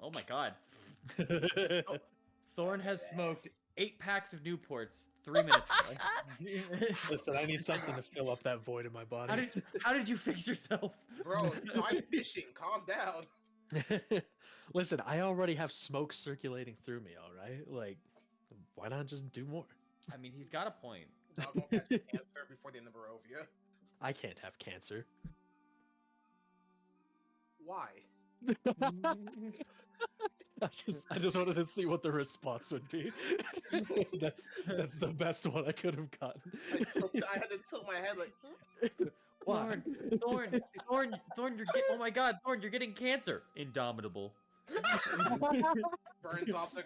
Oh my god. Oh, Thorn has smoked 8 packs of Newports 3 minutes ago. Listen, I need something to fill up that void in my body. How did you fix yourself? Bro, try fishing. Calm down. Listen, I already have smoke circulating through me, alright? Like, why not just do more? I mean, he's got a point. Dog won't catch cancer before the end of Barovia. I can't have cancer. Why? I just wanted to see what the response would be. that's the best one I could have gotten. I had to tilt my head like. Thorn, you're oh my god, Thorn, you're getting cancer. Indomitable. Burns off the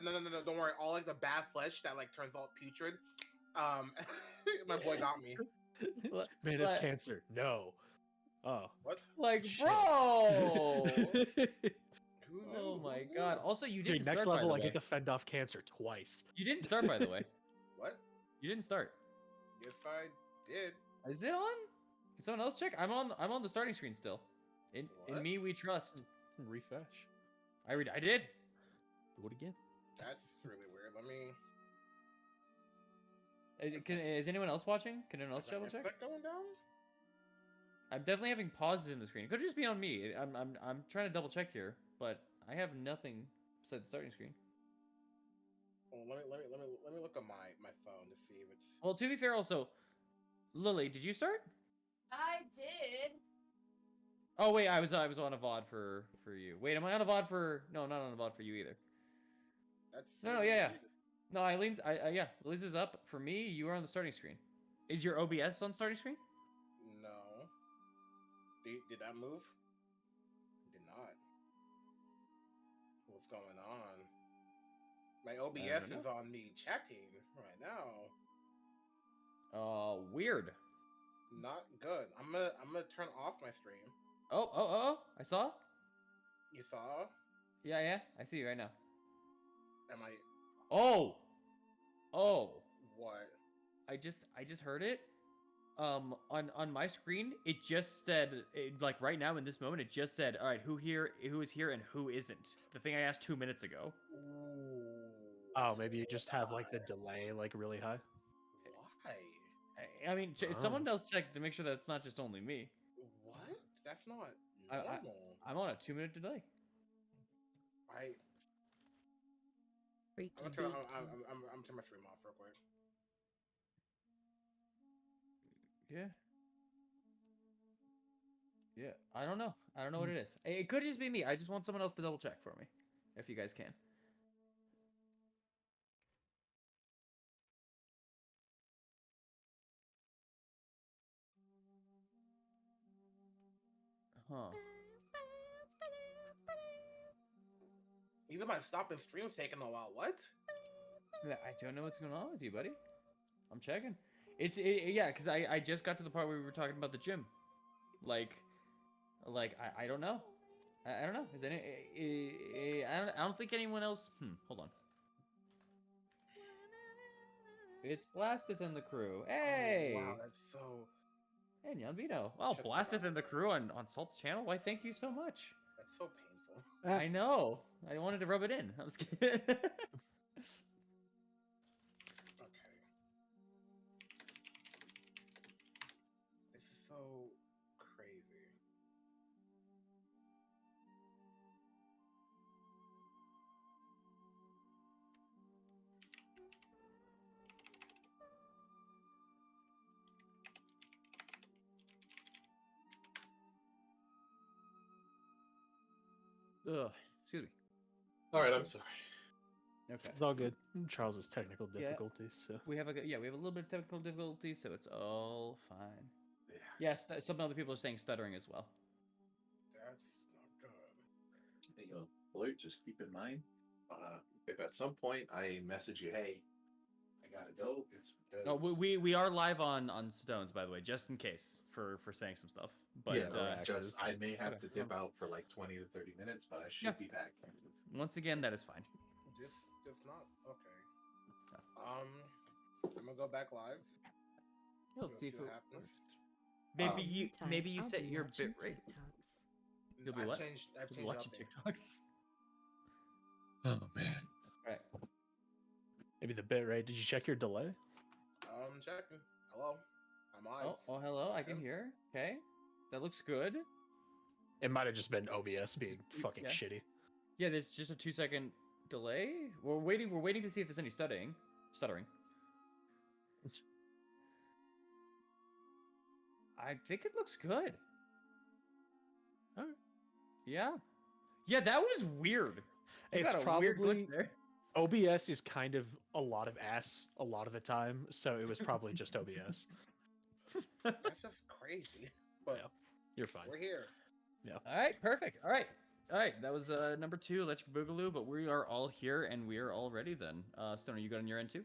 no, don't worry, all like the bad flesh that like turns all putrid. My boy got me. Man, it's cancer. No. Oh. What? Like, Shit. bro. Who knew? Oh my god. Also, you didn't Dude, next start, level by I the get way. to fend off cancer twice. You didn't start, by the way. What? You didn't start. Yes, I did. Is it on? Can someone else check? I'm on the starting screen still. In What? me we trust. Refresh. I did. Do it again. That's really weird. Let me. Is anyone else watching? Can anyone else double check? Is that going down? I'm definitely having pauses in the screen. It could just be on me. I'm trying to double check here, but I have nothing besides the starting screen. Well, let me look at my phone to see if it's. Well, to be fair, also, Lily, did you start? I did. Oh wait, I was on a VOD for you. Wait, am I on a VOD for? No, not on a VOD for you either. That's No, yeah. No, Eileen's. Yeah, Liz is up for me. You are on the starting screen. Is your OBS on starting screen? No. Did that move? Did not. What's going on? My OBS is on me chatting right now. Weird. Not good. I'm gonna turn off my stream. Oh! I saw. You saw? Yeah. I see you right now. Am I? Oh. What? I just heard it. On my screen, it just said, like right now in this moment, it just said, all right, who is here, and who isn't. The thing I asked 2 minutes ago. Ooh. Oh, maybe you just have like the delay like really high. Why? I mean, someone else check to make sure that it's not just only me. What? That's not normal. I'm on a 2-minute delay. I'm turn my stream off real quick. Yeah. I don't know what it is. It could just be me. I just want someone else to double check for me, if you guys can. Huh. Even my stopping stream's taking a while. What? I don't know what's going on with you, buddy. I'm checking. Yeah, because I just got to the part where we were talking about the gym. Like I don't know. I don't know. Is any? I don't think anyone else. Hold on. It's Blasteth and the crew. Hey. Oh, wow, that's so. Hey, Nyanbino. Wow, Blasteth and the crew on Salt's channel. Why, thank you so much. That's so painful. I know. I wanted to rub it in. I was kidding. Okay. This is so crazy. Ugh. Excuse me. All right, I'm sorry. Okay. It's all good. Charles's technical difficulties. So We have a little bit of technical difficulty, so it's all fine. Yeah. Yes, some other people are saying stuttering as well. That's not good. Hey, Blue, just keep in mind, if at some point I message you, hey, I gotta go, it's because... No, we are live on Stones, by the way, just in case for saying some stuff. But yeah, no, just I may have to dip out for like 20 to 30 minutes, but I should be back. Once again, that is fine. Just not okay. I'm gonna go back live. Let's see if what it happens. maybe you set your bit rate. TikToks. You'll be what? I've changed Watching update. TikToks. Oh man. All right. Maybe the bit rate. Did you check your delay? I'm checking. Hello. I'm live. Oh, hello. I can Okay. hear. Okay, that looks good. It might have just been OBS being fucking Yeah. shitty. Yeah, there's just a 2-second delay. We're waiting. We're waiting to see if there's any stuttering. I think it looks good. Alright. Yeah. Yeah, that was weird. You It's got a weird probably glitch there. OBS is kind of a lot of ass a lot of the time, so it was probably just OBS. That's just crazy. But Yeah. You're fine. we're here. All right, perfect. All right. That was number 2, Electric Boogaloo. But we are all here and we are all ready then. Stone, are you good on your end too?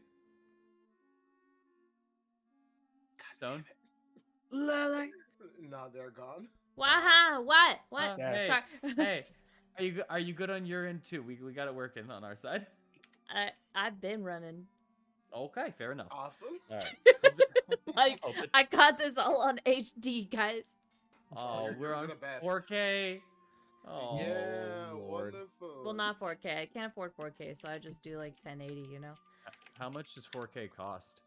Stone. Lily. Now they're gone. Wow, what? What? Yeah. Hey, Sorry. hey. Are you good on your end too? We got it working on our side. I've been running. Okay, fair enough. Awesome. All right. Like, Hope it- I got this all on HD, guys. Oh, You're we're on the best. 4K. Oh, Yeah, Lord. wonderful. Well, not 4K. I can't afford 4K, so I just do like 1080, you know? How much does 4K cost?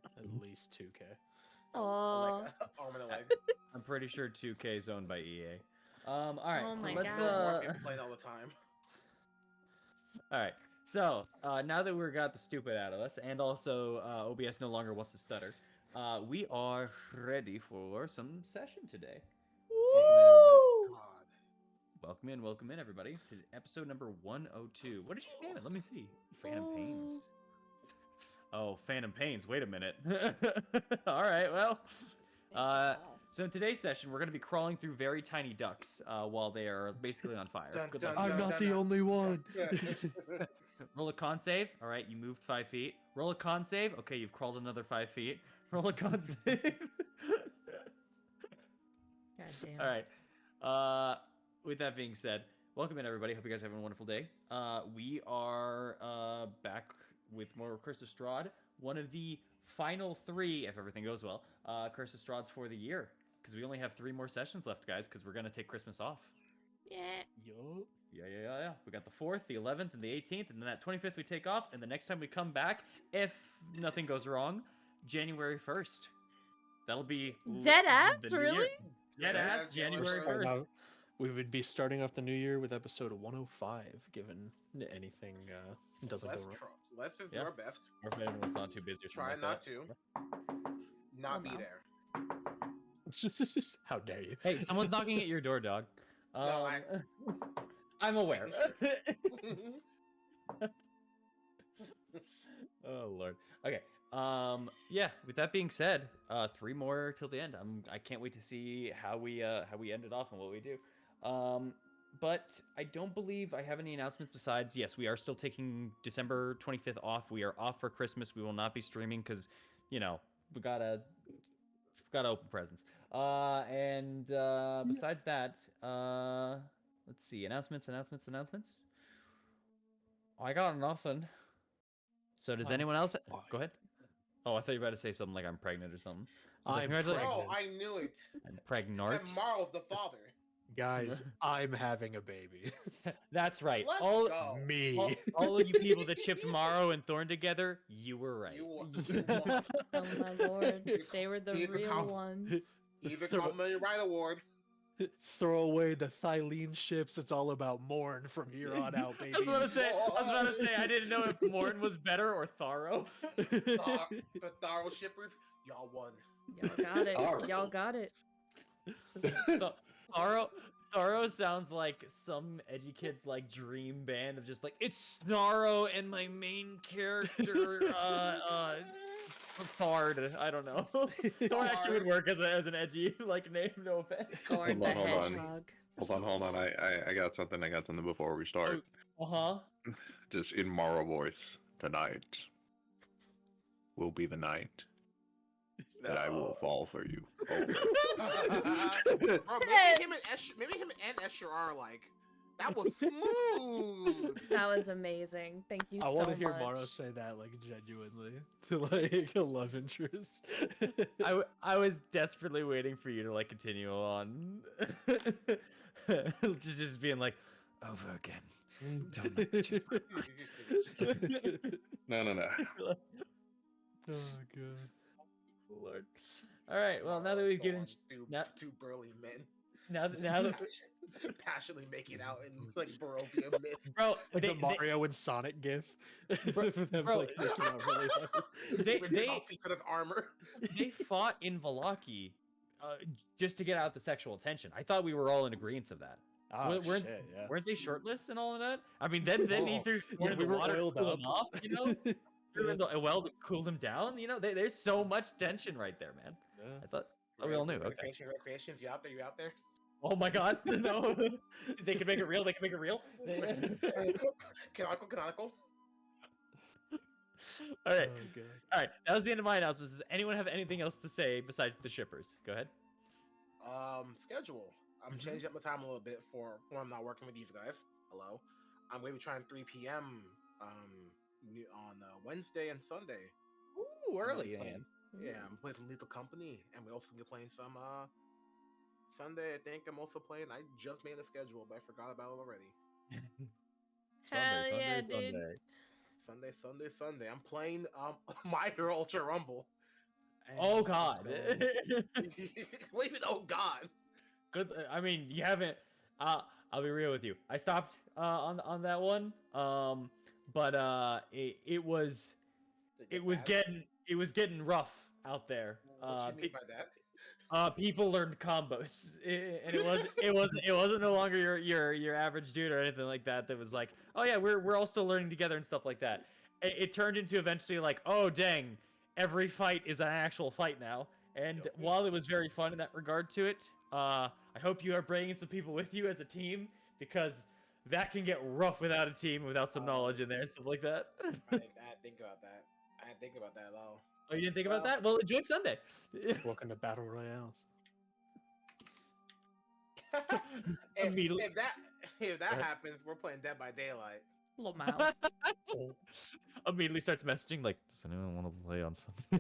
At least 2K. Oh. Like, arm and a leg. I'm pretty sure 2K is owned by EA. All right, Oh so my let's God. Warfare's playing all the time. all right. So now that we've got the stupid out of us, and also OBS no longer wants to stutter, we are ready for some session today. Woo! God. Welcome in, everybody, to episode number 102. What did you name it? Let me see. Phantom Pains. Oh, Phantom Pains. Wait a minute. All right, well. So in today's session, we're going to be crawling through very tiny ducks while they are basically on fire. Dun, Good dun, luck. I'm not the only one. Roll a con save. All right, you moved 5 feet. Roll a con save. Okay, you've crawled another 5 feet. Roll a con save. God damn. All right. With that being said, welcome in, everybody. Hope you guys are having a wonderful day. We are back with more Curse of Strahd, one of the final 3, if everything goes well, Curse of Strahds for the year. Because we only have 3 more sessions left, guys, because we're going to take Christmas off. Yeah. Yo. Yeah. We got the 4th, the 11th, and the 18th, and then that 25th we take off, and the next time we come back, if nothing goes wrong, January 1st. That'll be Dead the ass, new really? year. Dead Yeah, ass, January January 1st. We would be starting off the new year with episode 105, given anything doesn't go wrong. Let's just Yeah. do our best. Or if anyone's not too busy or something Try like not that. to. Not be no. there. How dare you? Hey, someone's knocking at your door, dog. No, I'm aware. Making Oh Lord. Okay. Yeah. With that being said, 3 more till the end. I can't wait to see how we end it off and what we do. But I don't believe I have any announcements besides, yes, we are still taking December 25th off. We are off for Christmas. We will not be streaming because, we gotta open presents. And besides that, let's see, announcements. I got nothing. So does I'm anyone else? fine. Go ahead. Oh, I thought you were about to say something like I'm pregnant or something. I was like, I'm congratulations. Bro, pregnant. I knew it. I'm pregnant. And Marl's the father. Guys, I'm having a baby. That's right. Let's all, go. Me. all of you people that chipped Morrow and Thorn together, you were right. You Oh my lord. They were the He's a real ones. Even Comedy Right Award. Throw away the Thylene ships. It's all about Morn from here on out, baby. I was about to say, I didn't know if Morn was better or Tharo. The Tharo shippers, y'all won. Y'all got it. Alright. Y'all got it. Tharo sounds like some edgy kid's like dream band of just like, it's Snarro and my main character Thard. I don't know. Thor actually would work as an edgy like name, no offense. Thorn the Hold on. hedgehog. Hold on. I got something. Before we start. Uh-huh. Just in Morrow voice. Tonight will be the night that I will fall for you. Bro, Yes. maybe him and Escher are like, that was smooth. That was amazing. Thank you I so want to much. hear Morrow say that like genuinely to like a love interest. I was desperately waiting for you to like continue on. just being like, over again. No, no, no. Oh god. Lord. All right. Well, now that we've given now, two burly men now that passionately making out in like Barovia mist. bro, Like they, the Mario and Sonic gif. Bro- Of them bro, like making out really hard. Ripping off each other's armor. they fought in Valaki, just to get out the sexual tension. I thought we were all in agreement of that. Oh weren't shit, yeah. weren't they shirtless and all of that? I mean, then he Oh, threw yeah, one in we the were water to oiled cool up. him off. You know, threw in the well to cool him down. You know, there's so much tension right there, man. Yeah. I thought we all knew. Okay. Recreations, you out there? You out there? Oh my God, no! They can make it real. They can make it real. Canonical. All right, Oh, God. all right. That was the end of my announcements. Does anyone have anything else to say besides the shippers? Go ahead. Schedule. I'm changing up my time a little bit for when I'm not working with these guys. Hello. I'm going to be trying 3 p.m. On Wednesday and Sunday. Ooh, early, man. Yeah, I'm playing some Lethal Company, and we also be playing some Sunday. I think I'm also playing. I just made a schedule, but I forgot about it already. Hell yeah, dude. Sunday. I'm playing My Hero Ultra Rumble. Oh God. Wait a minute, oh God. Good. I mean, you haven't. I'll be real with you. I stopped on that one. But it was getting rough out there. What you mean by that? People learned combos, and it wasn't no longer your average dude or anything like that. That was like, oh yeah, we're all still learning together and stuff like that. It turned into eventually like, oh dang, every fight is an actual fight now. And while it was very fun in that regard to it, I hope you are bringing some people with you as a team, because that can get rough without a team, without some knowledge in there and stuff like that. I didn't think about that. I didn't think about that at all. Oh, you didn't think about that? Well, enjoy Sunday. Welcome to Battle Royales. if that happens, we're playing Dead by Daylight. Lamau. Immediately starts messaging like, does anyone want to play on something?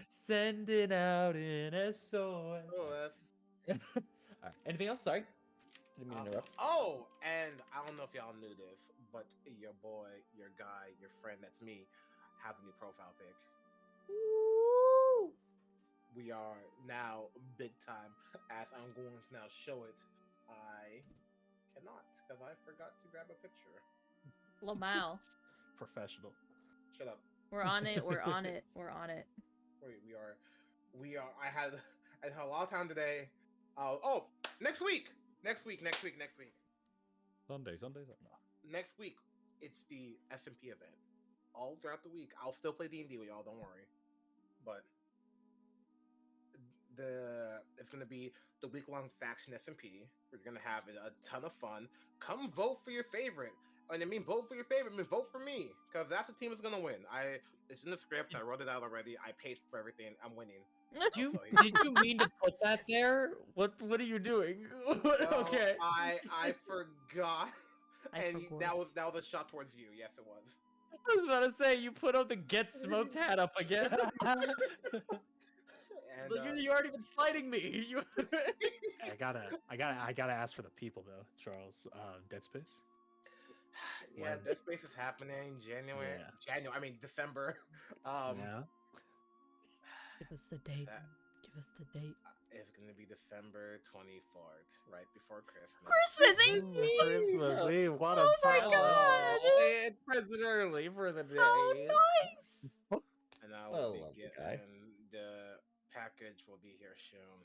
Sending out an SOS. Alright, anything else? Sorry. Didn't mean to interrupt. And I don't know if y'all knew this, but your boy, your guy, your friend, that's me, has a new profile pic. Woo! We are now big time. As I'm going to now show it, I cannot because I forgot to grab a picture. Lamau. Professional. Shut up. We're on it. We're on it. We're on it. We are. I had a lot of time today. Next week. Sunday. No. Next week, it's the SMP event. All throughout the week, I'll still play D&D with y'all. Don't worry. But it's gonna be the week-long faction SMP. We're gonna have a ton of fun. Come vote for your favorite. And I mean, vote for your favorite. I mean, vote for me, because that's the team that's gonna win. It's in the script. I wrote it out already. I paid for everything. I'm winning. Did you mean to put that there? What are you doing? Okay. I forgot. That was a shot towards you. Yes, it was. I was about to say, you put out the get smoked hat up again. And, like, you already been slighting me. I gotta ask for the people though, Charles. Dead Space. Yeah, Dead Space is happening January. Yeah. I mean December. Yeah. Give us the date. Give us the date. It's gonna be December 24th, right before Christmas. Christmas Eve. Christmas Eve. What a Oh my fun God. It's present early for the day. Oh, nice. And I will be getting the package. Will be here soon.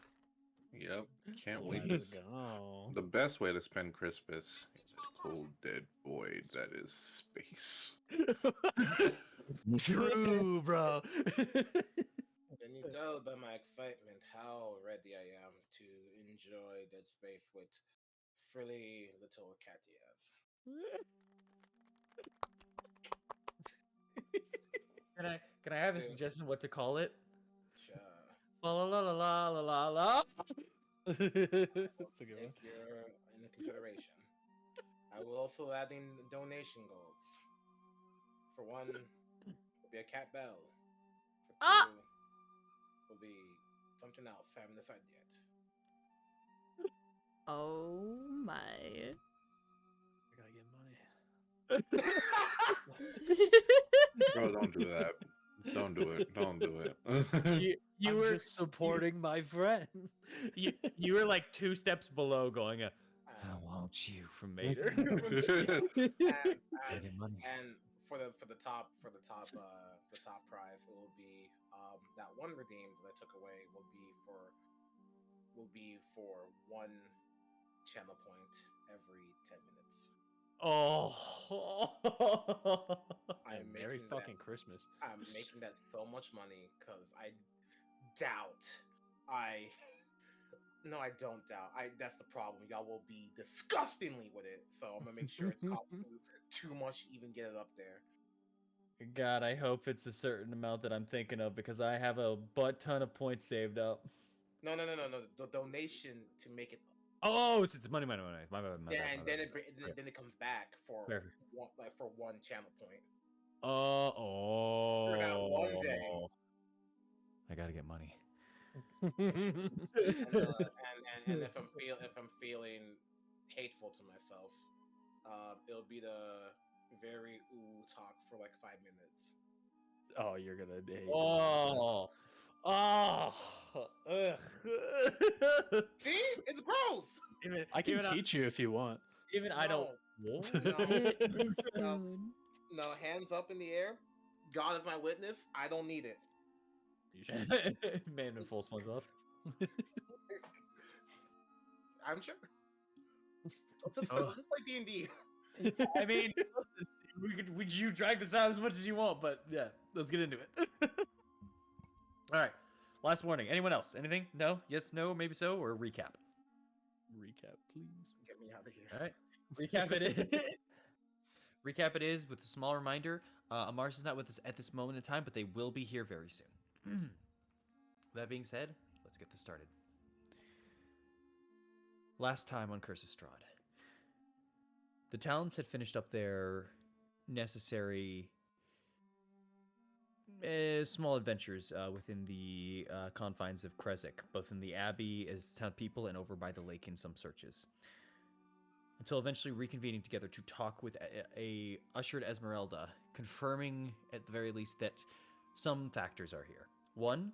Yep. Can't wait. Let's go. The best way to spend Christmas in a cold, dead void that is space. True, bro. Can you tell by my excitement how ready I am to enjoy Dead Space with frilly little Katias? Can I have a suggestion what to call it? Sure. La la la la la la la. That's a good one. Take your into consideration. I will also add in donation goals. For one, will be a cat bell. For two, will be something else I haven't decided yet. Oh my. I gotta get money. Bro, don't do that. Don't do it. Don't do it. You I'm were just supporting my friend. you were like 2 steps below going, "How won't you?" from Mater. I get money. And for the top prize, it will be that one redeem that I took away will be for 1 channel point every 10 minutes. Oh. I'm Merry making fucking that, Christmas. I'm making that so much money because I doubt I. No, I don't doubt. That's the problem. Y'all will be disgustingly with it. So I'm gonna make sure it's costing you too much to even get it up there. God, I hope it's a certain amount that I'm thinking of because I have a butt ton of points saved up. No. The donation to make it. Oh, it's money. My bad. My And bad. then it comes back for Fair. for 1 channel point. Oh. For that one day. I gotta get money. And if I'm feeling hateful to myself, it'll be the very talk for like 5 minutes. Oh, you're gonna hate. Oh. Oh. Ugh. See, it's gross. I can teach you if you want. Even I don't. No. This No. dude. No, hands up in the air. God is my witness. I don't need it. You should. Man in full SpongeBob. I'm sure. Let's just play D&D. I mean, listen, you drag this out as much as you want, but yeah, let's get into it. All right, last warning. Anyone else? Anything? No? Yes? No? Maybe so? Or recap? Recap, please. Get me out of here. All right, recap it is. Recap it is with a small reminder. Amars is not with us at this moment in time, but they will be here very soon. That being said, let's get this started. Last time on Curse of Strahd, the Talons had finished up their necessary small adventures within the confines of Kresik, both in the Abbey as town people and over by the lake in some searches. Until eventually reconvening together to talk with a ushered Esmeralda, confirming at the very least that some factors are here. One,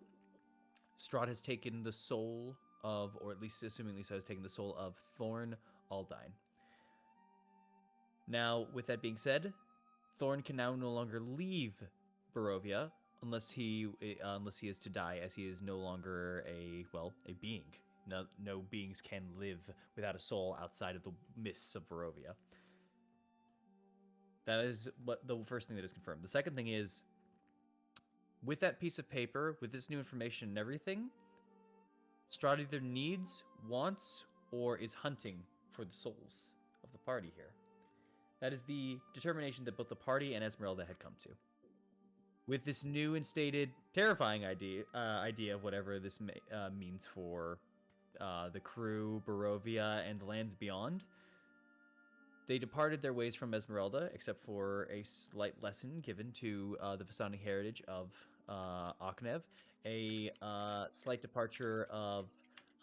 Strahd has taken the soul of, or at least assumingly so, has taken the soul of Thorn Aldine. Now, with that being said, Thorn can now no longer leave Barovia unless he is to die, as he is no longer a being. No beings can live without a soul outside of the mists of Barovia. That is what the first thing that is confirmed. The second thing is, with that piece of paper, with this new information and everything, Strahd either needs, wants, or is hunting for the souls of the party here. That is the determination that both the party and Esmeralda had come to. With this new and stated terrifying idea of whatever this means for the crew, Barovia, and the lands beyond, they departed their ways from Esmeralda, except for a slight lesson given to the Vistani heritage of Aknev, a slight departure of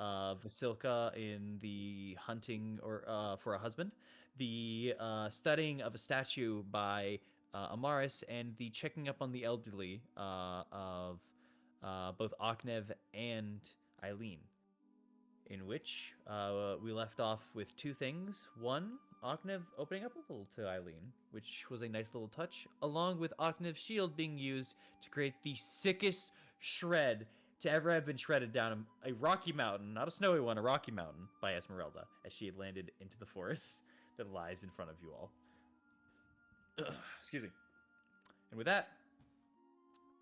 Vasilka in the hunting or for a husband, the studying of a statue by Amaris, and the checking up on the elderly of both Aknev and Eileen, in which we left off with 2 things. One, Aknev opening up a little to Eileen, which was a nice little touch, along with Aknev's shield being used to create the sickest shred to ever have been shredded down a rocky mountain, not a snowy one, a rocky mountain, by Esmeralda, as she had landed into the forest that lies in front of you all. Excuse me. And with that,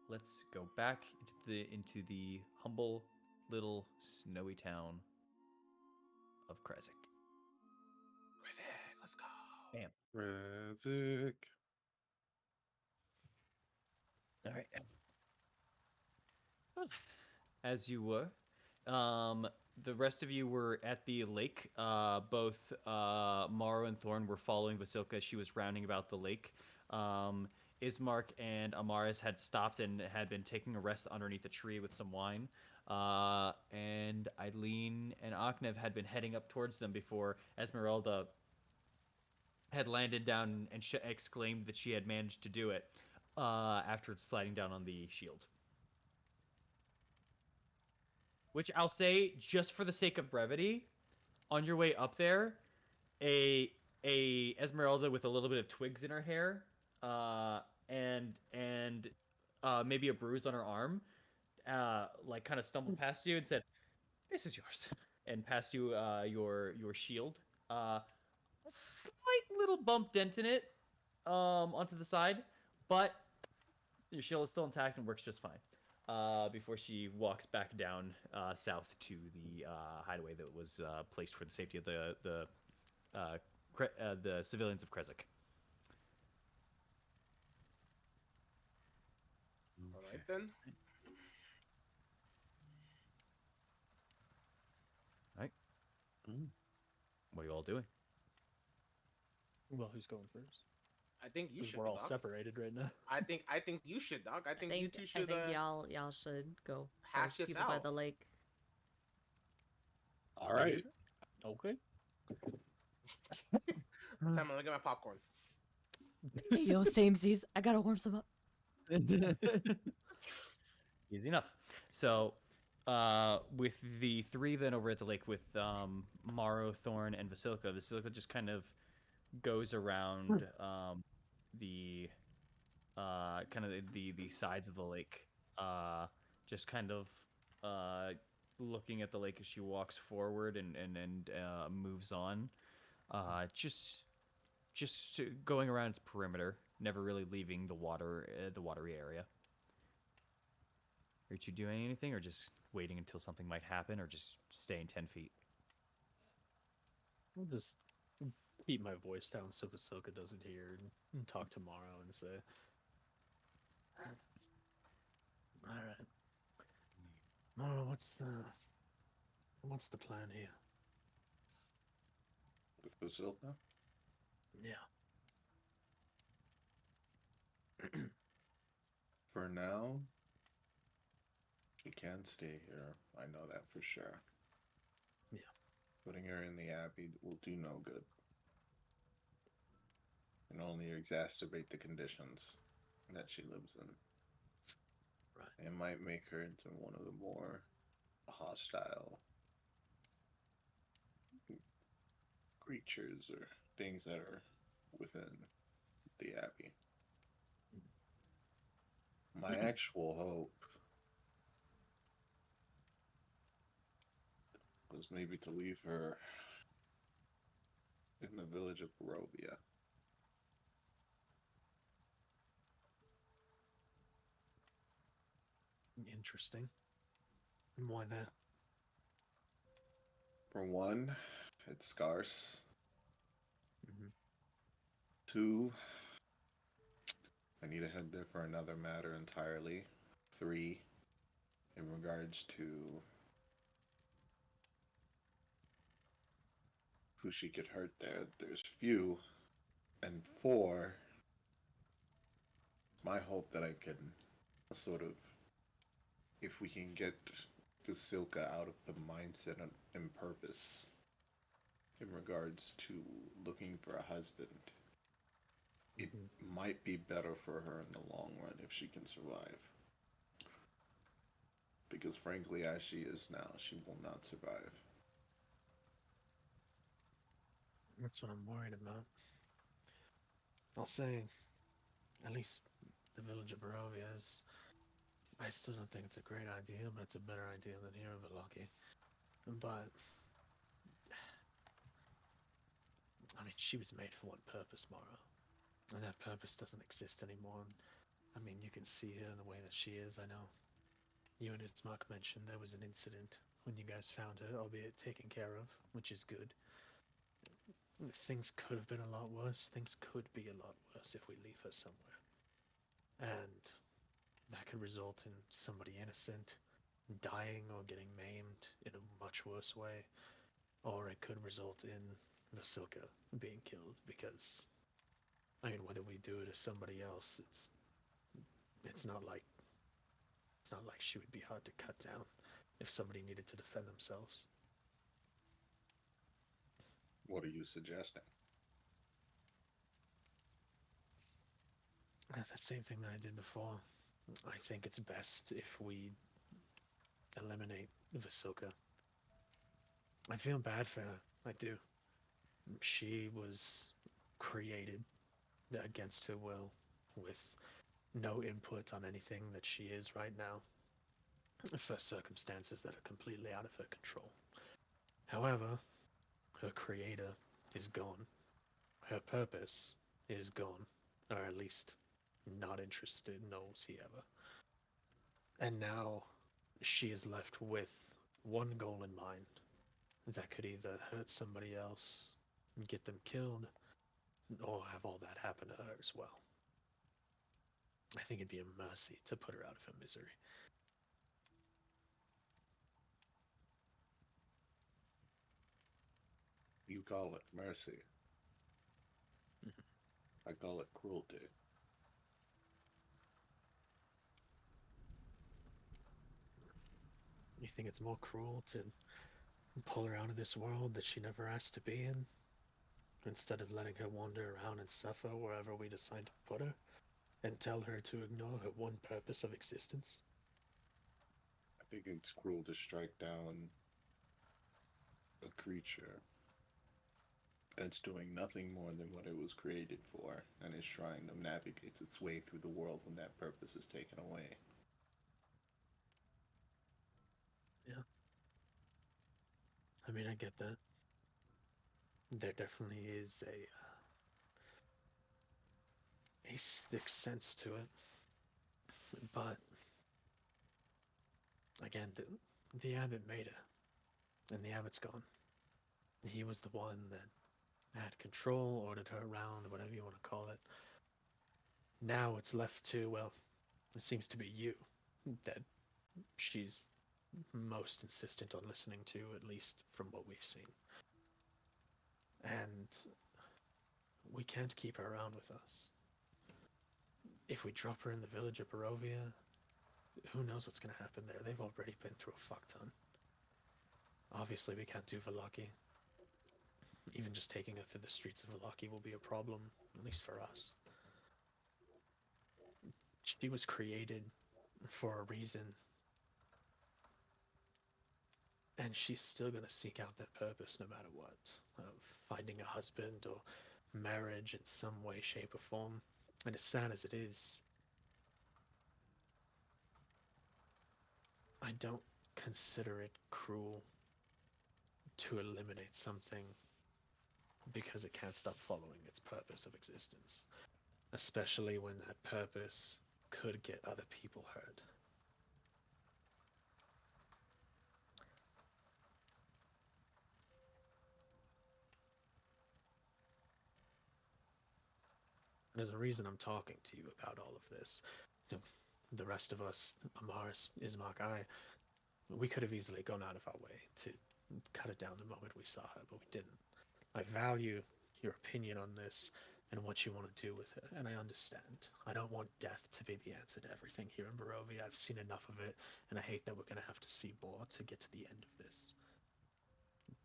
let's go back into the humble little snowy town of Kresik. Kresik, let's go. Bam. Kresik. All right. As you were, the rest of you were at the lake. Both Maro and Thorn were following Vasilka as she was rounding about the lake. Ismark and Amaris had stopped and had been taking a rest underneath a tree with some wine. And Eileen and Aknev had been heading up towards them before Esmeralda had landed down and exclaimed that she had managed to do it after sliding down on the shield. Which I'll say, just for the sake of brevity, on your way up there, a Esmeralda with a little bit of twigs in her hair, and maybe a bruise on her arm, like kind of stumbled past you and said, "This is yours," and passed you your shield. A slight little bump dent in it, onto the side, but your shield is still intact and works just fine. Before she walks back down south to the hideaway that was placed for the safety of the civilians of Krezik. All right then. Right. What are you all doing? Well, who's going first? I think you Because should. we're all Doc. separated right now. I think you should, Doc. I think you two I should think y'all should go hash first. this People by out. the lake. All right. Okay. Time to look at my popcorn. Hey, yo, samesies. I gotta warm some up. Easy enough. So, with the three then over at the lake with Maro, Thorn, and Vasilka just kind of goes around the kind of the sides of the lake, just kind of looking at the lake as she walks forward and moves on, just going around its perimeter, never really leaving the watery area. Are you doing anything, or just waiting until something might happen, or just staying 10 feet? I'll just keep my voice down so Vasilka doesn't hear and talk to Morrow and say, all right, Morrow, what's the plan here? With Basilka? Yeah. For now, she can stay here. I know that for sure. Yeah. Putting her in the Abbey will do no good. And only exacerbate the conditions that she lives in. Right. It might make her into one of the more hostile creatures or things that are within the Abbey. My actual hope was maybe to leave her in the village of Barovia. Interesting. And why that? For one, it's scarce. Mhm. 2, I need to head there for another matter entirely. 3, in regards to who she could hurt there, there's few. And 4, my hope that I can sort of, if we can get Vasilka out of the mindset and purpose in regards to looking for a husband, it might be better for her in the long run if she can survive. Because frankly, as she is now, she will not survive. That's what I'm worried about. I'll say, at least the village of Barovia is. I still don't think it's a great idea, but it's a better idea than here in Velaki. But I mean, she was made for one purpose, Mara, and that purpose doesn't exist anymore. I mean, you can see her in the way that she is. I know you and Ismark mentioned there was an incident when you guys found her, albeit taken care of, which is good. Things could have been a lot worse. Things could be a lot worse if we leave her somewhere. And that could result in somebody innocent dying or getting maimed in a much worse way. Or it could result in Vasilka being killed because, I mean, whether we do it to somebody else, it's not like she would be hard to cut down. if somebody needed to defend themselves. What are you suggesting? The same thing that I did before. I think it's best if we eliminate Vasilka. I feel bad for her. I do. She was created against her will, with no input on anything that she is right now, for circumstances that are completely out of her control. However, her creator is gone. Her purpose is gone, or at least not interested, nor was he ever. And now she is left with one goal in mind that could either hurt somebody else and get them killed, or have all that happen to her as well. I think it'd be a mercy to put her out of her misery. You call it mercy. I call it cruelty. You think it's more cruel to pull her out of this world that she never asked to be in, instead of letting her wander around and suffer wherever we decide to put her, and tell her to ignore her one purpose of existence? I think it's cruel to strike down a creature that's doing nothing more than what it was created for and is trying to navigate its way through the world when that purpose is taken away. Yeah. I mean, I get that. There definitely is a sixth sense to it, but again, the abbot made her, and the abbot's gone. He was the one that had control, ordered her around, whatever you want to call it. Now it's left to, well, it seems to be you that she's most insistent on listening to, at least from what we've seen. And we can't keep her around with us. If we drop her in the village of Barovia, who knows what's going to happen there? They've already been through a fuck ton. Obviously, we can't do Vallaki. Even just taking her through the streets of Vallaki will be a problem, at least for us. She was created for a reason, and she's still going to seek out that purpose no matter what, of finding a husband or marriage in some way, shape, or form. And as sad as it is, I don't consider it cruel to eliminate something because it can't stop following its purpose of existence, especially when that purpose could get other people hurt. There's a reason I'm talking to you about all of this. The rest of us, Amaris, Ismark, we could have easily gone out of our way to cut it down the moment we saw her, but we didn't. I value your opinion on this and what you want to do with it, and I understand. I don't want death to be the answer to everything here in Barovia. I've seen enough of it, and I hate that we're going to have to see more to get to the end of this.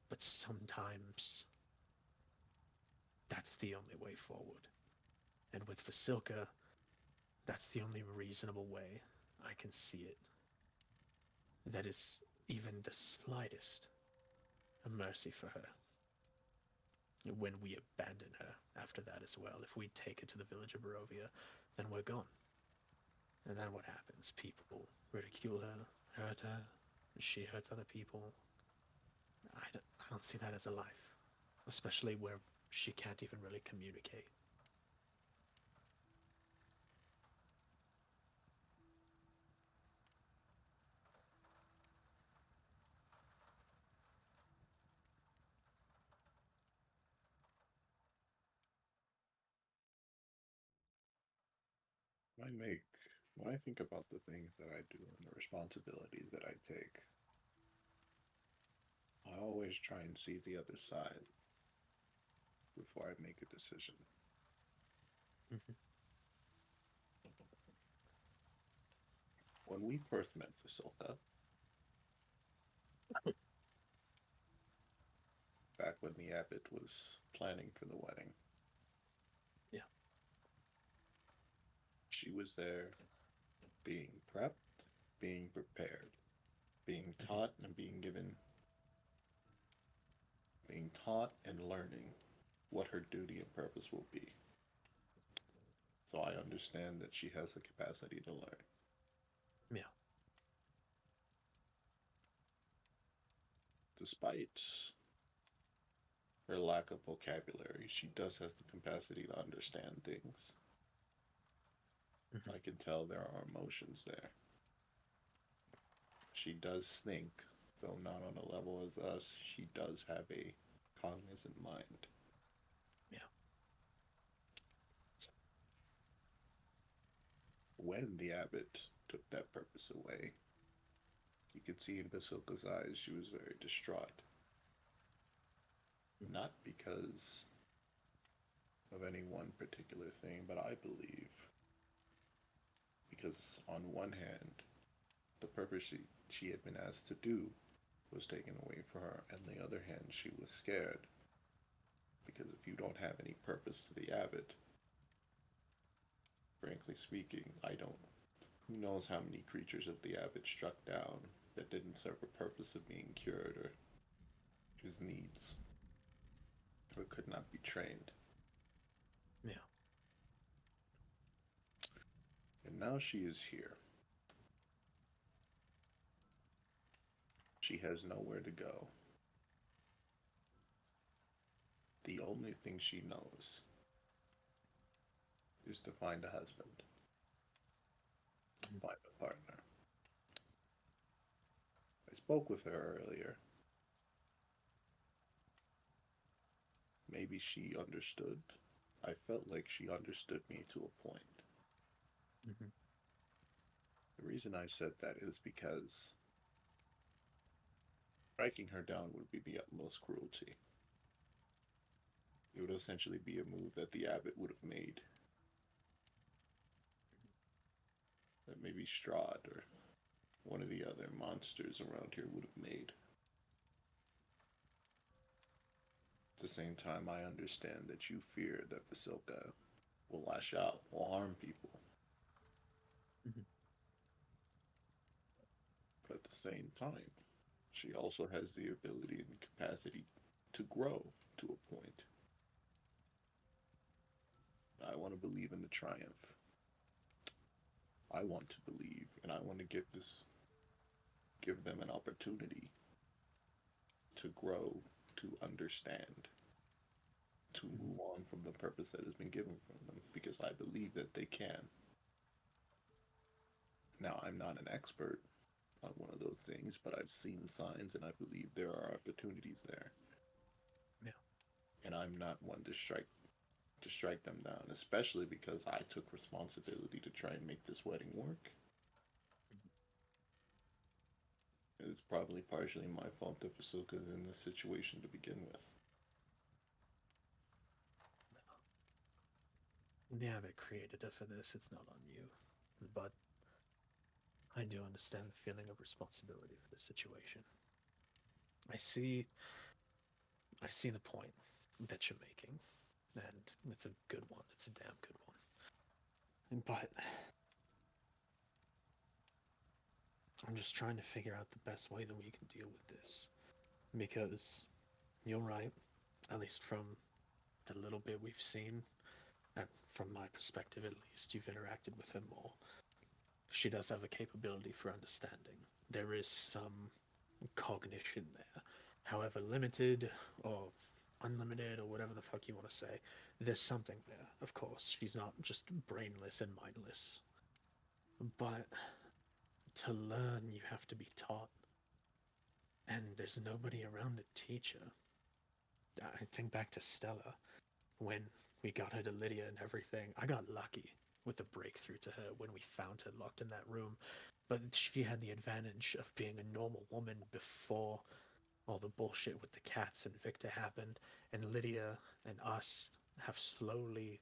But sometimes that's the only way forward. And with Vasilka, that's the only reasonable way I can see it. That is even the slightest a mercy for her. When we abandon her after that as well, if we take her to the village of Barovia, then we're gone. And then what happens? People ridicule her, hurt her, she hurts other people. I don't see that as a life, especially where she can't even really communicate. When I think about the things that I do and the responsibilities that I take, I always try and see the other side before I make a decision. Mm-hmm. When we first met Vasilka, when the abbot was planning for the wedding. Yeah. She was there being prepped, being prepared, being taught and being taught and learning what her duty and purpose will be. So I understand that she has the capacity to learn. Yeah. Despite her lack of vocabulary, she does has the capacity to understand things. Mhm. I can tell there are emotions there. She does think, though not on a level as us, she does have a cognizant mind. Yeah. When the abbot took that purpose away, you could see in Basilka's eyes she was very distraught. Not because of any one particular thing, but I believe because on one hand, the purpose she had been asked to do was taken away from her, and on the other hand, she was scared. Because if you don't have any purpose to the abbot, frankly speaking, I don't. Who knows how many creatures of the abbot struck down that didn't serve a purpose of being cured or his needs, or could not be trained. Yeah. And now she is here. She has nowhere to go. The only thing she knows is to find a husband, find a partner. I spoke with her earlier. Maybe she understood. I felt like she understood me to a point. Mhm. The reason I said that is because striking her down would be the utmost cruelty. It would essentially be a move that the abbot would have made. That maybe Strahd or one of the other monsters around here would have made. At the same time, I understand that you fear that Vasilka will lash out, will harm people. Mhm. But at the same time, she also has the ability and capacity to grow to a point. I want to believe in the triumph. I want to believe, and I want to give them an opportunity to grow, to understand, to move on from the purpose that has been given from them, because I believe that they can. Now, I'm not an expert on one of those things, but I've seen signs and I believe there are opportunities there. Yeah. And I'm not one to strike them down, especially because I took responsibility to try and make this wedding work. It's probably partially my fault that Vasilka's in this situation to begin with. The abbot created her for this. It's not on you. But I do understand the feeling of responsibility for the situation. I see the point that you're making, and it's a good one. It's a damn good one. But I'm just trying to figure out the best way that we can deal with this. Because you're right, at least from the little bit we've seen, and from my perspective at least, you've interacted with her more. She does have a capability for understanding. There is some cognition there. However limited or unlimited or whatever the fuck you want to say, there's something there, of course. She's not just brainless and mindless. But to learn, you have to be taught. And there's nobody around to teach her. I think back to Stella when we got her to Lydia and everything. I got lucky with the breakthrough to her when we found her locked in that room. But she had the advantage of being a normal woman before all the bullshit with the cats and Victor happened, and Lydia and us have slowly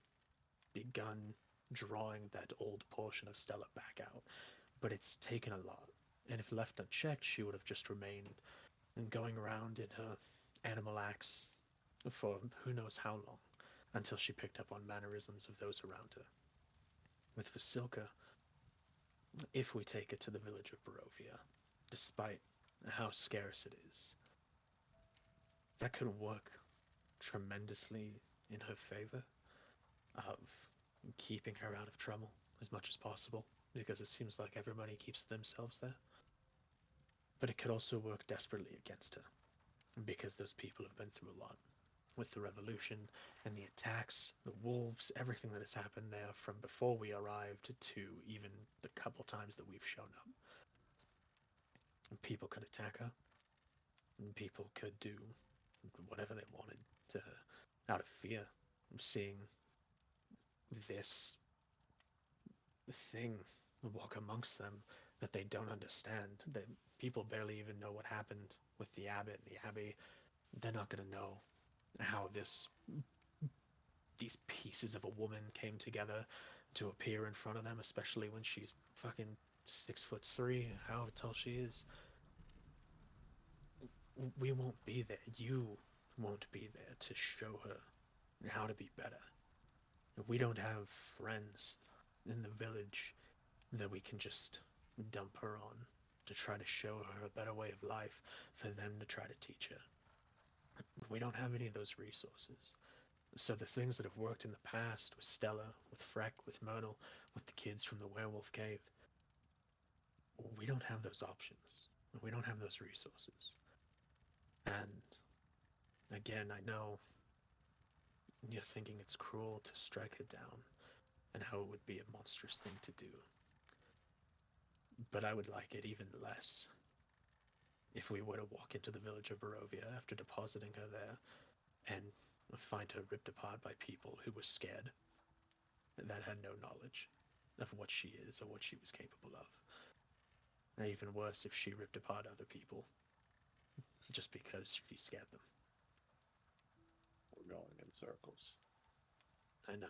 begun drawing that old portion of Stella back out. But it's taken a lot, and if left unchecked, she would have just remained and going around in her animal acts for who knows how long, until she picked up on mannerisms of those around her. With Vasilka, if we take it to the village of Barovia, despite how scarce it is, that could work tremendously in her favor of keeping her out of trouble as much as possible, because it seems like everybody keeps themselves there. But it could also work desperately against her, because those people have been through a lot. With the revolution and the attacks, the wolves, everything that has happened there from before we arrived to even the couple times that we've shown up. And people could attack her, and people could do whatever they wanted to her out of fear of seeing this thing walk amongst them that they don't understand. That people barely even know what happened with the abbot and the abbey. They're not going to know how these pieces of a woman came together to appear in front of them, especially when she's fucking 6'3", however tall she is. We won't be there. You won't be there to show her how to be better. We don't have friends in the village that we can just dump her on to try to show her a better way of life, for them to try to teach her. We don't have any of those resources. So the things that have worked in the past with Stella, with Freck, with Myrtle, with the kids from the werewolf cave, we don't have those options. We don't have those resources. And again, I know you're thinking it's cruel to strike her down and how it would be a monstrous thing to do. But I would like it even less if we were to walk into the village of Barovia after depositing her there and find her ripped apart by people who were scared, that had no knowledge of what she is or what she was capable of. And even worse, if she ripped apart other people just because she scared them. We're going in circles. I know.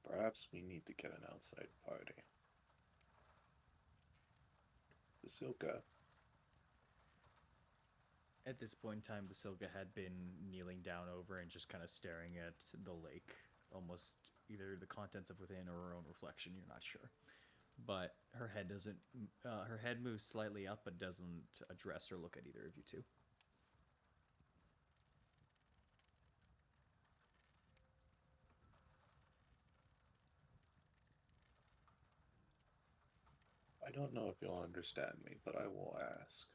Perhaps we need to get an outside party. Vasilka. At this point in time, Vasilka had been kneeling down over and just kind of staring at the lake, almost either the contents of within or her own reflection. You're not sure, but her head doesn't. Her head moves slightly up, but doesn't address or look at either of you two. I don't know if you'll understand me, but I will ask.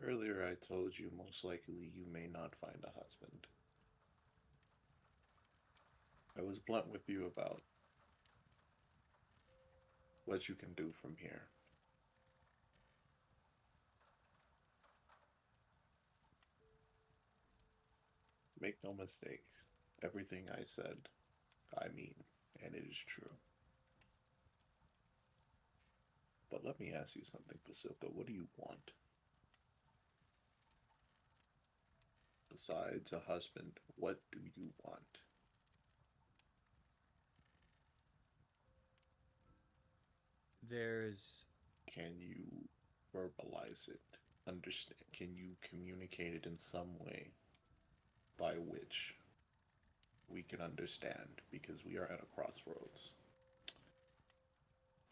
Earlier I told you most likely you may not find a husband. I was blunt with you about what you can do from here. Make no mistake, everything I said, I mean, and it is true. But let me ask you something, Vasilka. What do you want? Besides a husband, what do you want? There's Can you verbalize it? Understand? Can you communicate it in some way by which we can understand? Because we are at a crossroads.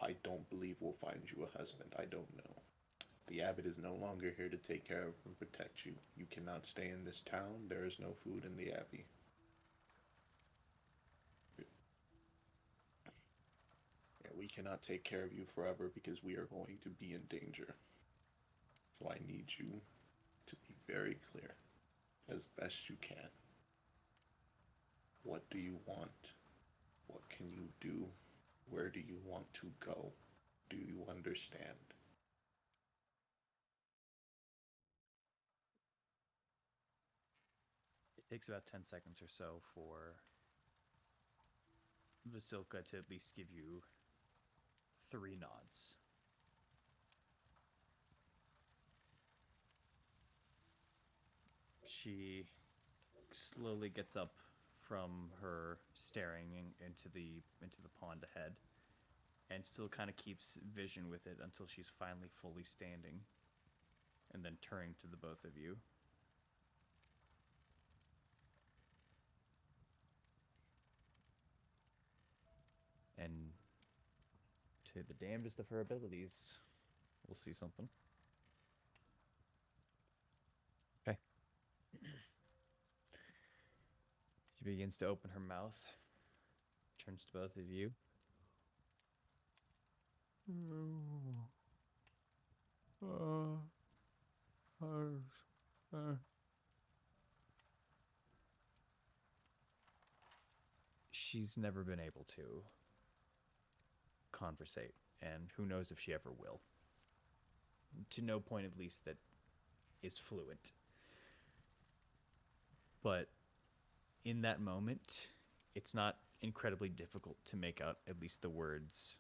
I don't believe we'll find you a husband. I don't know. The abbot is no longer here to take care of and protect you. You cannot stay in this town. There is no food in the abbey. And we cannot take care of you forever because we are going to be in danger. So I need you to be very clear, as best you can. What do you want? What can you do? Where do you want to go? Do you understand? It takes about 10 seconds or so for Vasilka to at least give you 3 nods. She slowly gets up from her staring into the pond ahead and still kind of keeps vision with it until she's finally fully standing, and then turning to the both of you. And to the damnedest of her abilities, we'll see something. Okay. She begins to open her mouth, turns to both of you. She's never been able to conversate, and who knows if she ever will. To no point, at least, that is fluent. But in that moment, it's not incredibly difficult to make out at least the words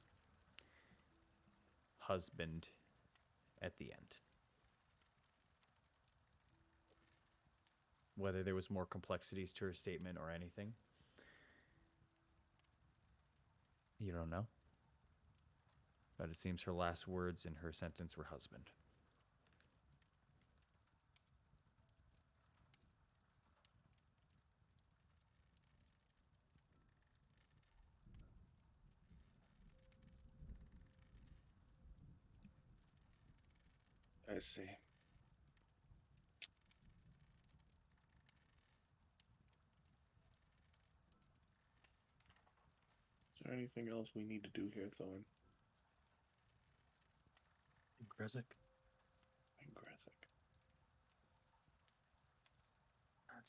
husband at the end. Whether there was more complexities to her statement or anything, you don't know. But it seems her last words in her sentence were husband. I see. Is there anything else we need to do here, Thorn? In Grezek? In Grezek.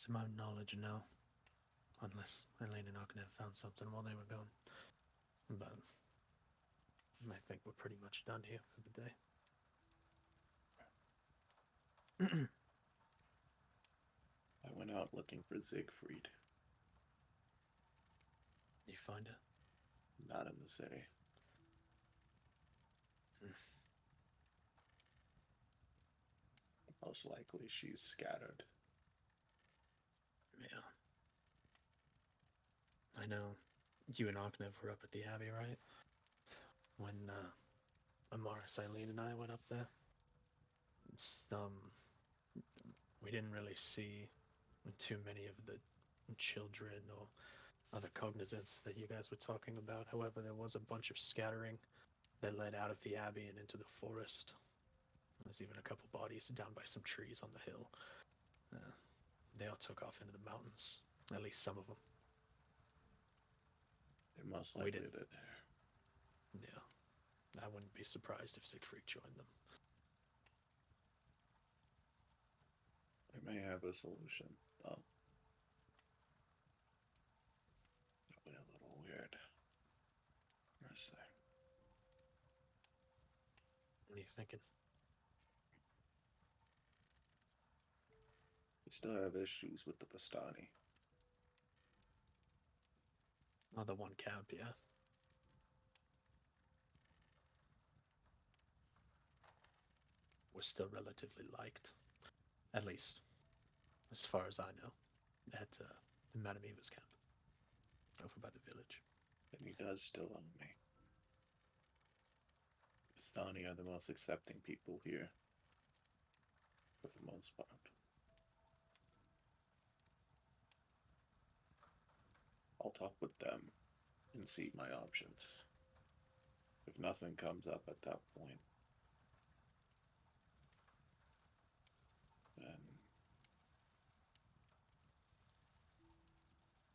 To my knowledge, no. Unless Elaine and Arknev found something while they were gone. But I think we're pretty much done here for the day. I went out looking for Siegfried. You find her? Not in the city. Most likely she's scattered. Yeah. I know you and Arknev were up at the Abbey, right? When Amaris, Eileen, and I went up there. We didn't really see too many of the children or other cognizants that you guys were talking about. However, there was a bunch of scattering that led out of the Abbey and into the forest. There's even a couple bodies down by some trees on the hill. They all took off into the mountains, at least some of them. They're most We likely didn't. they're there. Yeah, I wouldn't be surprised if Siegfried joined them. They may have a solution, though. It'll be a little weird. I say. What are you thinking? We still have issues with the Vistani. Oh, the one camp, yeah. Was still relatively liked. At least, as far as I know. At Madame Eva's camp. Over by the village. And he does still own me. Vistani are the most accepting people here. For the most part. I'll talk with them and see my options. If nothing comes up at that point, then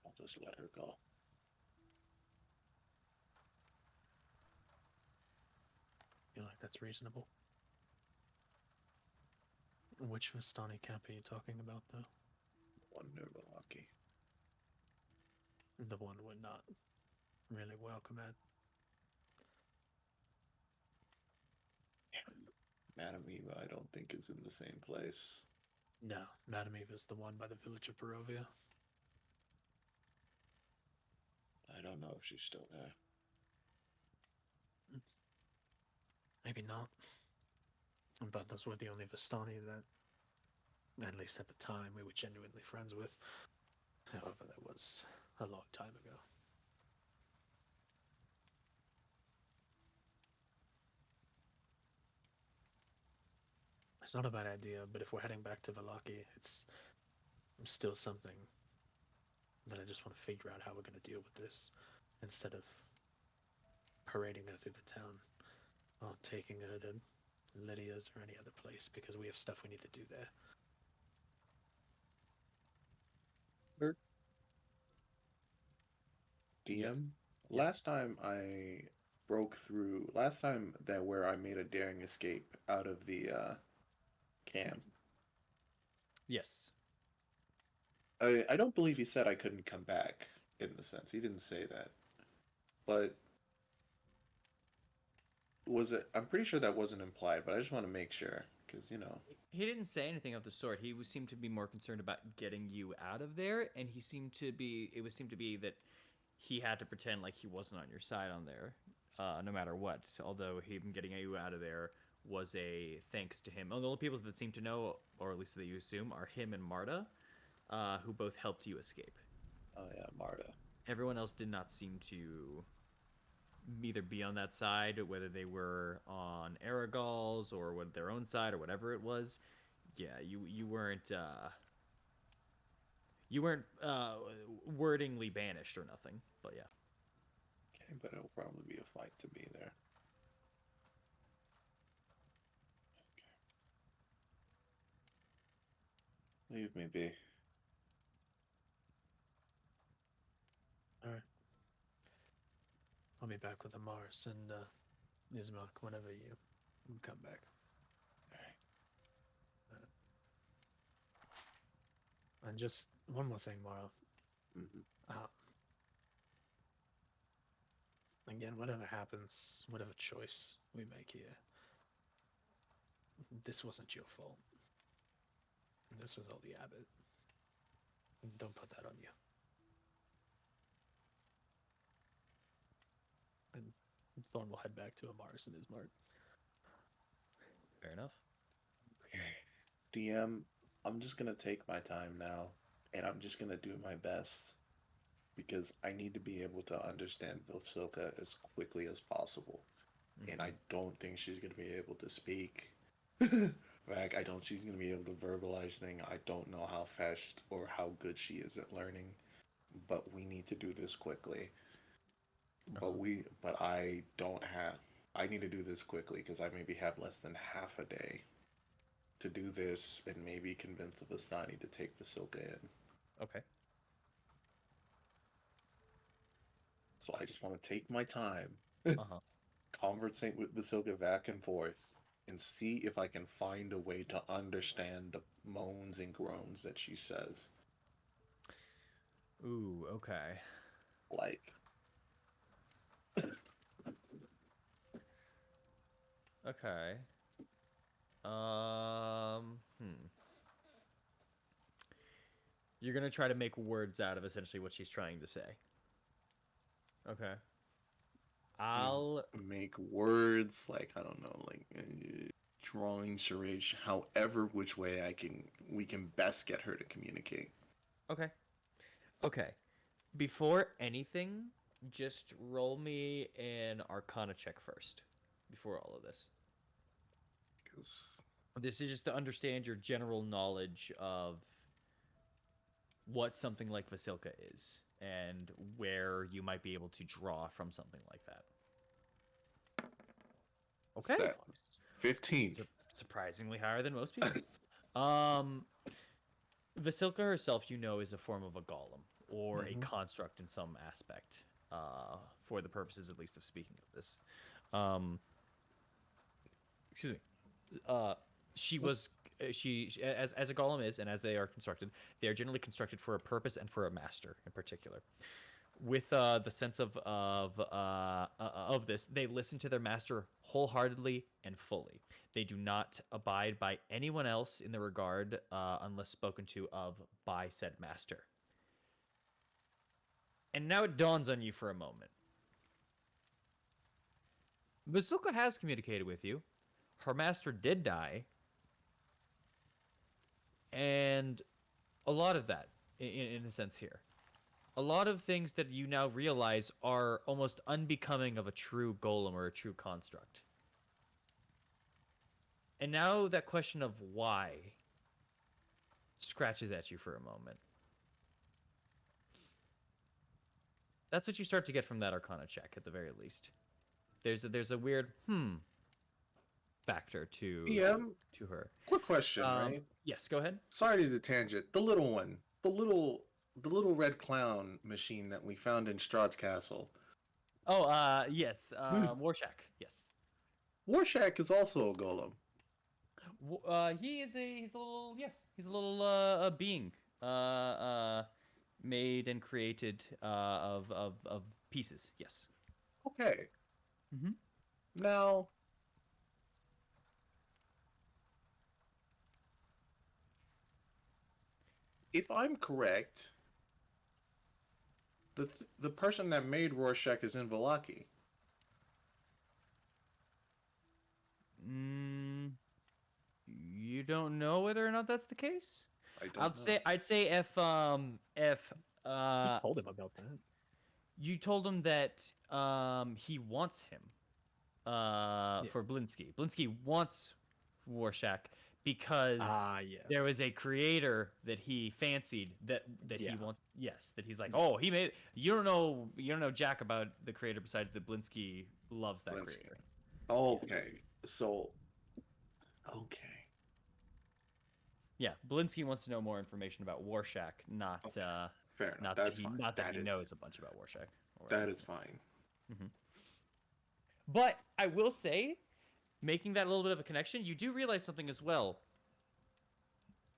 I'll just let her go. Feel like that's reasonable. Which Vistani camp are you talking about, though? One near Milwaukee. The one we're not really welcome at. Madame Eva, I don't think is in the same place. No, Madame Eva's the one by the village of Barovia. I don't know if she's still there. Maybe not. But those were the only Vistani that, at least at the time, we were genuinely friends with. However, that was a long time ago. It's not a bad idea, but if we're heading back to Valaki, it's still something that I just want to figure out how we're going to deal with this instead of parading her through the town or taking her to Lydia's or any other place because we have stuff we need to do there. DM, Yes. last time I broke through, last time that where I made a daring escape out of the camp, Yes. I don't believe he said I couldn't come back in the sense. He didn't say that. But was it? I'm pretty sure that wasn't implied, but I just want to make sure because He didn't say anything of the sort. He seemed to be more concerned about getting you out of there, and he seemed to be. It would seem to be that he had to pretend like he wasn't on your side on there, no matter what. Although him getting you out of there was a thanks to him. And the only people that seem to know, or at least that you assume, are him and Marta, who both helped you escape. Oh yeah, Marta. Everyone else did not seem to either be on that side, whether they were on Aragal's or with their own side or whatever it was. Yeah, you weren't wordingly banished or nothing, but yeah. Okay, but it'll probably be a fight to be there. Okay. Leave me be. Alright. I'll be back with Amaris and Ismark whenever you come back. And just one more thing, Mara. Mm-hmm. Again, whatever happens, whatever choice we make here, this wasn't your fault. This was all the Abbot. Don't put that on you. And Thorn will head back to Amaris and Ismark. Fair enough. DM, I'm just gonna take my time now, and I'm just gonna do my best because I need to be able to understand Vilsilka as quickly as possible. And I don't think she's gonna be able to speak. Like I don't. She's gonna be able to verbalize things. I don't know how fast or how good she is at learning, but we need to do this quickly. But I don't have. I need to do this quickly because I maybe have less than half a day to do this and maybe convince the Vistani to take Vasilka in. Okay. So I just want to take my time, Uh-huh. conversing with Vasilka back and forth, and see if I can find a way to understand the moans and groans that she says. Ooh, okay. Like, Okay. You're gonna try to make words out of essentially what she's trying to say. Okay. I'll make words, like, I don't know, like drawing, charades, however which way we can best get her to communicate. Okay. Okay. Before anything, just roll me an Arcana check first. Before all of this. Because This is just to understand your general knowledge of what something like Vasilka is and where you might be able to draw from something like that. Okay. 15. Surprisingly higher than most people. Vasilka herself, you know, is a form of a golem or a construct in some aspect, for the purposes at least of speaking of this. Excuse me. She as a golem is, and as they are constructed, they are generally constructed for a purpose and for a master in particular. With the sense of this, they listen to their master wholeheartedly and fully. They do not abide by anyone else in the regard unless spoken to of by said master. And now it dawns on you for a moment. Vasilka has communicated with you. Her master did die. And a lot of that, in a sense here. A lot of things that you now realize are almost unbecoming of a true golem or a true construct. And now that question of why scratches at you for a moment. That's what you start to get from that Arcana check, at the very least. There's a weird factor to her. Quick question, right? Yes, go ahead. Sorry to the tangent. The little one, the little red clown machine that we found in Strahd's castle. Oh, yes, Warshak. Yes. Warshak is also a golem. He's a little being made and created of pieces. Yes. Okay. Mm-hmm. Now, if I'm correct, the person that made Rorschach is in Valaki. You don't know whether or not that's the case? I don't know. I'd say if I told him about that. you told him that he wants him for Blinsky. Blinsky wants Warshak because Yes. there was a creator that he fancied that he wants. Yes, that he's like, oh, he made. You don't know jack about the creator besides that Blinsky loves that creator. Okay, so okay. Yeah, Blinsky wants to know more information about Warshak, not Fair enough. not That's that he fine. not that That he is- knows a bunch about Warshak. That is fine. But I will say, making that a little bit of a connection, you do realize something as well.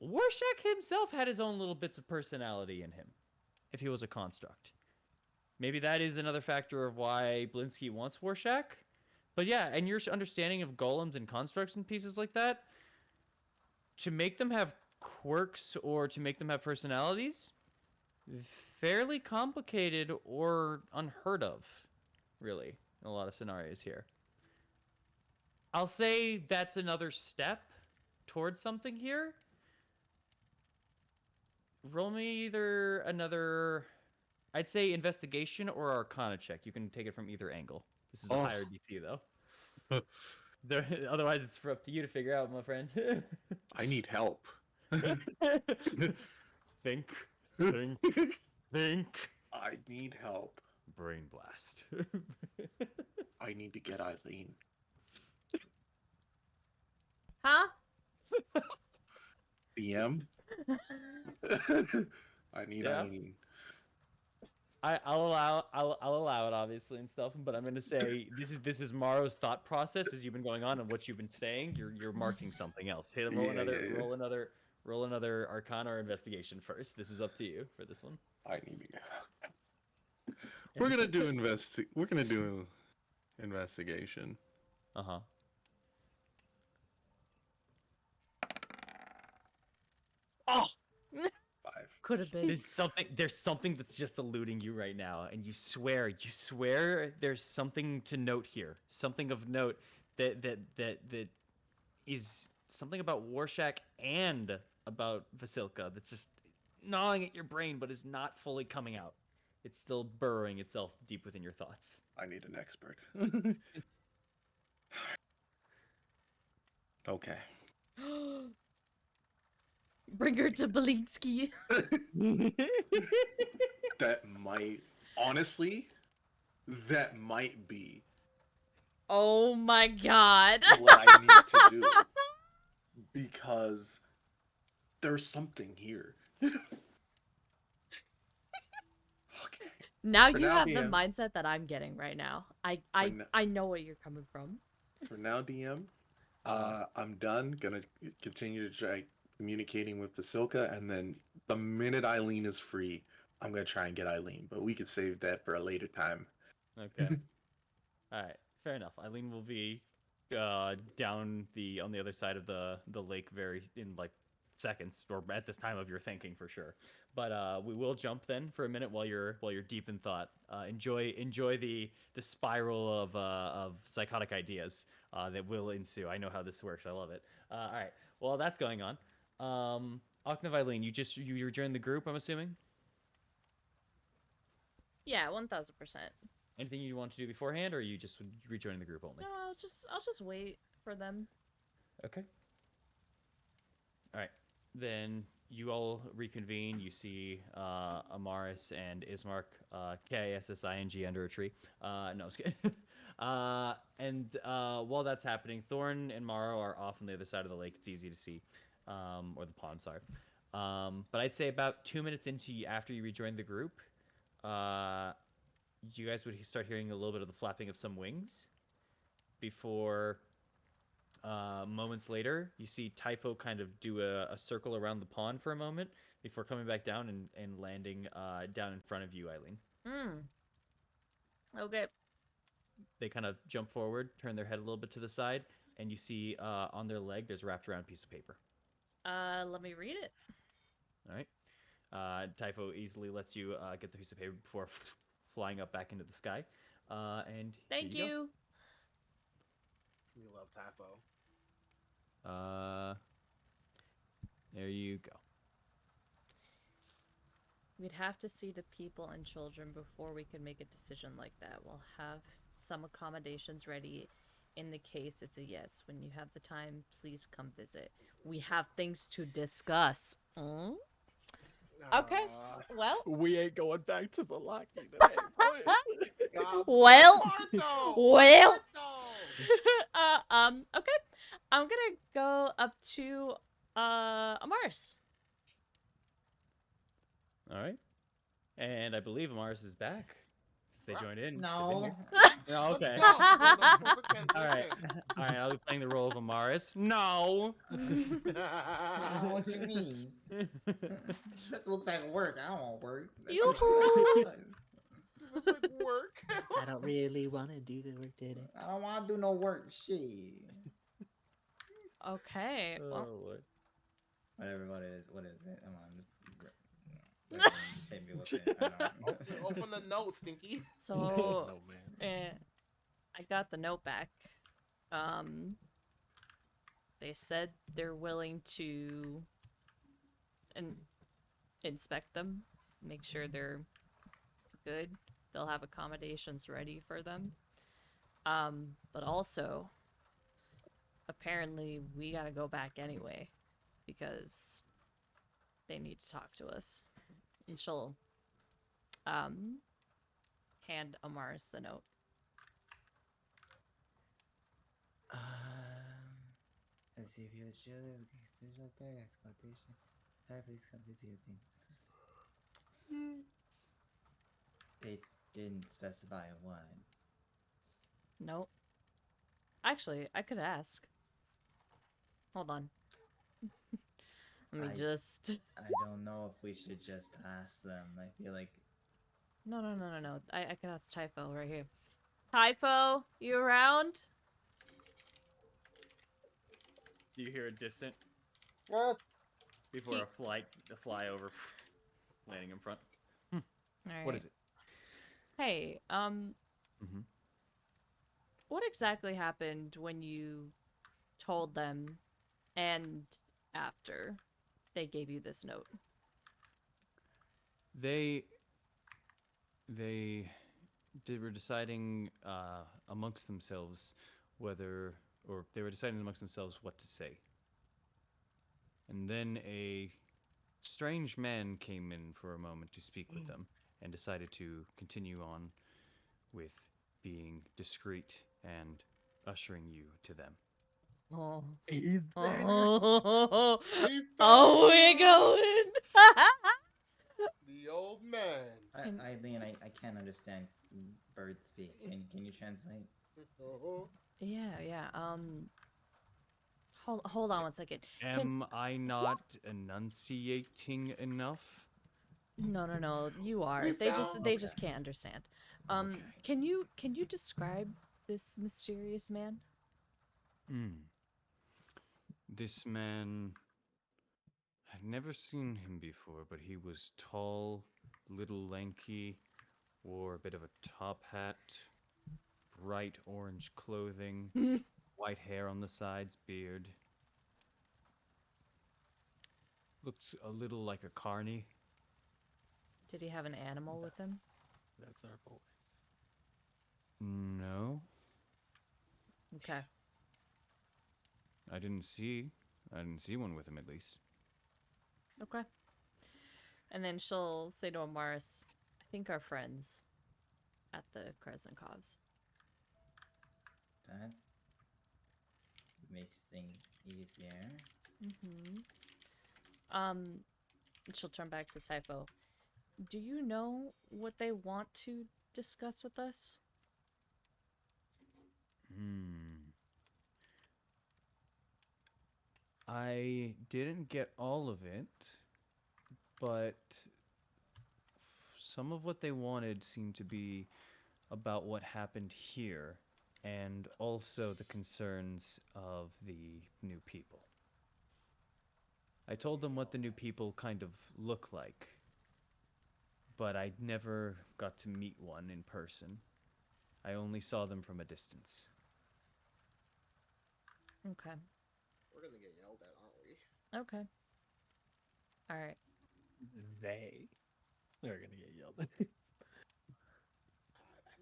Warshak himself had his own little bits of personality in him, if he was a construct. Maybe that is another factor of why Blinsky wants Warshak. But yeah, and your understanding of golems and constructs and pieces like that, to make them have quirks or to make them have personalities, fairly complicated or unheard of, really, in a lot of scenarios here. I'll say that's another step towards something here. Roll me either another, I'd say investigation or Arcana check. You can take it from either angle. This is a higher DC, though. Otherwise, it's up to you to figure out, my friend. I need help. Think. I need help. Brain blast. I need to get Eileen. Huh? DM? I need Eileen. I'll allow it, obviously, and stuff. But I'm gonna say this is Maro's thought process as you've been going on and what you've been saying. You're marking something else. Roll another Arcana or investigation first. This is up to you for this one. I need to. We're gonna do investigation. Uh-huh. Oh. 5. Could have been. There's something that's just eluding you right now, and you swear there's something to note here. Something of note that is something about Warshak and about Vasilka that's just gnawing at your brain, but is not fully coming out. It's still burrowing itself deep within your thoughts. I need an expert. Okay. Bring her to Belinsky. That might be Oh my god. what I need to do. Because there's something here. Okay. Now For you now, have the DM. mindset that I'm getting right now. I know where you're coming from. For now, DM, I'm done. Gonna continue to try communicating with Vasilka, and then the minute Eileen is free, I'm gonna try and get Eileen. But we could save that for a later time. Okay. All right. Fair enough. Eileen will be down on the other side of the lake in like seconds, or at this time of your thinking for sure. But we will jump then for a minute while you're deep in thought. Enjoy the spiral of psychotic ideas that will ensue. I know how this works. I love it. All right. While that's going on, Octave, Eileen, you joined the group, I'm assuming. Yeah, 1000%. Anything you want to do beforehand, or are you just rejoining the group only? No, I'll just wait for them. Okay. All right. Then you all reconvene. You see Amaris and Ismark, Kissing under a tree. No, I was kidding. While that's happening, Thorn and Morrow are off on the other side of the lake. It's easy to see, or the pond. Sorry. But I'd say about 2 minutes after you rejoin the group, you guys would start hearing a little bit of the flapping of some wings before. Moments later, you see Typho kind of do a circle around the pond for a moment before coming back down and landing down in front of you, Eileen. Okay. They kind of jump forward, turn their head a little bit to the side, and you see on their leg there's a wrapped around piece of paper. Let me read it. All right. Typho easily lets you get the piece of paper before flying up back into the sky. And Thank here you. We love Typho. There you go. We'd have to see the people and children before we could make a decision like that. We'll have some accommodations ready in the case it's a yes. When you have the time, please come visit. We have things to discuss. Okay. Well. We ain't going back to Balaki today, boys. Well. Well. Okay. I'm gonna go up to Amaris. All right. And I believe Amaris is back. They joined in. No. Oh, okay. All All right. All right. I'll be playing the role of Amaris. No. What you mean? This looks like work. I don't want work. Yoo-hoo. Work. I don't really want to do the work today. I don't want to do no work. Shit. Okay. Well, what? Whatever. What is it? Come on. Just hit me with it. I don't... Open the note, Stinky. so No, man. I got the note back. They said they're willing to inspect them, make sure they're good. They'll have accommodations ready for them. But also, apparently, we gotta go back anyway because they need to talk to us. And she'll hand Amaris the note. Let's see if you would show them. There's out there. Exploitation. Hi, please come visit your things. They didn't specify what. Nope. Actually, I could ask. Hold on. Let me just... I don't know if we should just ask them. I feel like... No. I can ask Typho right here. Typho, you around? Do you hear a distant? Yes. Before a flyover landing in front. Alright. What is it? Hey, Mm-hmm. what exactly happened when you told them and after they gave you this note? They were deciding amongst themselves whether, or they were deciding amongst themselves what to say. And then a strange man came in for a moment to speak with them and decided to continue on with being discreet and ushering you to them. Oh. He's there. Oh, He oh, found we're you, going. The old man. Eileen, I can't understand bird speak. Can you translate? Yeah. Hold on one second. Am I not enunciating enough? No. You are. We They found- just can't understand. Okay. Can you describe this mysterious man? This man, I've never seen him before, but he was tall, little lanky, wore a bit of a top hat, bright orange clothing, white hair on the sides, beard. Looks a little like a carny. Did he have an animal with him? That's our boy. No. Okay. I didn't see one with him at least. Okay. And then she'll say to Amaris, I think our friends at the Kresnikovs. That makes things easier. Mm-hmm. She'll turn back to Typho. Do you know what they want to discuss with us? I didn't get all of it, but some of what they wanted seemed to be about what happened here and also the concerns of the new people. I told them what the new people kind of look like, but I never got to meet one in person. I only saw them from a distance. Okay. We're gonna get yelled at, aren't we? Okay. All right. They're gonna get yelled. I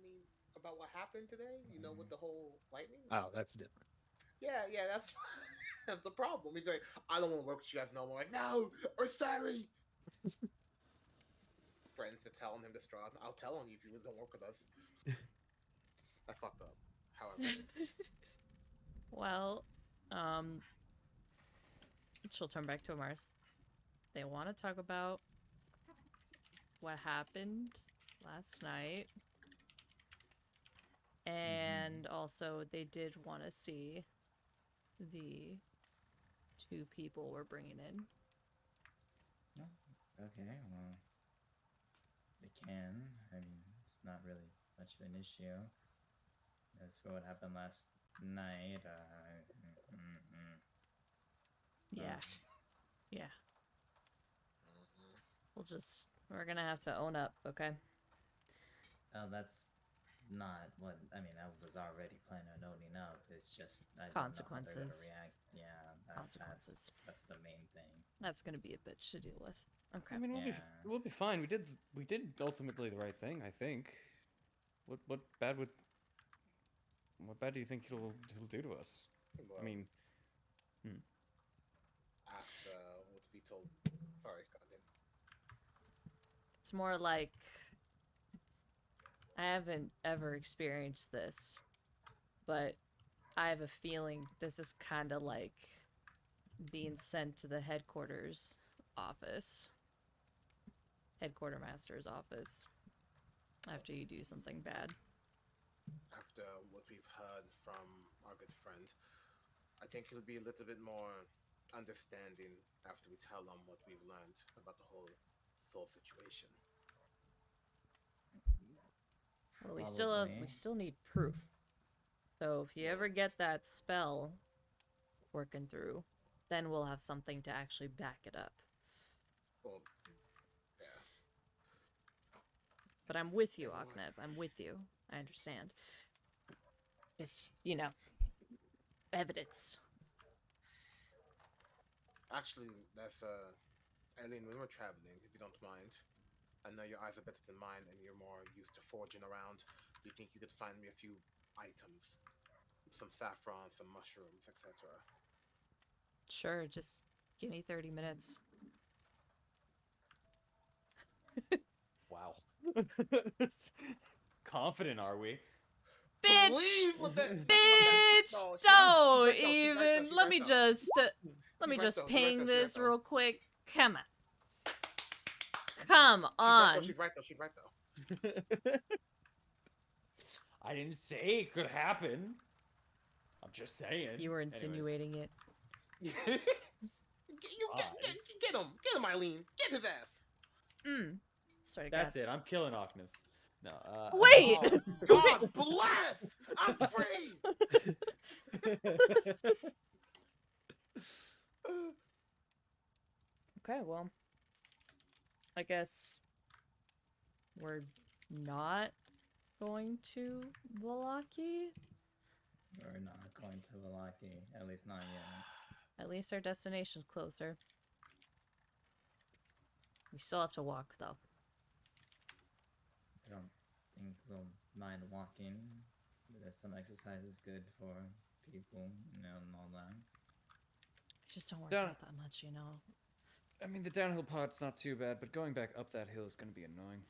mean, about what happened today. You know, with the whole lightning. Oh, that's different. Yeah, that's that's the problem. He's like, I don't want to work with you guys no more. Like, no, we're sorry. Friends to telling him to Strahd. I'll tell on you if you don't work with us. I fucked up. However, Well, she'll turn back to Amaris. They want to talk about what happened last night. And also, they did want to see the 2 people we're bringing in. Okay, well, they can. I mean, it's not really much of an issue. As for what happened last night, Yeah. Yeah. We're gonna have to own up, okay? Oh, that's not what I mean. I was already planning on owning up. It's just I don't know how they're gonna Consequences. react. Yeah, Consequences. That's the main thing. That's gonna be a bitch to deal with. Okay. I mean, Yeah. we'll be fine. We did ultimately the right thing, I think. What bad do you think he'll do to us? well, I mean, after what we told. Sorry, go ahead. It's more like I haven't ever experienced this, but I have a feeling this is kind of like being sent to the headquarters office, headquarter master's office, after you do something bad. After what we've heard from our good friend, I think he'll be a little bit more understanding after we tell him what we've learned about the whole soul situation. Well, we Probably. still need proof. So if you ever get that spell working through, then we'll have something to actually back it up. Well, yeah. But I'm with you, Aknev. I'm with you. I understand. Just, evidence. Actually, that's Eileen, when we're traveling, if you don't mind, I know your eyes are better than mine and you're more used to foraging around. Do you think you could find me a few items? Some saffron, some mushrooms, etc. Sure, just give me 30 minutes. wow. Confident are we? Bitch! Please, let that, Bitch! no, Don't she's right, even. she's Let right, me though. just. Let She's me right, just though, she's right, ping though, she's right, this though. real quick. Come on. Come on. She's right though. I didn't say it could happen. I'm just saying. You were Anyways. insinuating it. Get him, Eileen. Get his ass. Sorry, That's it. I'm killing Oknev. No. Wait! Oh, God bless! I'm free! Okay, well. I guess we're not going to Valaki. We're not going to Valaki, at least not yet. At least our destination's closer. We still have to walk, though. I don't think we'll mind walking. Some exercise is good for people, and all that. I just don't work Down- out that much, you know. I mean, the downhill part's not too bad, but going back up that hill is going to be annoying.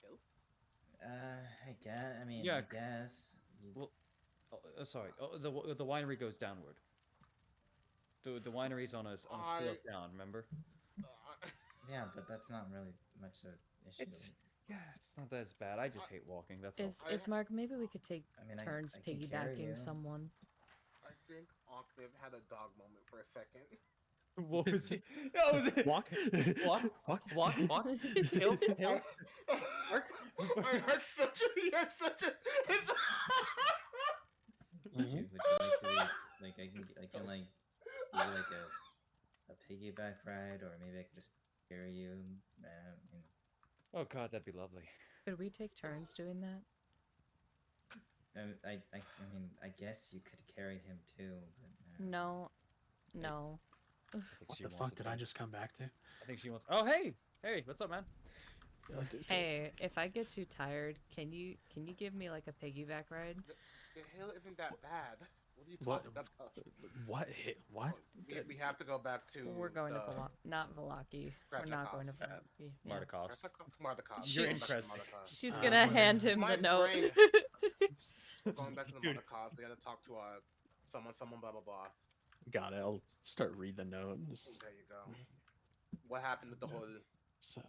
Hill? I guess. I mean, Yeah, I guess. Well, sorry. Oh, the winery goes downward. The winery's on a slope down. Remember? Yeah, but that's not really much an issue. It's not that as bad. I just hate walking. That's all. Is Mark? Maybe we could take I mean, turns I can carry you. piggybacking someone. I think Octave had a dog moment for a second. What was it? That was it. Walk. Walk. Hill. Mark. I heard such a. You had such a. Would you like to be like I can like do like a piggyback ride, or maybe I could just carry you? You know. Oh God, that'd be lovely. Could we take turns doing that? I mean, I guess you could carry him too, but No. No. I think What she the wants fuck it did to. I just come back to? I think she wants. Oh hey, what's up, man? Hey, if I get too tired, can you give me like a piggyback ride? The hill isn't that bad. What are you What? talking about? What hit? What? We have to go back to. We're going to the not Velaki. We're not going to Krasnikov. Velaki. Yeah. Martikovs. Mardukov. You're in Going back to Kresnik. Mardukov. She's gonna hand him My the note. brain- Going back to the Dude. Mardukov, we gotta talk to someone, blah blah blah. Got it. I'll start reading the note. And just, There you go. What happened with the whole? so,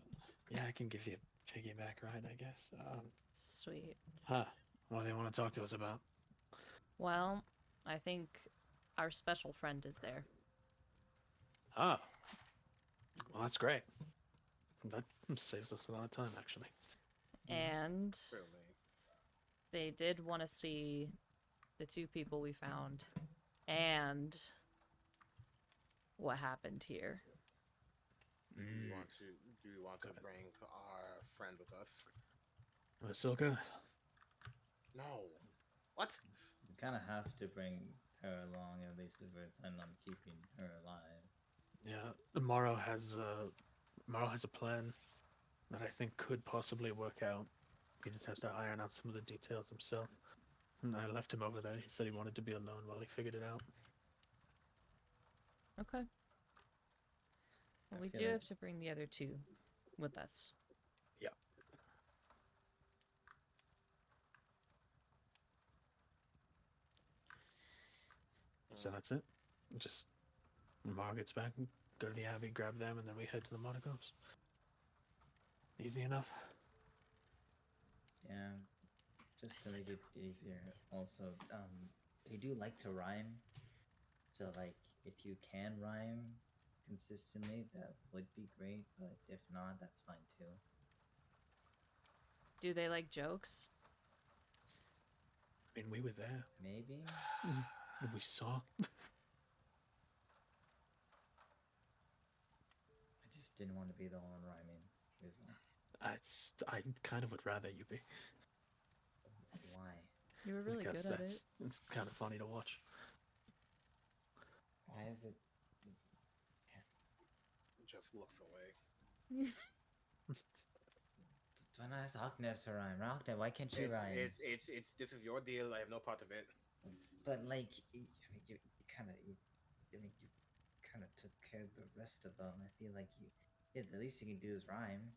yeah, I can give you a piggyback ride, I guess. Sweet. What do they want to talk to us about? Well, I think our special friend is there. Oh. Well, that's great. That saves us a lot of time, actually. And Certainly. they did want to see the two people we found and what happened here. Do you want to bring our friend with us? Vasilka? No. What? we kind of have to bring her along, at least if we're planning on keeping her alive. Yeah, Morrow has a plan that I think could possibly work out. He just has to iron out some of the details himself. And I left him over there. He said he wanted to be alone while he figured it out. Okay. Well, I we feel do like- have to bring the other two with us. So that's it. Just when Morrow gets back, go to the Abbey, grab them, and then we head to the Monaco's. Easy enough. Yeah, just to make it easier. Also, they do like to rhyme, so like if you can rhyme consistently, that would be great. But if not, that's fine too. Do they like jokes? I mean, we were there. Maybe. And we saw. I just didn't want to be the one rhyming. Is I kind of would rather you be. why? You were really because good at it. it's kind of funny to watch. Why is it? Just looks away. When I asked Ocnev to rhyme, Ocnev, why can't you rhyme? It's this is your deal. I have no part of it. But like, you kind of, I mean, you kind of took care of the rest of them. I feel like the least you can do is rhyme.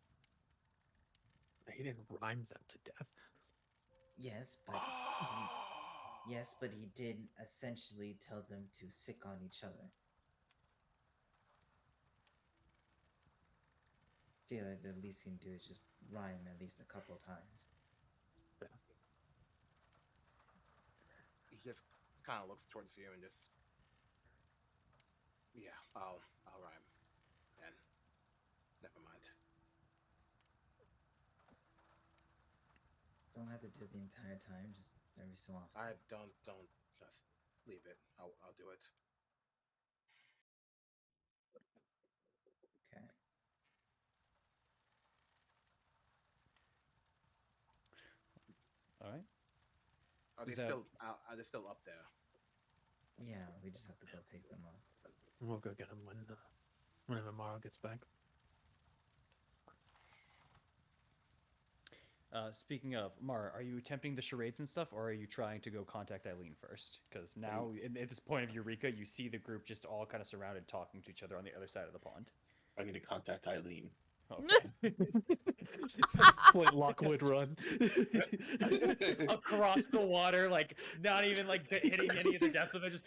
He didn't rhyme them to death. Yes, but he did essentially tell them to sick on each other. I feel like the least you can do is just rhyme at least a couple times. He just kind of looks towards you and just, yeah, I'll rhyme. And never mind. Don't have to do it the entire time, just every so often. I don't just leave it. I'll do it. Okay. All right. Are they Is that- still are they still up there? Yeah, we just have to go pick them up. We'll go get him whenever Morrow gets back. Speaking of, Mara, are you attempting the charades and stuff, or are you trying to go contact Eileen first? Because now, at this point of Eureka, you see the group just all kind of surrounded, talking to each other on the other side of the pond. I need to contact Eileen. Okay. Point Lockwood run. Across the water, like not even like hitting any of the depths of it, just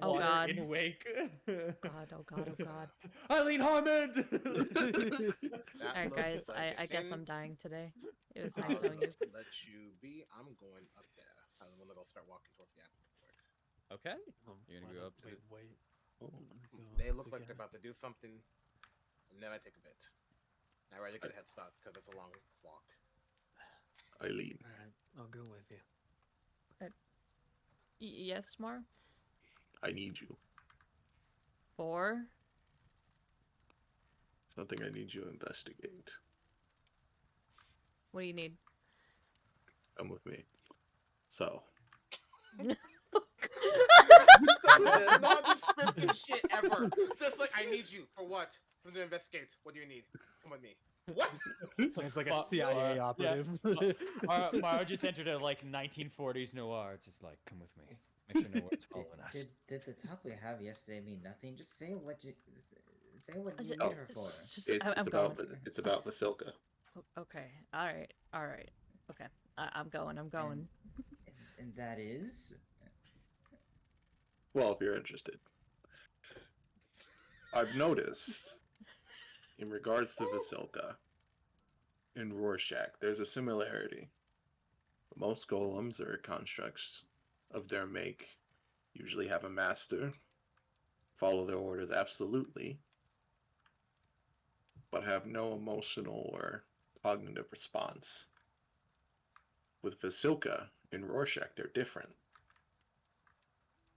Oh, water God. in wake. God, oh god, oh god. Eileen Harmon. That Alright, looks guys, like I guess Finn. I'm dying today. It was I'll nice knowing you. let you be. I'm going up there. I'm gonna go start walking towards the apple quick. Okay. You're gonna Why go not up to wait. Oh, They look like they're about to do something, and then I take a bit. I rather get a head start because it's a long walk. Eileen, Alright, I'll go with you. Yes, Mar? I need you. For? Something I need you to investigate. What do you need? Come with me. So, That's non-descriptive shit ever. Just like, I need you for what? For to investigate. What do you need? Come with me. What? It's like a CIA operative. Mara just entered a like 1940s noir. It's just like, come with me. Make sure no one's following us. Did the talk we have yesterday mean nothing? Just say what you I need ju- her for. just- it's I'm about going. it's about Vasilka. Okay. Alright. Alright. Okay. I'm going. I'm going. And that is Well, if you're interested, I've noticed in regards to Vasilka and Rorschach, there's a similarity. Most golems or constructs of their make usually have a master, follow their orders absolutely, but have no emotional or cognitive response. With Vasilka and Rorschach, they're different.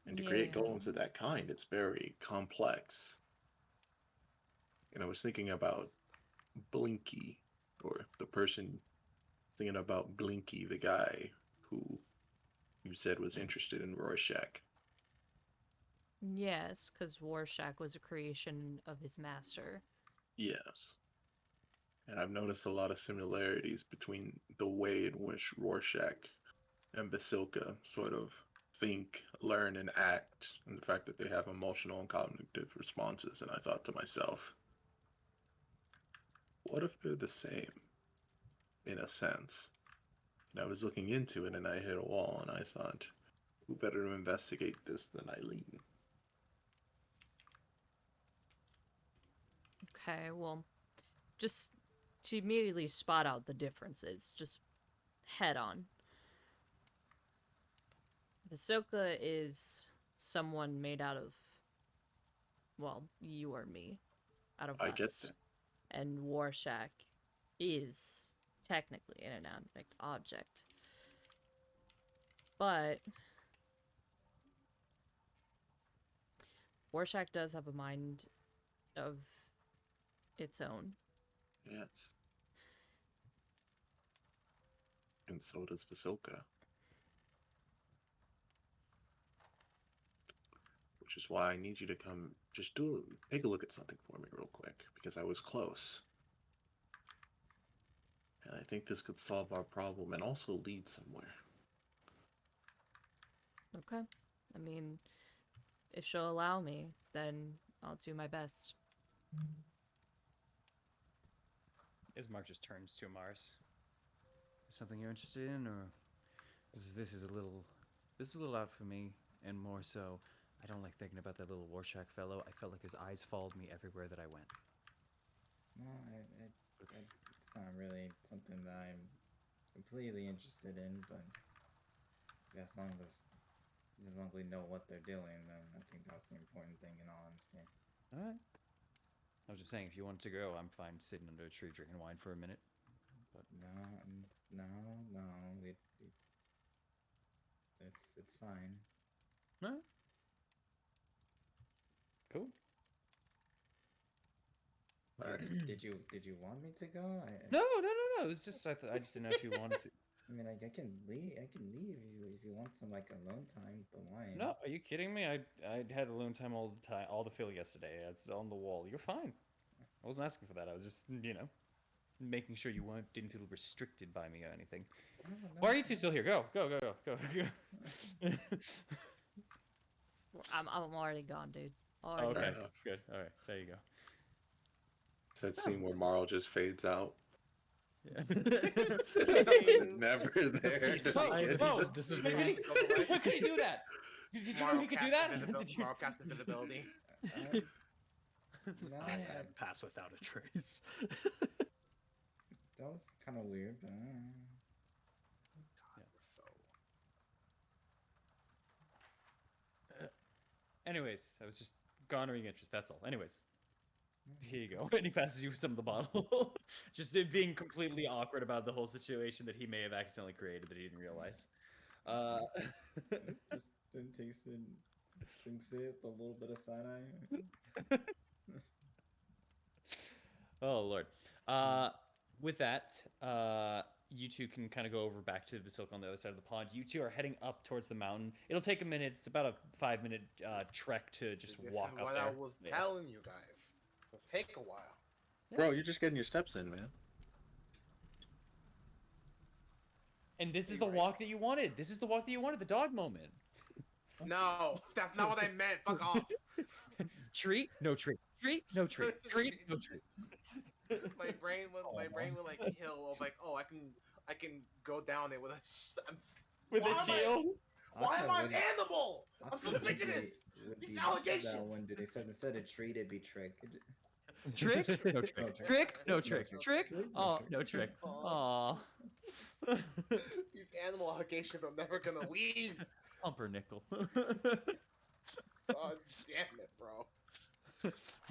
And to create Yeah. golems of that kind, it's very complex. And I was thinking about Blinky, or the person thinking about Blinky, the guy who you said was interested in Rorschach. Yes, because Warshak was a creation of his master. Yes. And I've noticed a lot of similarities between the way in which Rorschach and Vasilka sort of think, learn, and act, and the fact that they have emotional and cognitive responses. And I thought to myself, what if they're the same, in a sense? And I was looking into it and I hit a wall and I thought, who better to investigate this than Eileen? Okay, well, just to immediately spot out the differences, just head on. Vasilka is someone made out of, well, you or me, out of I get us. that. And Warshak is technically an inanimate object. But Warshak does have a mind of its own. Yes. And so does Vasilka. Which is why I need you to come just take a look at something for me real quick, because I was close. And I think this could solve our problem and also lead somewhere. Okay. I mean, if she'll allow me, then I'll do my best. Ismark just turns to Mars. Is something you're interested in, or this is a little out for me, and more so, I don't like thinking about that little Warshak fellow. I felt like his eyes followed me everywhere that I went. No, it's not really something that I'm completely interested in, but as long as we know what they're doing, then I think that's the important thing in all honesty. All right. I was just saying, if you wanted to go, I'm fine sitting under a tree drinking wine for a minute. But No, it's fine. all right. Cool. Did you want me to go? No. It was just I just didn't know if you wanted to. I mean, like I can leave if you want some like alone time with the wine. No, are you kidding me? I had alone time all the time, all the fill yesterday. It's on the wall. You're fine. I wasn't asking for that. I was just making sure you didn't feel restricted by me or anything. No, no, Why are you two still here? Go. Go. I'm already gone, dude. Oh, Already okay, gone. enough. good. All right, there you go. It's that scene where Marl just fades out. Yeah. Never there. He sighed, Again. but he Bro, just disappeared. how could he do that? Did you know he could do that? Did you... Marlcast invisibility. No, That's him. Pass without a trace. that was kind of weird, but God, we're so. Anyways, I was just garnering interest. That's all. Anyways, here you go. And he passes you some of the bottle. Just it being completely awkward about the whole situation that he may have accidentally created that he didn't realize. just didn't taste it. Drinks it with a little bit of side eye. Oh Lord. With that, you two can kind of go over back to the silk on the other side of the pond. You two are heading up towards the mountain. It'll take a minute. It's about a 5-minute trek to just This walk is up what there. I was telling you guys. It'll take a while. Bro, you're just getting your steps in, man. And this is You're the right. walk that you wanted. This is the walk that you wanted. The dog moment. No, that's not what I meant. Fuck off. Treat, no treat. Treat, no treat. Treat, no treat. My brain would like heal. Of like, oh, I can go down there with a. With Why a am I- shield. Why am I an wouldn't- animal? I I'm so thought sick of would this. be- would These be allegations. That one, dude. They said instead of treat, it'd be trick. Trick, no trick. No Trick, no No trick. trick. Trick, No oh, trick. no trick. Aw. Aw. These animal allegations are never gonna leave. Pumpernickel. God damn it, bro.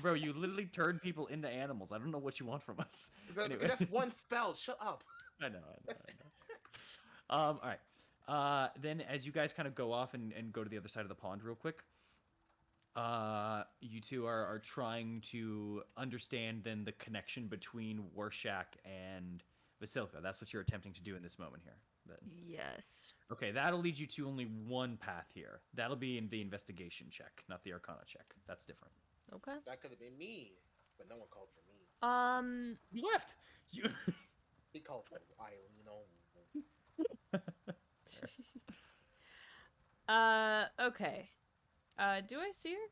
Bro, you literally turned people into animals. I don't know what you want from us. Anyway. That's one spell. Shut up. I know. All right. Then as you guys kind of go off and go to the other side of the pond real quick, you two are trying to understand then the connection between Warshak and Vasilka. That's what you're attempting to do in this moment here. Yes. Okay, that'll lead you to only one path here. That'll be in the investigation check, not the Arcana check. That's different. Okay. That could have been me, but no one called for me. You left. You. He called for Eileen only. Okay. Do I see her?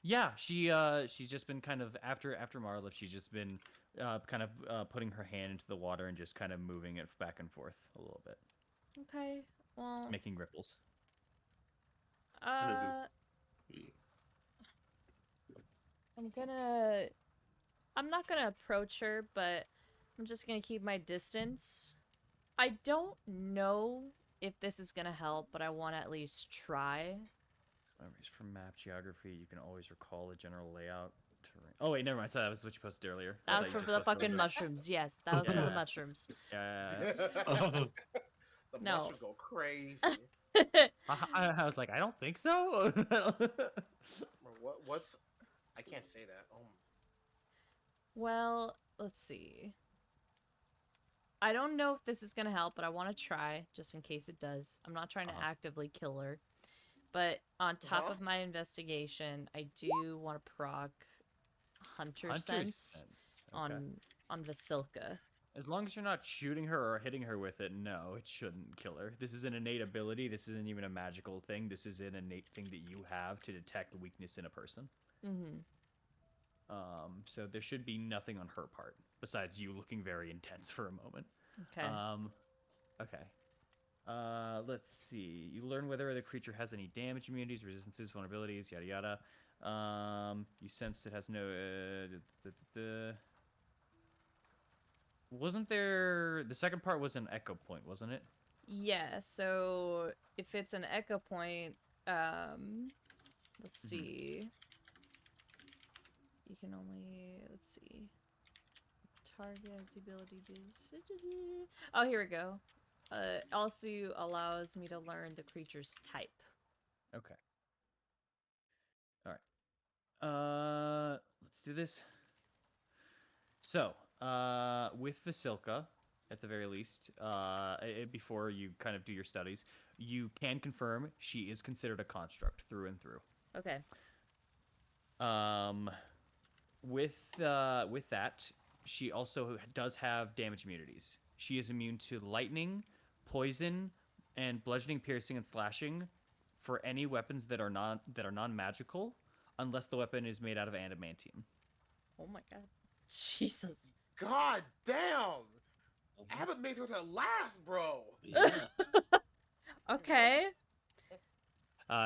Yeah, she's just been kind of after Marla. She's just been kind of putting her hand into the water and just kind of moving it back and forth a little bit, Okay. Well. making ripples. I'm not gonna approach her, but I'm just gonna keep my distance. I don't know if this is gonna help, but I want to at least try. Memories from map geography. You can always recall the general layout. Terrain. Oh wait, never mind. Sorry, that was what you posted earlier. That was you for just the posted fucking earlier. mushrooms. Yes, that was for the Yeah. mushrooms. Yeah. The No. mushrooms go crazy. I was like, I don't think so. What's? I can't say that. Oh. Well, let's see. I don't know if this is gonna help, but I want to try just in case it does. I'm not trying to actively kill her, but on top of my investigation, I do want to proc Hunter Sense Okay. on Vasilka. As long as you're not shooting her or hitting her with it, no, it shouldn't kill her. This is an innate ability. This isn't even a magical thing. This is an innate thing that you have to detect weakness in a person. Mm-hmm. So there should be nothing on her part besides you looking very intense for a moment. Okay. Okay. Let's see. You learn whether the creature has any damage immunities, resistances, vulnerabilities, yada yada. You sense it has no. Wasn't there the second part was an echo point, wasn't it? Yeah. So if it's an echo point, let's see. You can only target has the ability to. Oh, here we go. Also allows me to learn the creature's type. Okay. All right. Let's do this. So, with Vasilka, at the very least, before you kind of do your studies, you can confirm she is considered a construct through and through. Okay. With that, she also does have damage immunities. She is immune to lightning, poison, and bludgeoning, piercing, and slashing for any weapons that are non-magical, unless the weapon is made out of adamantium. Oh my god. Jesus. God damn! Mhm. Abbott made her to last, bro. Yeah. Okay.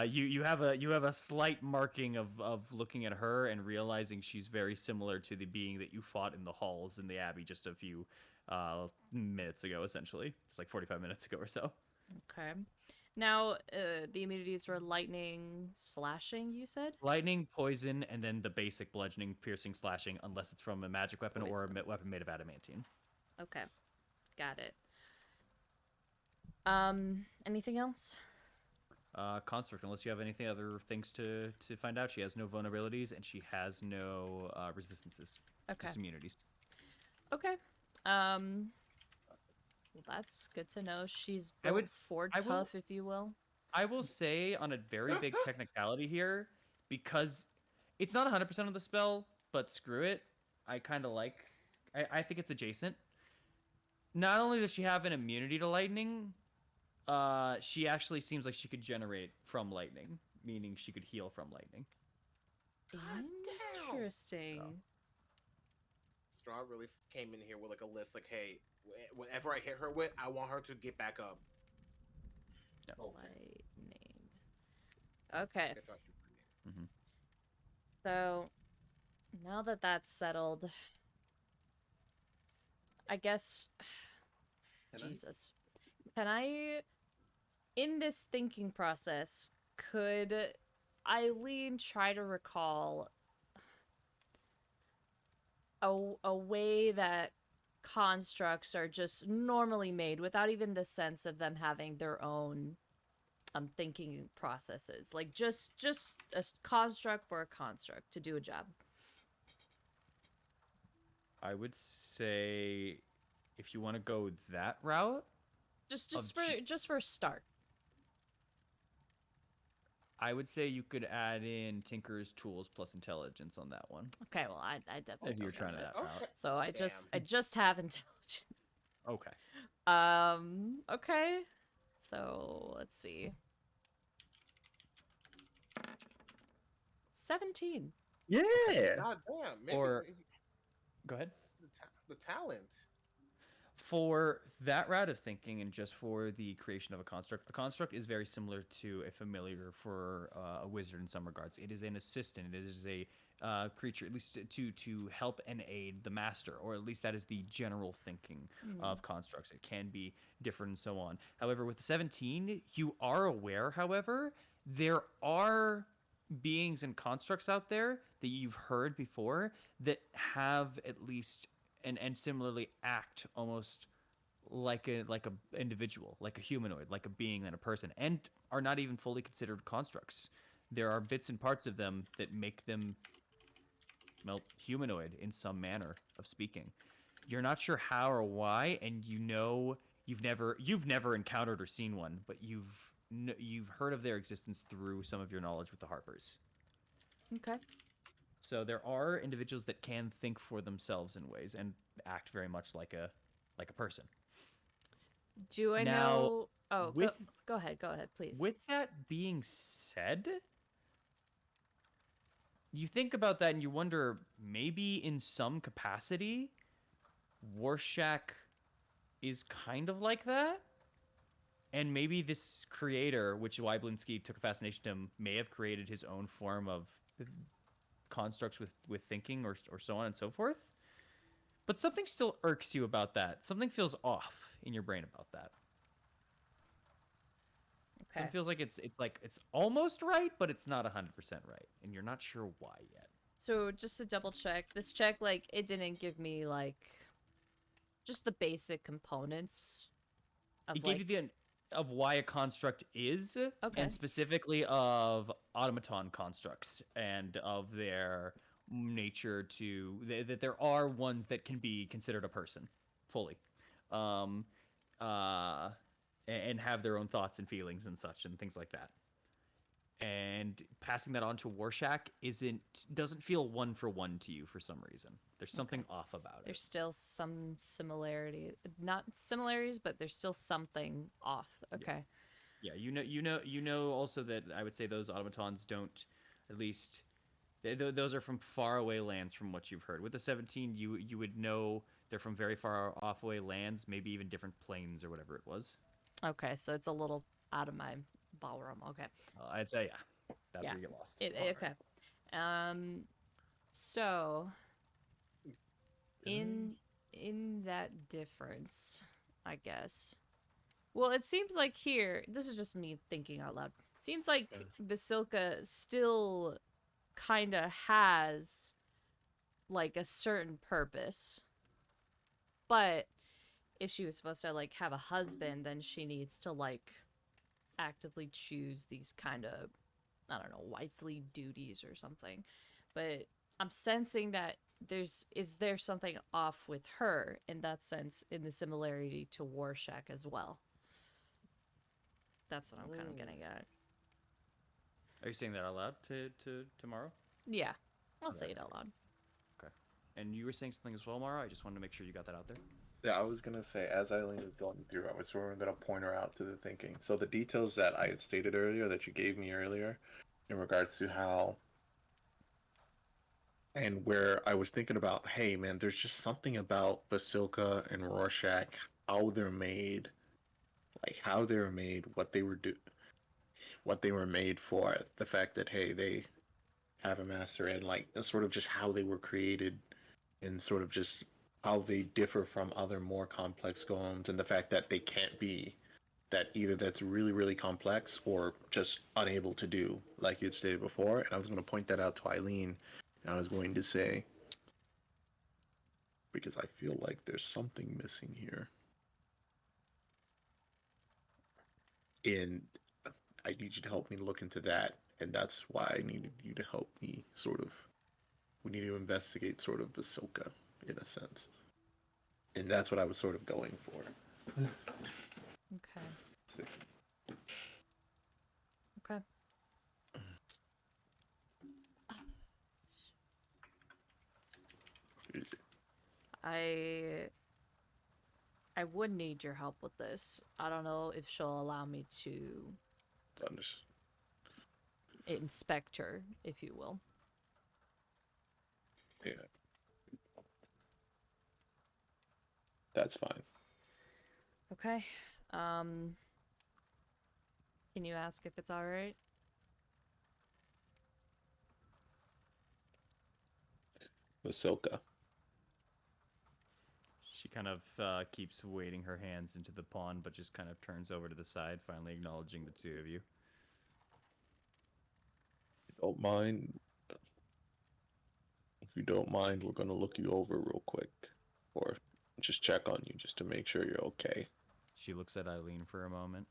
You have a slight marking of looking at her and realizing she's very similar to the being that you fought in the halls in the abbey just a few minutes ago, essentially, just like 45 minutes ago or so. Okay. Now, the immunities were lightning, slashing, you said? Lightning, poison, and then the basic bludgeoning, piercing, slashing, unless it's from a magic weapon or a Poison. weapon made of adamantium. Okay. Got it. Anything else? Construct, unless you have any other things to find out. She has no vulnerabilities and she has no resistances. Okay. Just immunities. Okay. Well, that's good to know. She's I built would- for I will- tough, if you will. I will say on a very big technicality here, because it's not 100% of the spell, but screw it. I kind of like. I think it's adjacent. Not only does she have an immunity to lightning, she actually seems like she could generate from lightning, meaning she could heal from lightning. God damn. Interesting. Strahd really came in here with like a list, like, hey, whatever I hit her with, I want her to get back up. Lightning. Okay. That's what she did. So, now that that's settled, I guess. Jesus. Can I, in this thinking process, could Eileen try to recall a way that constructs are just normally made without even the sense of them having their own thinking processes, like just a construct for a construct to do a job? I would say, if you want to go that route, Just for a start. I would say you could add in Tinker's tools plus intelligence on that one. Okay, well, I definitely If you're don't have trying to it. that route. Okay. So I Damn. just have intelligence. Okay. Okay. So let's see. 17. Yeah. God damn. Maybe Or- Go ahead. the talent. For that route of thinking, and just for the creation of a construct is very similar to a familiar for a wizard in some regards. It is an assistant. It is a creature, at least to help and aid the master, or at least that is the general thinking of constructs. It can be different and so on. However, with the 17, you are aware, however, there are beings and constructs out there that you've heard before that have at least and similarly act almost like a individual, like a humanoid, like a being and a person, and are not even fully considered constructs. There are bits and parts of them that make them, well, humanoid in some manner of speaking. You're not sure how or why, and you know you've never encountered or seen one, but you've heard of their existence through some of your knowledge with the Harpers. Okay. So there are individuals that can think for themselves in ways and act very much like a person. Do I Now, know? Oh, with- go ahead, please. With that being said, you think about that and you wonder, maybe in some capacity, Warshak is kind of like that? And maybe this creator, which Wyblinski took a fascination to him, may have created his own form of constructs with thinking or so on and so forth. But something still irks you about that. Something feels off in your brain about that. Okay. It feels like it's almost right, but it's not 100% right, and you're not sure why yet. So just to double check, this check, like, it didn't give me, like, just the basic components of, It gave you the of why a construct is, Okay. and specifically of automaton constructs and of their nature that there are ones that can be considered a person fully, and have their own thoughts and feelings and such and things like that. and passing that on to Warshak doesn't feel one for one to you for some reason. There's something off about There's it. still some similarity, not similarities, but there's still something off. Okay. Yeah, you know also that I would say those automatons don't, at least those are from far away lands from what you've heard. With the 17, you would know they're from very far off away lands, maybe even different planes or whatever it was. Okay, so it's a little out of my ballroom. Okay. I'd say yeah, that's Yeah. where you get lost. Okay. So in that difference, I guess. Well, it seems like here, this is just me thinking out loud. Seems like Basilka still kind of has like a certain purpose. But if she was supposed to like have a husband, then she needs to like actively choose these kind of, I don't know, wifely duties or something. But I'm sensing that is there something off with her in that sense, in the similarity to Warshak as well. That's what I'm kind of getting at. Are you saying that out loud to tomorrow? Yeah, I'll say it out loud. Okay. And you were saying something as well, Mara. I just wanted to make sure you got that out there. Yeah, I was gonna say, as Eileen was going through, I was sort of gonna point her out to the thinking. So the details that I had stated earlier, that you gave me earlier, in regards to how and where I was thinking about, hey man, there's just something about Basilka and Rorschach, how they're made, like how they were made, what they were made for. The fact that hey, they have a master, and like sort of just how they were created, and sort of just how they differ from other more complex golems, and the fact that they can't be that either that's really really complex or just unable to do, like you'd stated before. And I was going to point that out to Eileen, and I was going to say, because I feel like there's something missing here, and I need you to help me look into that, and that's why I needed you to help me sort of. We need to investigate sort of Basilka in a sense, and that's what I was sort of going for. Okay. So, Okay. is it? I would need your help with this. I don't know if she'll allow me to inspect her, if you will. Yeah. That's fine. Okay. Can you ask if it's all right? Basilka. She kind of keeps wading her hands into the pond, but just kind of turns over to the side, finally acknowledging the two of you. Don't mind. If you don't mind, we're gonna look you over real quick, or just check on you just to make sure you're okay. She looks at Eileen for a moment.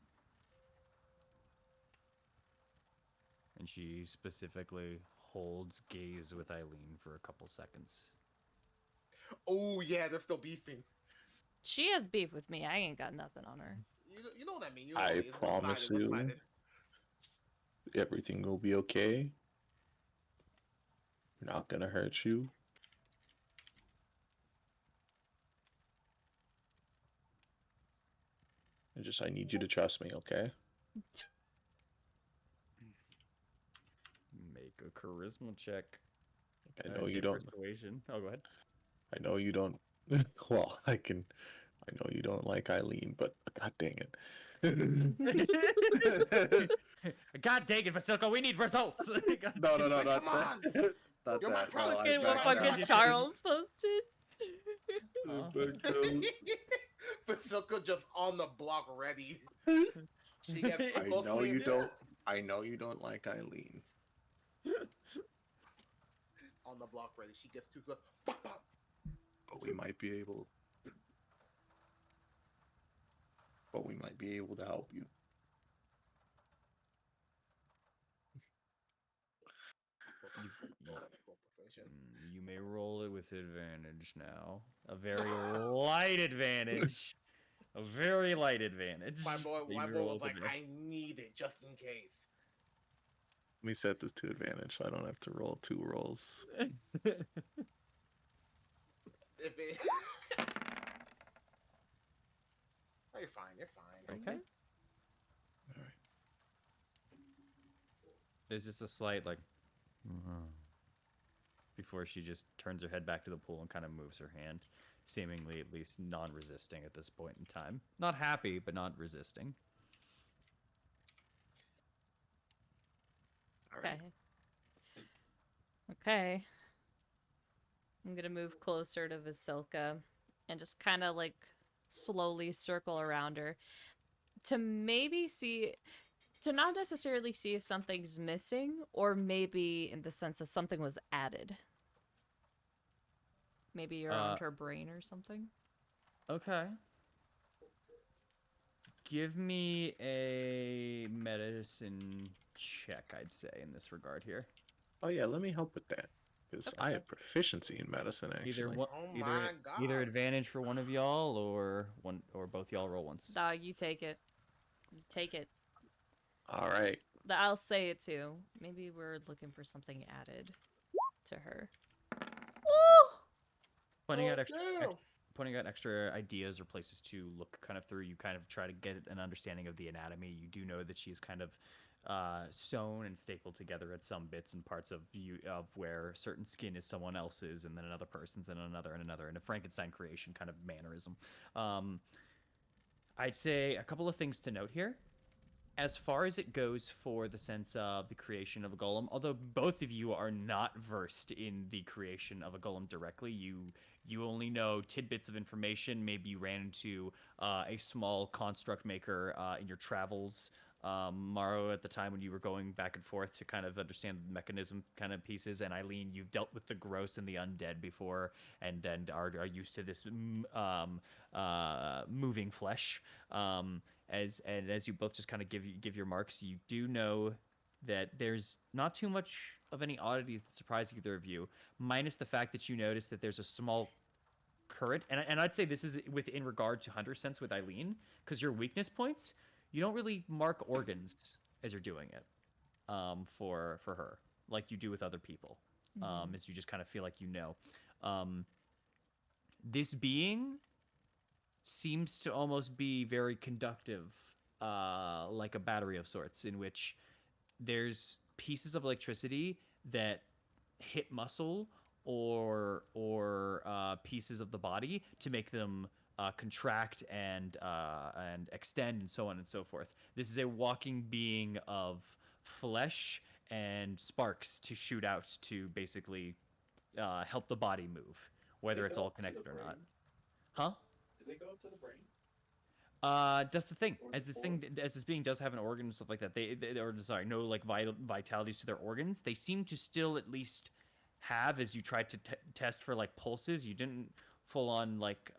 And she specifically holds gaze with Eileen for a couple seconds. Oh yeah, they're still beefing. She has beef with me. I ain't got nothing on her. You know what I mean? You know I it's promise one-sided, you, one-sided. everything will be okay. We're not gonna hurt you. I need you to trust me, okay? Make a charisma check. I know I'd you say don't. Persuasion. Oh, go ahead. I know you don't. Well, I know you don't like Eileen, but god dang it. God dang it, Vasilka, we need results! No, not Come on! that. Not You're my that. brother. No, Fucking I what back fucking down. Charles posted? Oh. Basilka just on the block ready. She gets I too close know to you me. don't. I know you don't like Eileen. On the block ready. She gets too close. Pop, pop. But we might be able. But we might be able to help you. You may roll it with advantage now. A very light advantage. A very light advantage. My boy that you may was roll like, with advantage. I need it just in case. Let me set this to advantage so I don't have to roll 2 rolls. If it... Oh, you're fine. You're fine. Okay. All right. There's just a slight like before she just turns her head back to the pool and kind of moves her hand, seemingly at least non-resisting at this point in time. Not happy, but not resisting. All right. Okay. I'm gonna move closer to Vasilka and just kind of like slowly circle around her to maybe see, to not necessarily see if something's missing, or maybe in the sense that something was added. Maybe around her brain or something. Okay. Give me a medicine check, I'd say, in this regard here. Oh yeah, let me help with that because I have proficiency in medicine actually. Either one, Oh either my God. either advantage for one of y'all, or both y'all roll once. Dog, you take it. You take it. All right. I'll say it too. Maybe we're looking for something added to her. Ooh! Pointing out damn. pointing out extra ideas or places to look kind of through. You kind of try to get an understanding of the anatomy. You do know that she's kind of sewn and stapled together at some bits and parts of where certain skin is someone else's, and then another person's, and another, and a Frankenstein creation kind of mannerism. I'd say a couple of things to note here. As far as it goes for the sense of the creation of a golem, although both of you are not versed in the creation of a golem directly, you only know tidbits of information. Maybe you ran into a small construct maker in your travels, Maro, at the time when you were going back and forth to kind of understand the mechanism kind of pieces, and Eileen, you've dealt with the gross and the undead before, and are used to this moving flesh. As you both just kind of give your marks, you do know that there's not too much of any oddities that surprise either of you, minus the fact that you notice that there's a small current, and I'd say this is within regard to Hunter Sense with Eileen, because your weakness points, you don't really mark organs as you're doing it, for her, like you do with other people, as you just kind of feel like you know. This being seems to almost be very conductive, like a battery of sorts, in which there's pieces of electricity that hit muscle or pieces of the body to make them contract and extend, and so on and so forth. This is a walking being of flesh and sparks to shoot out to basically help the body move, whether it's all connected or not. Huh? Does it go up to the brain? That's the thing. As this being does have an organ and stuff like that, no like vitalities to their organs. They seem to still at least have, as you tried to test for like pulses. You didn't full on like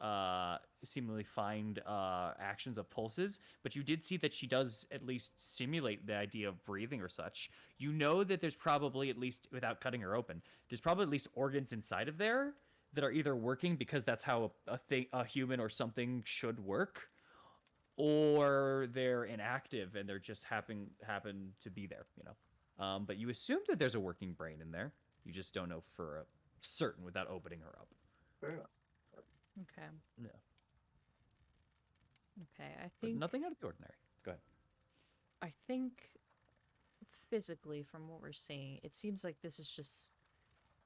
seemingly find actions of pulses, but you did see that she does at least simulate the idea of breathing or such. You know that there's probably, at least without cutting her open, there's probably at least organs inside of there that are either working because that's how a human or something should work, or they're inactive and they're just happen to be there, you know. But you assume that there's a working brain in there. You just don't know for certain without opening her up. Fair enough. Okay. Yeah. Okay, I But think nothing out of the ordinary. Go ahead. I think physically, from what we're seeing, it seems like this is just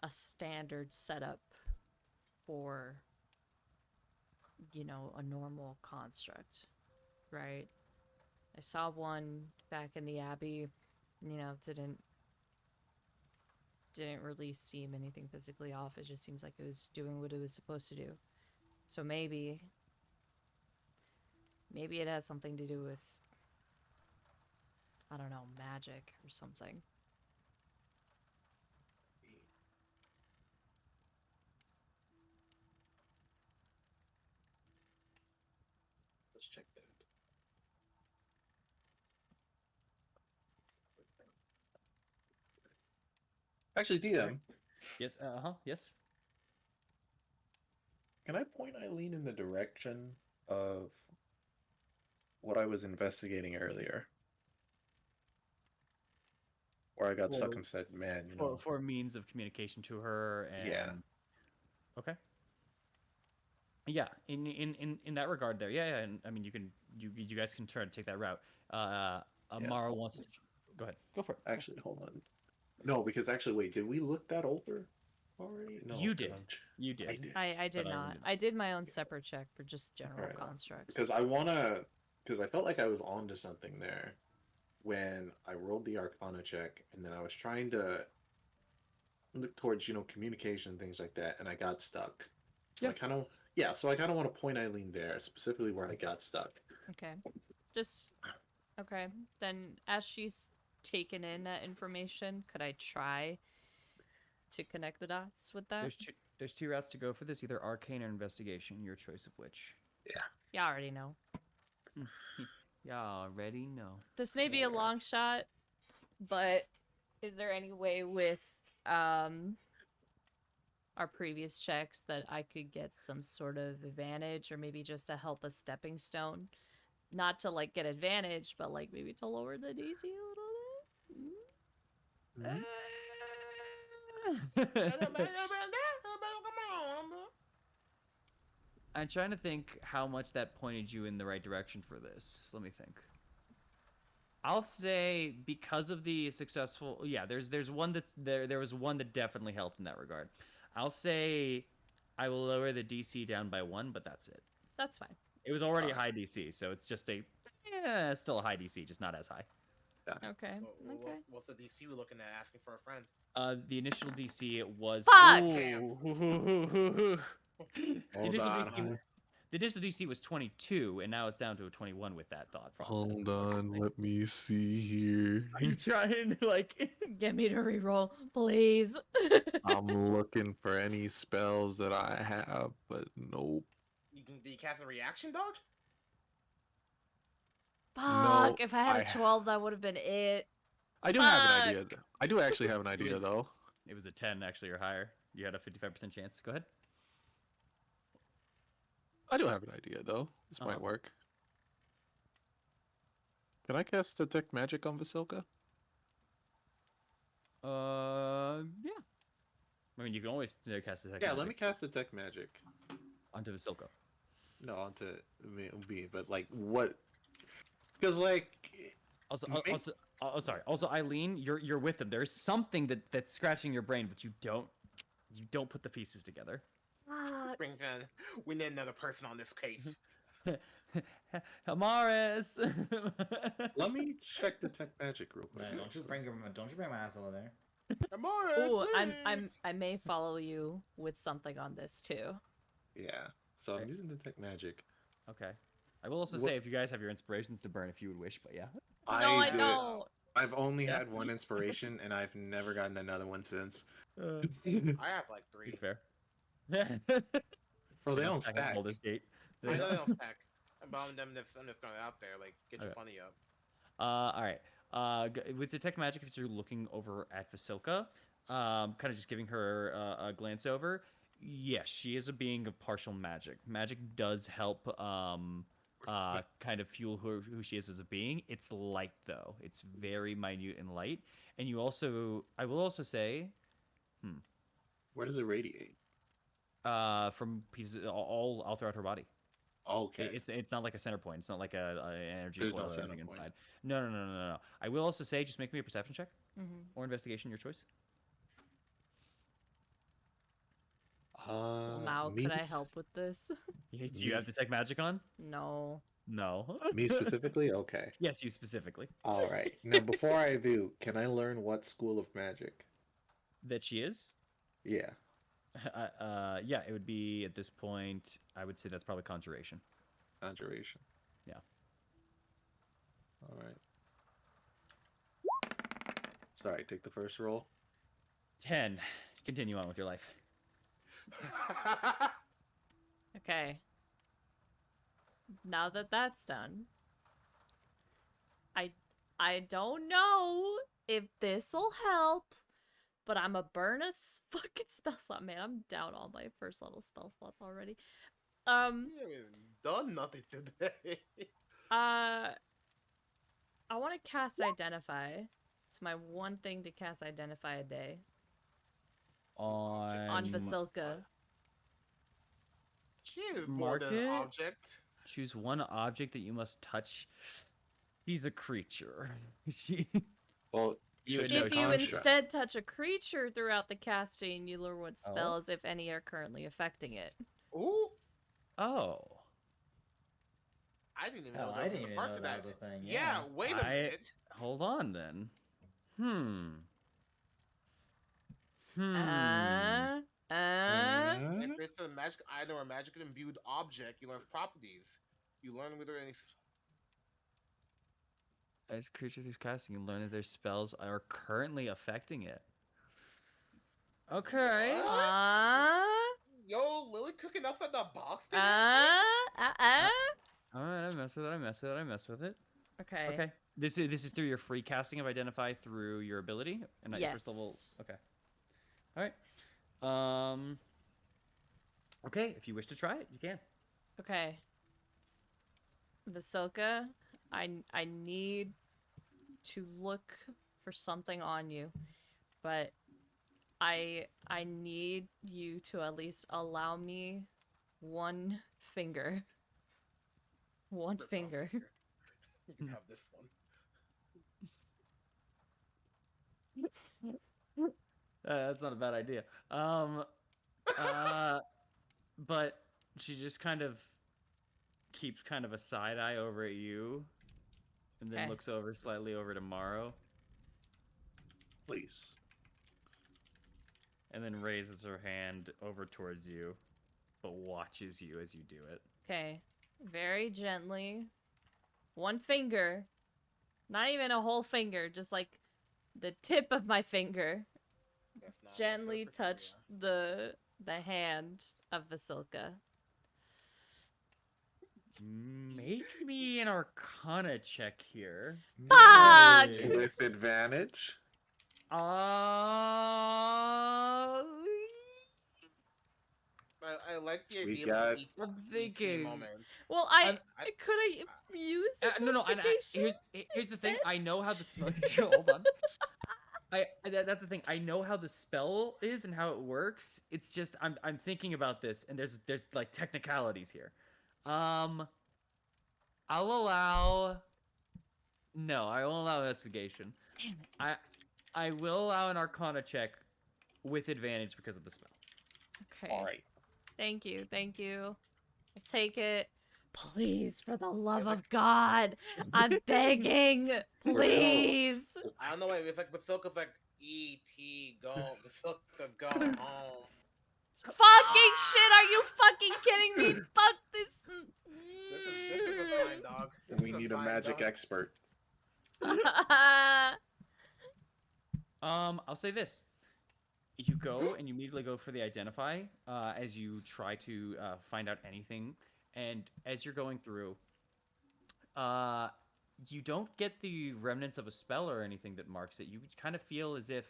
a standard setup for, you know, a normal construct, right? I saw one back in the Abbey, you know, didn't really seem anything physically off. It just seems like it was doing what it was supposed to do. So maybe it has something to do with, I don't know, magic or something. Let's check that. Actually, DM, Yes. Yes. can I point Eileen in the direction of what I was investigating earlier? Or I got stuck Or- and said, man, you for know. for means of communication to her and Yeah. okay. Yeah, in that regard there. Yeah, and I mean you guys can try to take that route. Amara hold wants to go ahead. Go for it. Actually, hold on. No, because actually, wait, did we look that over already? No, You 'cause did. I'm- You did. I did. I did But I not. didn't. I did my own separate check for just general Alright, constructs. because I felt like I was onto something there when I rolled the Arcana check, and then I was trying to look towards, communication and things like that, and I got stuck. So I kind of want to point Eileen there, specifically where I got stuck. Okay. Just okay. Then as she's taken in that information, could I try to connect the dots with that? There's two routes to go for this, either arcane or investigation, your choice of which. You already know. Yeah, already know. This may be a long shot, but is there any way with our previous checks that I could get some sort of advantage or maybe just to help a stepping stone? Not to like get advantage, but like maybe to lower the DC a little bit? Mhm. I'm trying to think how much that pointed you in the right direction for this. Let me think. I'll say because of the successful, there's one that's there was one that definitely helped in that regard. I'll say I will lower the DC down by 1, but that's it. That's fine. It was already a high DC, so it's just still a high DC, just not as high. Okay. Okay. What's the DC we're looking at asking for a friend? The initial DC was Fuck! Ooh. Hold on. The initial DC was 22, and now it's down to a 21 with that thought process. Hold on, let me see here. Are you trying to like? Get me to reroll, please. I'm looking for any spells that I have, but nope. Do you cast a reaction, dog? Fuck! If I had a I- 12, that would have been it. I do have an idea. I do actually have an idea, though. It was a 10 actually, or higher. You had a 55% chance. Go ahead. I do have an idea, though. This might Uh-huh. work. Can I cast Detect Magic on Vasilka? Yeah. I mean, you can always cast the Yeah, let me cast Detect Magic. onto Vasilka. No, onto me, but like what? Because like, Also, Make- sorry. Also, Eileen, you're with them. There's something that's scratching your brain, but you don't put the pieces together. Fuck. Brings in. We need another person on this case. Amaris. let me check Detect Magic real quick. Man, don't you bring my ass over there. Amores, Ooh, please! I may follow you with something on this too. Yeah, so I'm using Detect Magic. Okay. I will also What- say if you guys have your inspirations to burn, if you would wish, but yeah. No, I did- don't. I've only Yeah. had one inspiration, and I've never gotten another one since. I have like 3. Fair. Bro, they don't Stack stack. Baldur's Gate. I know they don't stack. But I'm just throwing it out there, like, get your Okay. funny up. All right. With Detect Magic, if you're looking over at Vasilka, kind of just giving her a glance over, yes, she is a being of partial magic. Magic does help kind of fuel who she is as a being. It's light, though. It's very minute and light. And I will also say, Where does it radiate? from pieces all throughout her body. Okay. It's not like a center point. It's not like a energy There's coil no or center anything point. inside. No. I will also say, just make me a perception check Mm-hmm. or investigation, your choice. Mao, me, could I help with this? Do you have Detect Magic on? No. No. me specifically? Okay. Yes, you specifically. All right. Now, before I do, can I learn what school of magic? That she is. Yeah. Yeah, it would be at this point. I would say that's probably Conjuration. Conjuration. Yeah. All right. Sorry, take the first roll. 10. Continue on with your life. Okay. Now that that's done, I don't know if this'll help, but I'm a burn a fucking spell slot. Man, I'm down all my first level spell slots already. You haven't done nothing today. I want to cast Identify It's my one thing to cast Identify a day. On On Vasilka. She is more than an Market? object. Choose one object that you must touch. She's a creature. She. Well, You would should know If she you was- instead touch a creature throughout the casting, you learn what Oh. spells, if any, are currently affecting it. Ooh, Oh. I didn't even Hell, know I there was didn't a even part know to that that. was a thing, Yeah, yeah. wait a minute. Hold on then. Hmm. Uh, If it's a magic item or magic imbued object, you learn its properties. You learn whether any. As creatures who's casting, you learn that their spells are currently affecting it. Okay. What? Yo, Lily cooking outside the box today? All right, I mess with it. I mess with it. Okay. Okay. This is through your free casting of Identify through your ability, and not your first level. Yes. Okay. All right. Okay, if you wish to try it, you can. Okay. Vasilka, I need to look for something on you, but I need you to at least allow me one finger. One Rip off finger. You can have this one. That's not a bad idea. But she just kind of keeps kind of a side eye over at you, and then Okay. looks over slightly over to Morrow, please. and then raises her hand over towards you, but watches you as you do it. Okay. Very gently. One finger. Not even a whole finger, just like the tip of my finger. That's not Gently necessary for touch Korea. the hand of Vasilka. Make me an Arcana check here. Fuck! With advantage. I like the We idea got- of each I'm ET thinking- moment. Well, I'm- could I use No. investigation? Here's the thing. instead? I know how the spell. Hold on. That's the thing. I know how the spell is and how it works. It's just I'm thinking about this, and there's like technicalities here. I'll allow. No, I won't allow investigation. Damn it. I will allow an Arcana check with advantage because of the spell. Okay. All right. Thank you. I'll take it. Please, for the love of God, I'm begging. Please. I don't know why it's like Vasilka's like E.T. go Vasilka go home. Fucking shit, are you fucking kidding me? Fuck this. This is a fine dog. This We is need a fine magic dog. expert. I'll say this. You go and you immediately go for the identify as you try to find out anything. And as you're going through, you don't get the remnants of a spell or anything that marks it. You kind of feel as if...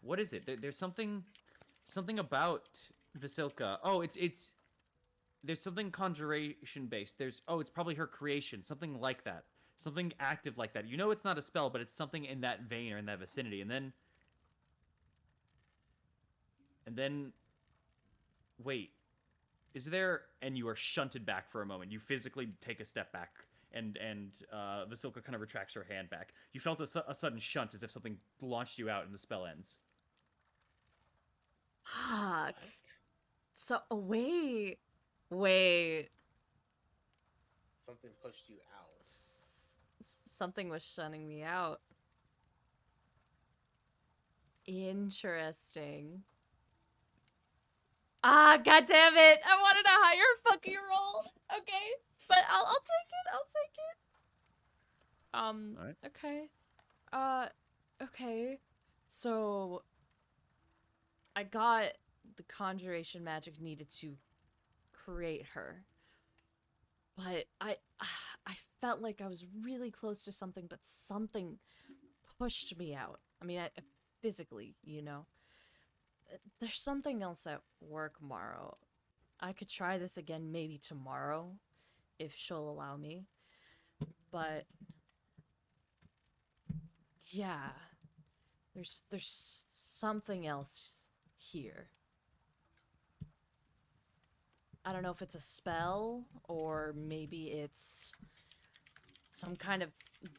What is it? There's something about Vasilka. Oh, it's... There's something conjuration based. It's probably her creation. Something like that. Something active like that. You know it's not a spell, but it's something in that vein or in that vicinity. And then... Wait. Is there... And you are shunted back for a moment. You physically take a step back. And Vasilka kind of retracts her hand back. You felt a sudden shunt as if something launched you out and the spell ends. Fuck. So, wait. Something pushed you out. Something was shunning me out. Interesting. Ah, god damn it! I wanted a higher fucking roll. Okay, but I'll take it. Alright. Okay. Okay. So I got the conjuration magic needed to create her. But I felt like I was really close to something, but something pushed me out. I mean, physically, you know. There's something else at work, Morrow. I could try this again maybe tomorrow, if she'll allow me. But Yeah. There's something else here. I don't know if it's a spell or maybe it's some kind of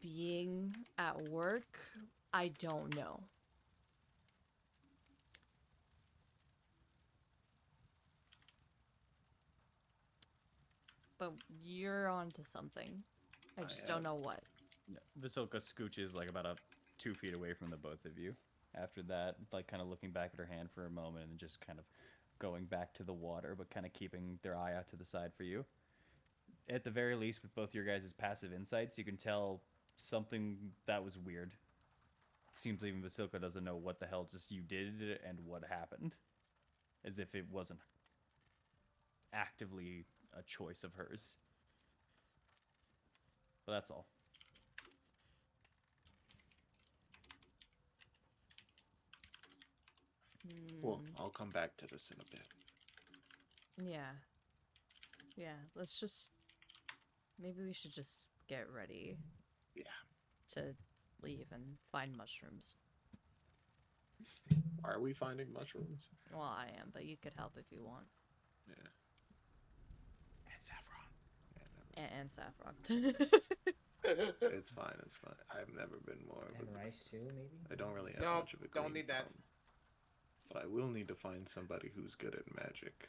being at work. I don't know. But you're onto something. I just don't know what. Yeah, Vasilka scooches like about 2 feet away from the both of you. After that, like kind of looking back at her hand for a moment and just kind of going back to the water, but kind of keeping their eye out to the side for you. At the very least, with both your guys' passive insights, you can tell something that was weird. Seems even Vasilka doesn't know what the hell just you did and what happened. As if it wasn't actively a choice of hers. But that's all. Well, I'll come back to this in a bit. Yeah. Yeah, let's just... Maybe we should just get ready. Yeah. To leave and find mushrooms. Are we finding mushrooms? Well, I am, but you could help if you want. Yeah. And saffron. And Saffron. It's fine. It's fine. I've never been more of And a. rice too, maybe? I don't really have No, much of a don't green need that. thumb. But I will need to find somebody who's good at magic.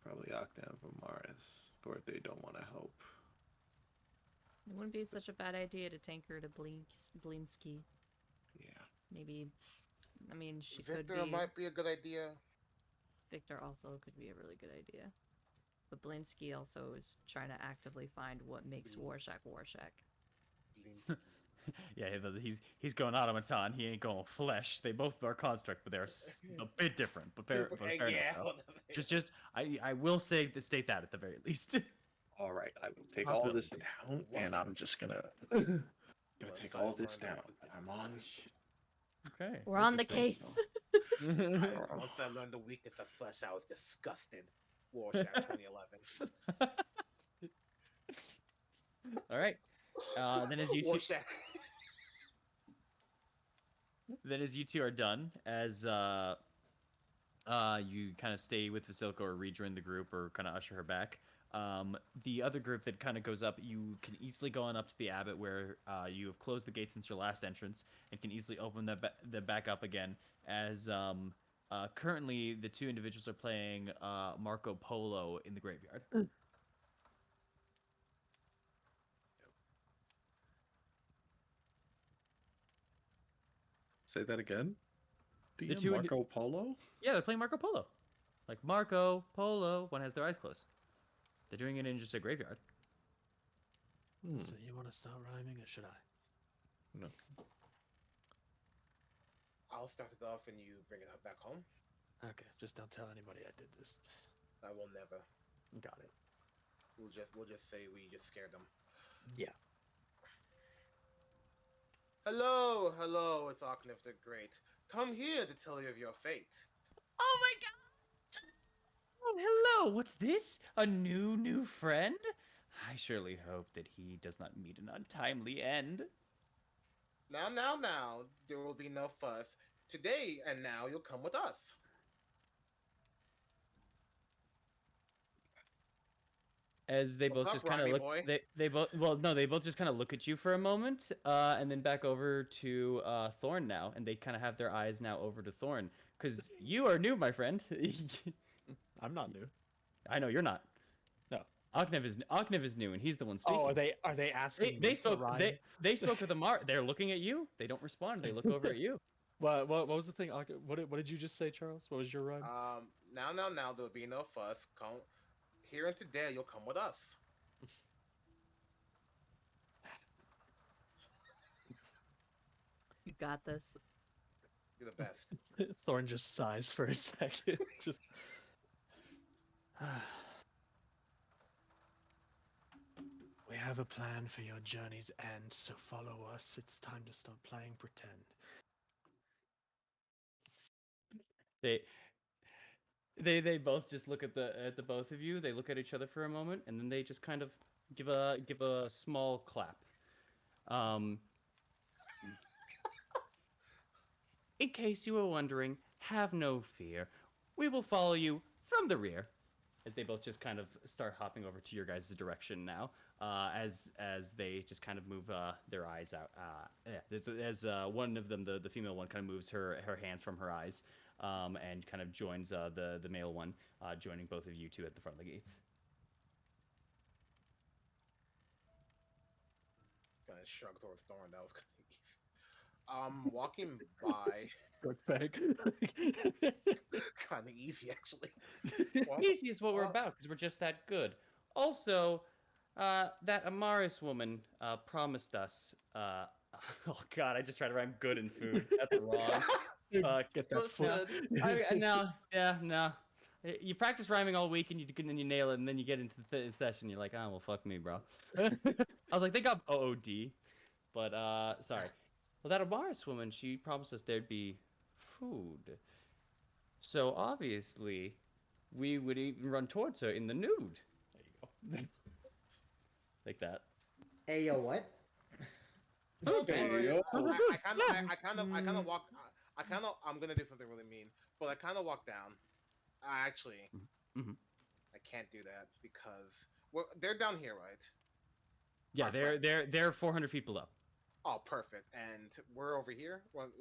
Probably Octam from Mars, or if they don't want to help. It wouldn't be such a bad idea to take her to Blinsky. Yeah. Maybe... I mean, she could Victor be... might be a good idea. Victor also could be a really good idea. But Blinsky also is trying to actively find what makes Warshak Warshak. Yeah, he's going automaton. He ain't going flesh. They both are construct, but they're a bit different. But fair enough, though. Just I will state that at the very least. All right, I will take Possible. all this down, and I'm just gonna take all this down. I'm on. Okay. We're on the case. Once I learned the weakness of flesh, I was disgusted. Warshak 2011. All right. Then as you two, Warshak. then as you two are done, as you kind of stay with Vasilka or rejoin the group or kind of usher her back. The other group that kind of goes up, you can easily go on up to the Abbot where you have closed the gate since your last entrance and can easily open the back up again. As currently the two individuals are playing Marco Polo in the graveyard. Say that again. The DM two Marco Polo? Yeah, they're playing Marco Polo. Like Marco Polo. One has their eyes closed. They're doing it in just a graveyard. So you want to start rhyming, or should I? No. I'll start it off and you bring it back home. Okay, just don't tell anybody I did this. I will never. Got it. We'll just say we just scared them. Yeah. Hello, it's Arknif the Great. Come here to tell you of your fate. Oh my god! Oh, hello. What's this? A new friend? I surely hope that he does not meet an untimely end. Now, there will be no fuss. Today and now you'll come with us. As they What's both up, just kind of Grimy look, boy? they both just kind of look at you for a moment, and then back over to Thorn now, and they kind of have their eyes now over to Thorn, because you are new, my friend. I'm not new. I know you're not. No. Okniv is new, and he's the one speaking. Oh, are they asking They me spoke. to rhyme? They spoke with Amar. They're looking at you. They don't respond. They look over at you. What was the thing? What did you just say, Charles? What was your rhyme? Now, there'll be no fuss. Come here and today you'll come with us. You got this. You're the best. Thorn just sighs for a second. Just. We have a plan for your journey's end, so follow us. It's time to stop playing pretend. They both just look at the both of you. They look at each other for a moment, and then they just kind of give a small clap. in case you were wondering, have no fear. We will follow you from the rear. As they both just kind of start hopping over to your guys' direction now, as they just kind of move their eyes out. As one of them, the female one, kind of moves her hands from her eyes, and kind of joins the male one, joining both of you two at the front of the gates. Kind of shrug towards Thorn. That was kind of easy. Walking by, Quick bag. kind of easy actually. Easy is what we're well- about, because we're just that good. Also, that Amaris woman promised us. Oh God, I just tried to rhyme good and food. That's wrong. Fuck. Get that foot. No, yeah, no. You practice rhyming all week and then you nail it, and then you get into the session. You're like, oh well, fuck me, bro. I was like, they got OOD, but sorry. Well, that Amaris woman, she promised us there'd be food. So obviously, we would even run towards her in the nude. There you go. Like that. Hey, yo, what? Don't There you worry. go. I'm gonna do something really mean, but I kind of walk down. Actually, Mhm. I can't do that because they're down here, right? Yeah, Our they're 400 feet below. Oh, perfect. And we're over here. I'm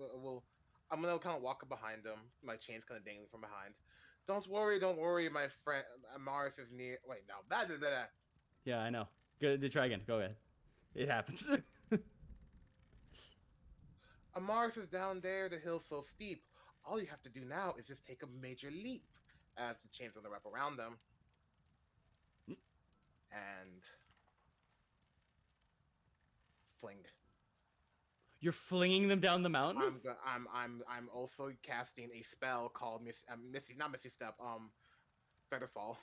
gonna kind of walk up behind them. My chain's kind of dangling from behind. Don't worry, my friend. Amaris is near. Wait, no, blah. Yeah, I know. Good. Try again. Go ahead. It happens. Amaris is down there. The hill's so steep. All you have to do now is just take a major leap, as the chain's gonna wrap around them. And fling. You're flinging them down the mountain. I'm also casting a spell called not Misty Step, Featherfall.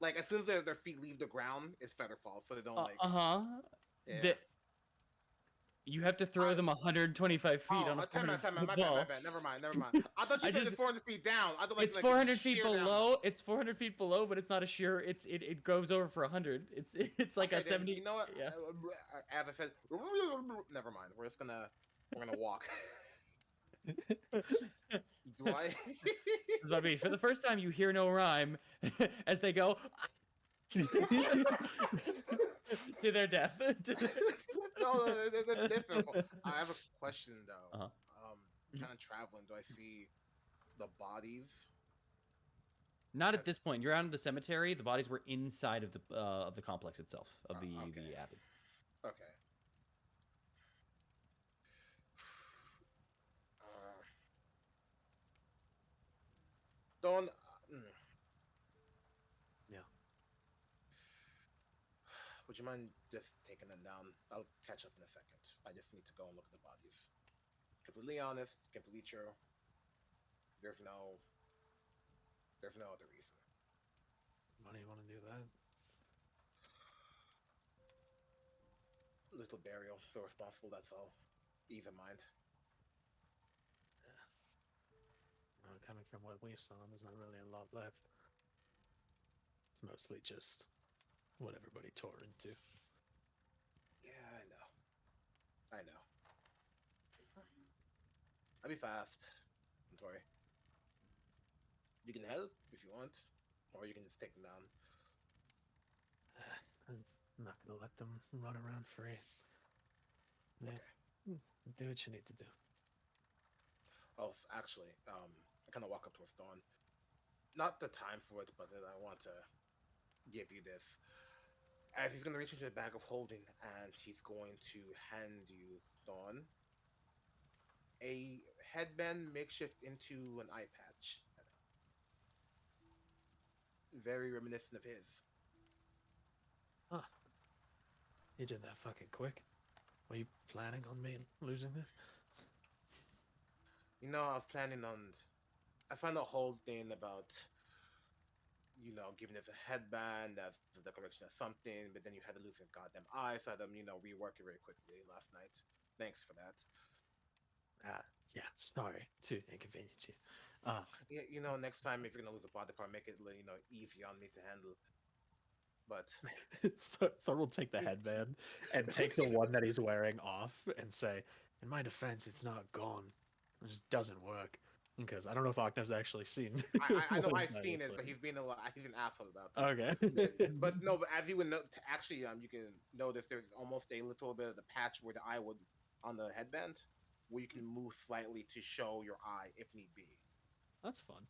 Like as soon as their feet leave the ground, it's Featherfall, so they don't like. Yeah. You have to throw them 125 feet on a 400 time out, my ball. bad. Never mind. I thought you said it's 400 feet down. I thought It's 400 feet below. It's 400 feet below, but it's not a sheer. It goes over for 100. It's like a 70. You know what? Yeah. As I said, never mind. We're gonna walk. Do I? That's what I mean. For the first time, you hear no rhyme as they go to their death. No, they're difficult. I have a question though. Uh-huh. Kind of traveling. Do I see the bodies? Not at this point. You're out of the cemetery. The bodies were inside of the complex itself of the abbey. Okay. Don't. Yeah. Would you mind just taking them down? I'll catch up in a second. I just need to go and look at the bodies. Completely honest, completely true. There's no other reason. Why do you want to do that? Little burial, feel responsible. That's all. Ease of mind. Coming from what we've seen, there's not really a lot left. It's mostly just what everybody tore into. Yeah, I know. I'll be fast. Don't worry. You can help if you want, or you can just take them down. I'm not gonna let them run around free. Yeah. Do what you need to do. Oh, actually, I kind of walk up towards Dawn. Not the time for it, but I want to give you this. As he's going to reach into the bag of holding, and he's going to hand you, Dawn, a headband makeshift into an eye patch. Very reminiscent of his. Huh. You did that fucking quick. Were you planning on me losing this? You know, I found a whole thing about, giving us a headband as a declaration of something, but then you had to lose your goddamn eye, so I had to, rework it very quickly last night. Thanks for that. Yeah, sorry to inconvenience you. Yeah, next time if you're gonna lose a body part, make it, easy on me to handle. But Thor will take the headband and take the one that he's wearing off and say, In my defense, it's not gone. It just doesn't work. Because I don't know if Octave's actually seen. I know what I've Knight seen is it, but playing. he's an asshole about that. Okay. But no, but as you would know, actually, you can notice there's almost a little bit of the patch where the eye would on the headband, where you can move slightly to show your eye if need be. That's fun.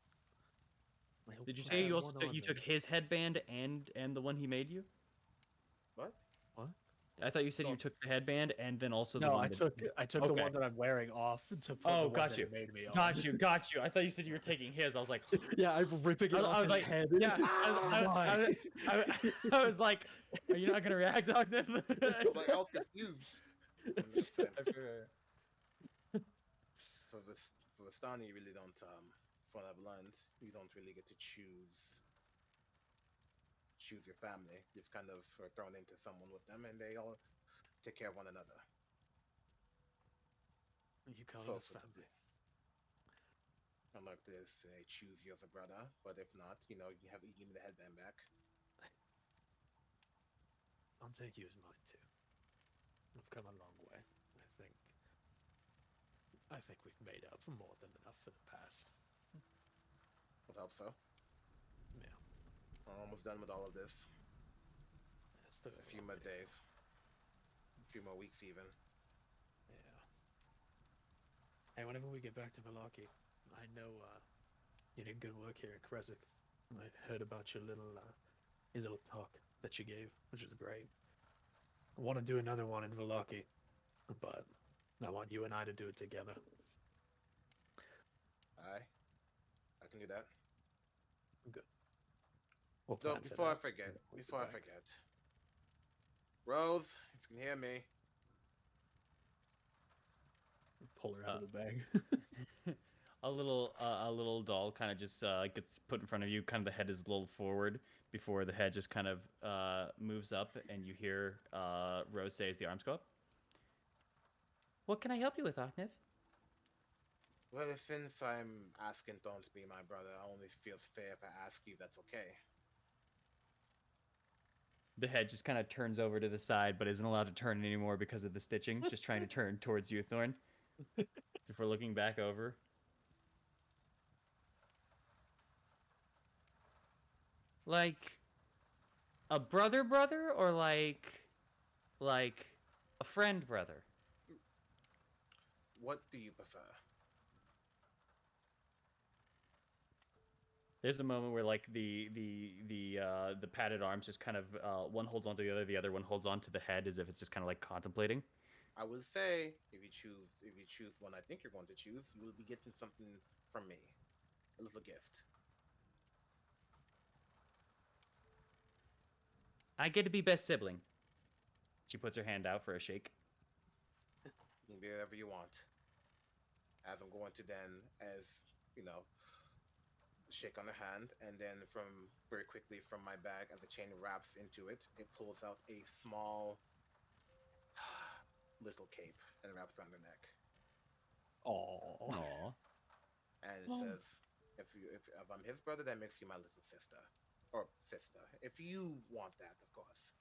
Well, Did you put say that you also one on you took then. his headband and the one he made you? What? What? I thought you said No. you took the headband and then also the No, one I that. took the Okay. one that I'm wearing off to put Oh, the one got that you. it made me on. Got you. I thought you said you were taking his. I was like, Yeah, I'm ripping it I off was his like, head. yeah. I was like, are you not gonna react, Ogden? Like I was confused. That's fine. For Vistani, you really don't from what I've learned, you don't really get to choose your family. You're just kind of thrown into someone with them, and they all take care of one another. You call So it his family. Unlike this, they choose you as a brother, but if not, you give me the headband back. I'll take you as mine too. I've come a long way. I think we've made up for more than enough for the past. Would hope so. Yeah. I'm almost done with all of this. Still A few more days. A few more weeks even. Yeah. Hey, whenever we get back to Velaki, I know you did good work here at Kresik. I heard about your little talk that you gave, which is great. I want to do another one in Velaki, but I want you and I to do it together. I can do that. Good. We'll No, plan for before I that forget, when we get back. Rose, if you can hear me. Pull her out of the bag. a little doll kind of just gets put in front of you. Kind of the head is lulled forward before the head just kind of moves up, and you hear Rose say as the arms go up. What can I help you with, Ahnev? Well, since I'm asking Thorn to be my brother, I only feels fair if I ask you if that's okay. The head just kind of turns over to the side, but isn't allowed to turn anymore because of the stitching. Just trying to turn towards you, Thorn, before looking back over. Like a brother, or like a friend, brother. What do you prefer? There's a moment where like the padded arms just kind of one holds onto the other one holds onto the head as if it's just kind of like contemplating. I will say, if you choose one I think you're going to choose, you will be getting something from me. A little gift. I get to be best sibling. She puts her hand out for a shake. You can do whatever you want. As I'm going to then, shake on her hand, and then very quickly from my bag, as the chain wraps into it, it pulls out a small little cape and wraps around her neck. Aww. And it says, if I'm his brother, that makes you my little sister. Or sister. If you want that, of course.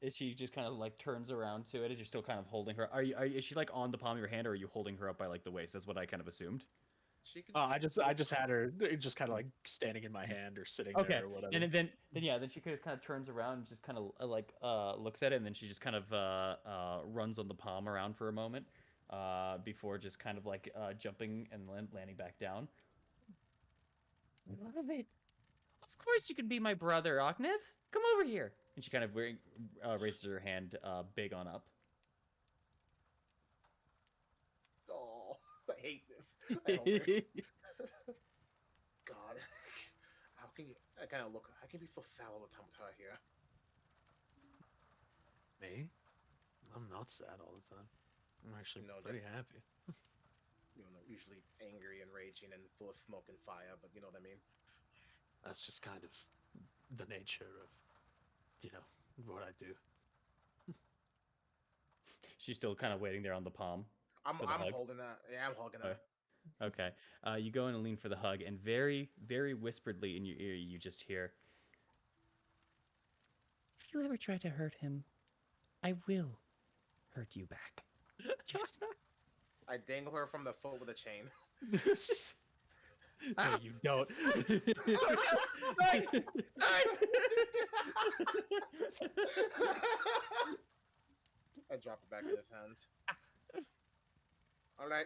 Is she just kind of like turns around to it as you're still kind of holding her? Is she like on the palm of your hand, or are you holding her up by like the waist? That's what I kind of assumed. She could, I just had her just kind of like standing in my hand or sitting Okay, there or whatever. and then she kind of turns around and just kind of like looks at it, and then she just kind of runs on the palm around for a moment before just kind of like jumping and landing back down. Love it. Of course you can be my brother, Ahnev. Come over here. And she kind of raises her hand big on up. oh, I hate this. I don't God. How can you, I kind of look, I can be so sad all the time with her here. Me? I'm not sad all the time. I'm actually No, pretty just- happy. Usually angry and raging and full of smoke and fire, but you know what I mean? That's just kind of the nature of, what I do. She's still kind of waiting there on the palm. I'm For the hug? holding that. Yeah, I'm hugging her. Okay. You go in and lean for the hug, and very, very whisperedly in your ear, you just hear, "If you ever try to hurt him, I will hurt you back. Just I dangle her from the foot with a chain. No, you don't. I drop it back in his hand. All right,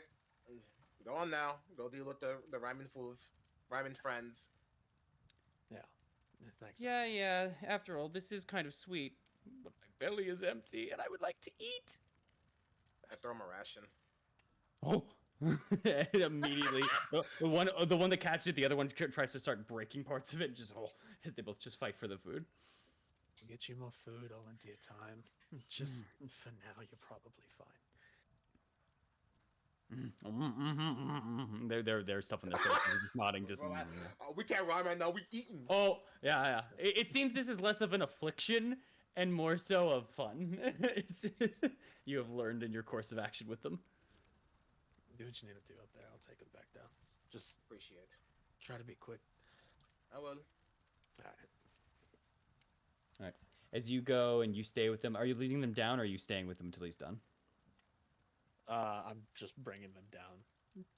go on now. Go deal with the rhyming fools, rhyming friends. Yeah. Thanks. yeah. After all, this is kind of sweet, but my belly is empty, and I would like to eat. I throw him a ration. Oh. Immediately, the one that catches it, the other one tries to start breaking parts of it. Just as they both just fight for the food. We'll get you more food all in due time. Just for now, you're probably fine. They're stuffing their faces, just nodding, just. Well, we can't rhyme right now. We eating. Oh yeah. It seems this is less of an affliction and more so of fun. You have learned in your course of action with them. Do what you need to do up there. I'll take him back down. Just Appreciate. try to be quick. I will. All right. As you go and you stay with them, are you leading them down or are you staying with them until he's done? I'm just bringing them down.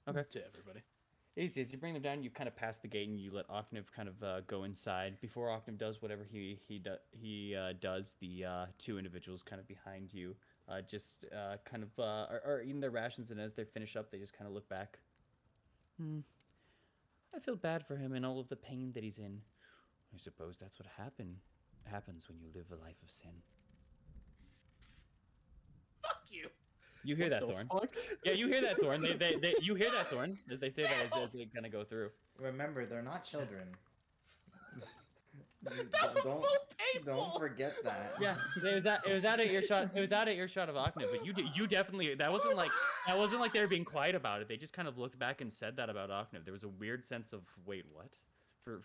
Okay. To everybody. As you bring them down, you kind of pass the gate and you let Ocniv kind of go inside. Before Ocniv does whatever he does, the two individuals kind of behind you just kind of are eating their rations, and as they finish up, they just kind of look back. I feel bad for him and all of the pain that he's in. I suppose that's what happens when you live a life of sin. Fuck you. You hear that, Thorn? Yeah, you hear that, Thorn. You hear that, Thorn, as they say that as they kind of go through. Remember, they're not children. That was so painful. Don't forget that. Yeah, it was out at earshot. It was out at earshot of Ocniv, but you definitely that wasn't like they were being quiet about it. They just kind of looked back and said that about Ocniv. There was a weird sense of wait, what, for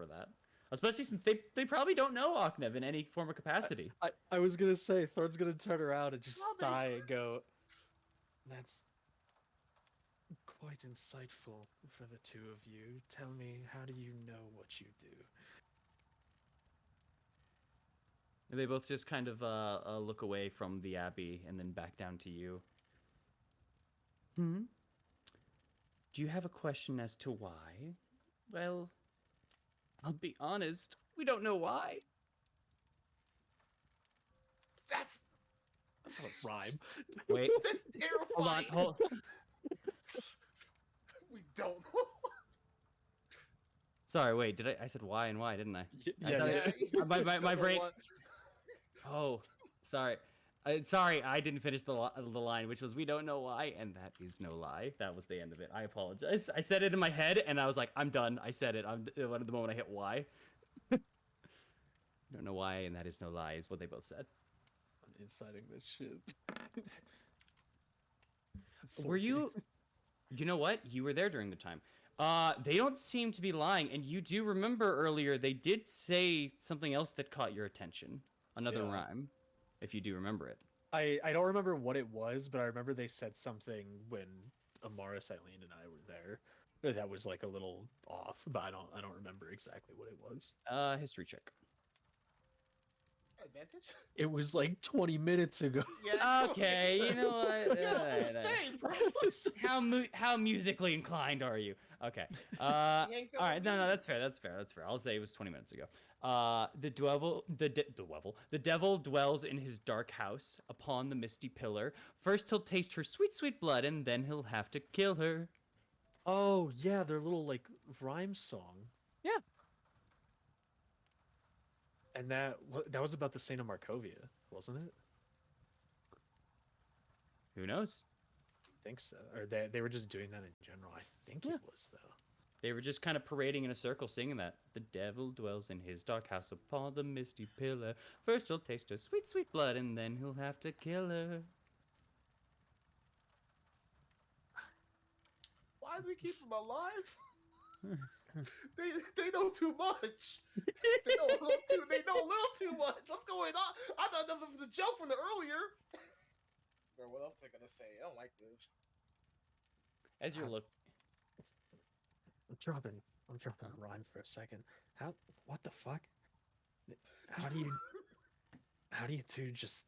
that, especially since they probably don't know Ocniv in any form of capacity. I was gonna say Thorn's gonna turn around and just sigh and go, "That's quite insightful for the two of you. Tell me, how do you know what you do?" They both just kind of look away from the Abbey and then back down to you. Do you have a question as to why? Well, I'll be honest, we don't know why. That's That's a rhyme. Wait, that's hold on, terrifying. We don't know. Sorry, wait, I said why and why, didn't I? Yeah, thought yeah. My Don't know brain. what- Oh, sorry. Sorry, I didn't finish the line, which was we don't know why, and that is no lie. That was the end of it. I apologize. I said it in my head, and I was like, I'm done. I said it. At the moment I hit Y. Don't know why, and that is no lie, is what they both said. I'm inciting this shit. Were you? You know what? You were there during the time. They don't seem to be lying, and you do remember earlier they did say something else that caught your attention. Another Yeah. rhyme, if you do remember it. I don't remember what it was, but I remember they said something when Amaris, Eileen, and I were there that was like a little off, but I don't remember exactly what it was. History check. Advantage? It was like 20 minutes ago. Yeah. Okay, you know what? Stay, bro. How musically inclined are you? Okay. He All ain't right. feeling No, music. that's fair. That's fair. That's fair. I'll say it was 20 minutes ago. The devil dwells in his dark house upon the misty pillar. First he'll taste her sweet, sweet blood, and then he'll have to kill her. Oh yeah, their little like rhyme song. Yeah. And that was about the Saint of Markovia, wasn't it? Who knows? I think so. Or they were just doing that in general. I think Yeah. it was though. They were just kind of parading in a circle singing that. The devil dwells in his dark house upon the misty pillar. First he'll taste her sweet, sweet blood, and then he'll have to kill her. Why do we keep him alive? They know too much. They know a little too much. What's going on? I thought this was a joke from the earlier. Bro, what else are they gonna say? I don't like this. As you're look, I'm dropping a rhyme for a second. What the fuck? How do you two just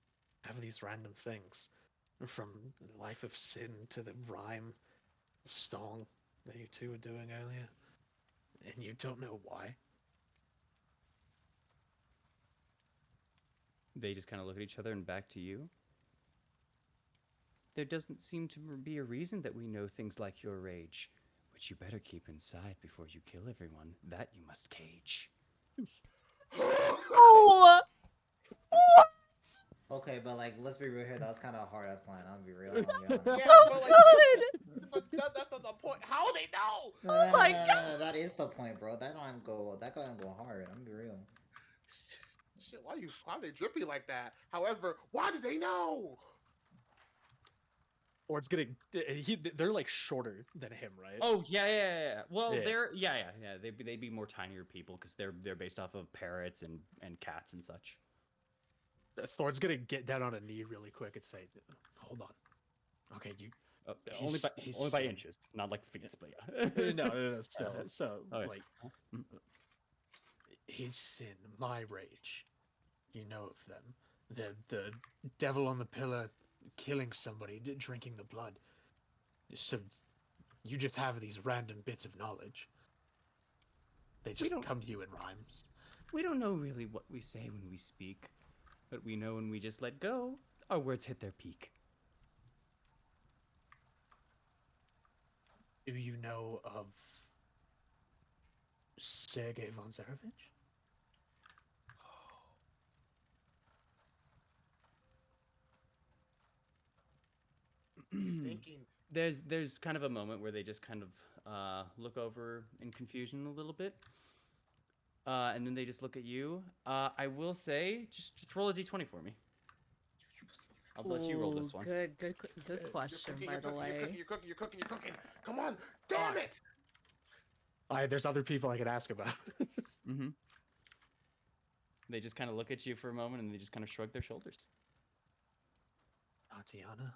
have these random things, from Life of Sin to the rhyme song that you two were doing earlier, and you don't know why. They just kind of look at each other and back to you. There doesn't seem to be a reason that we know things like your rage, which you better keep inside before you kill everyone. That you must cage. Oh, Okay, but like, let's be real here. That was kind of a hard ass line. I'll be real. I'll be honest. Yeah, so but, like, good. But that's not the point. How would they know? No, my no, that is the point, bro. That gonna go hard. I'm be real. Shit, why are they drippy like that? However, why did they know? Or it's getting they're like shorter than him, right? Oh yeah. Well, Yeah. they're yeah. They'd be more tinier people because they're based off of parrots and cats and such. Thor's gonna get down on a knee really quick and say, "Hold on, okay, you." Only He's by thin. inches, not like feet, but yeah. No. So Okay. like, Mhm. his sin, my rage. You know of them. The devil on the pillar, killing somebody, drinking the blood. So you just have these random bits of knowledge. They just don't- come to you in rhymes. We don't know really what we say when we speak, but we know when we just let go, our words hit their peak. Do you know of Sergei von Zarevich? He's thinking. There's kind of a moment where they just kind of look over in confusion a little bit, and then they just look at you. I will say, just roll a d20 for me. I'll let you roll this Ooh, one. Good question, by the way. You're cooking. Come on, damn it! There's other people I could ask about. Mm-hmm. They just kind of look at you for a moment, and they just kind of shrug their shoulders. Tatiana?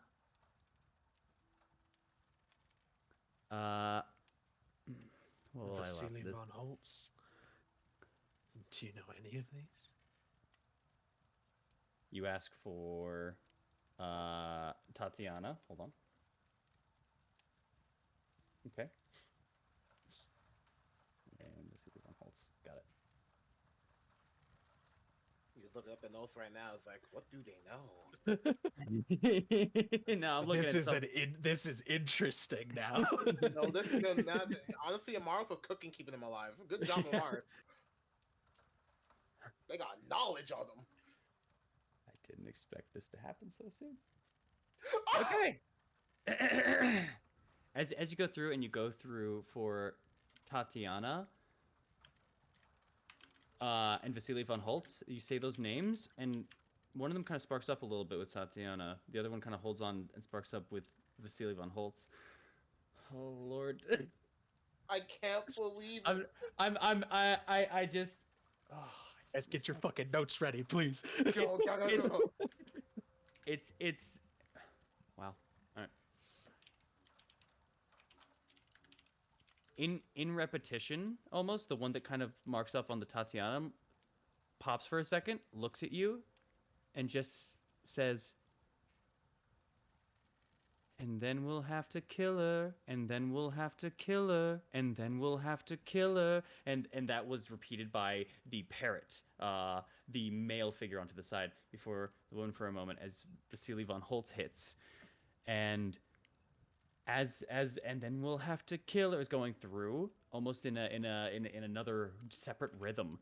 Well, I love Vasily this. von Holtz? Do you know any of these? You ask for Tatiana. Hold on. Okay. And this is on Holtz. Got it. He's looking up the notes right now. It's like, what do they know? No, I'm looking This at is stuff. this is interesting now. No, this is not. Honestly, Amara's for cooking, keeping them alive. Good job, Yeah. Amara. They got knowledge on them. I didn't expect this to happen so soon. Okay. As you go through and you go through for Tatiana and Vasily von Holtz, you say those names, and one of them kind of sparks up a little bit with Tatiana. The other one kind of holds on and sparks up with Vasily von Holtz. Oh Lord. I can't believe it. I just. Oh, Let's get your fucking notes ready, please. Go. It's. Wow. All right. In repetition, almost the one that kind of marks up on the Tatiana pops for a second, looks at you, and just says, "And then we'll have to kill her, and then we'll have to kill her, and then we'll have to kill her," and that was repeated by the parrot, the male figure onto the side, before the woman for a moment as Vasily von Holtz hits, and and then we'll have to kill her is going through almost in another separate rhythm.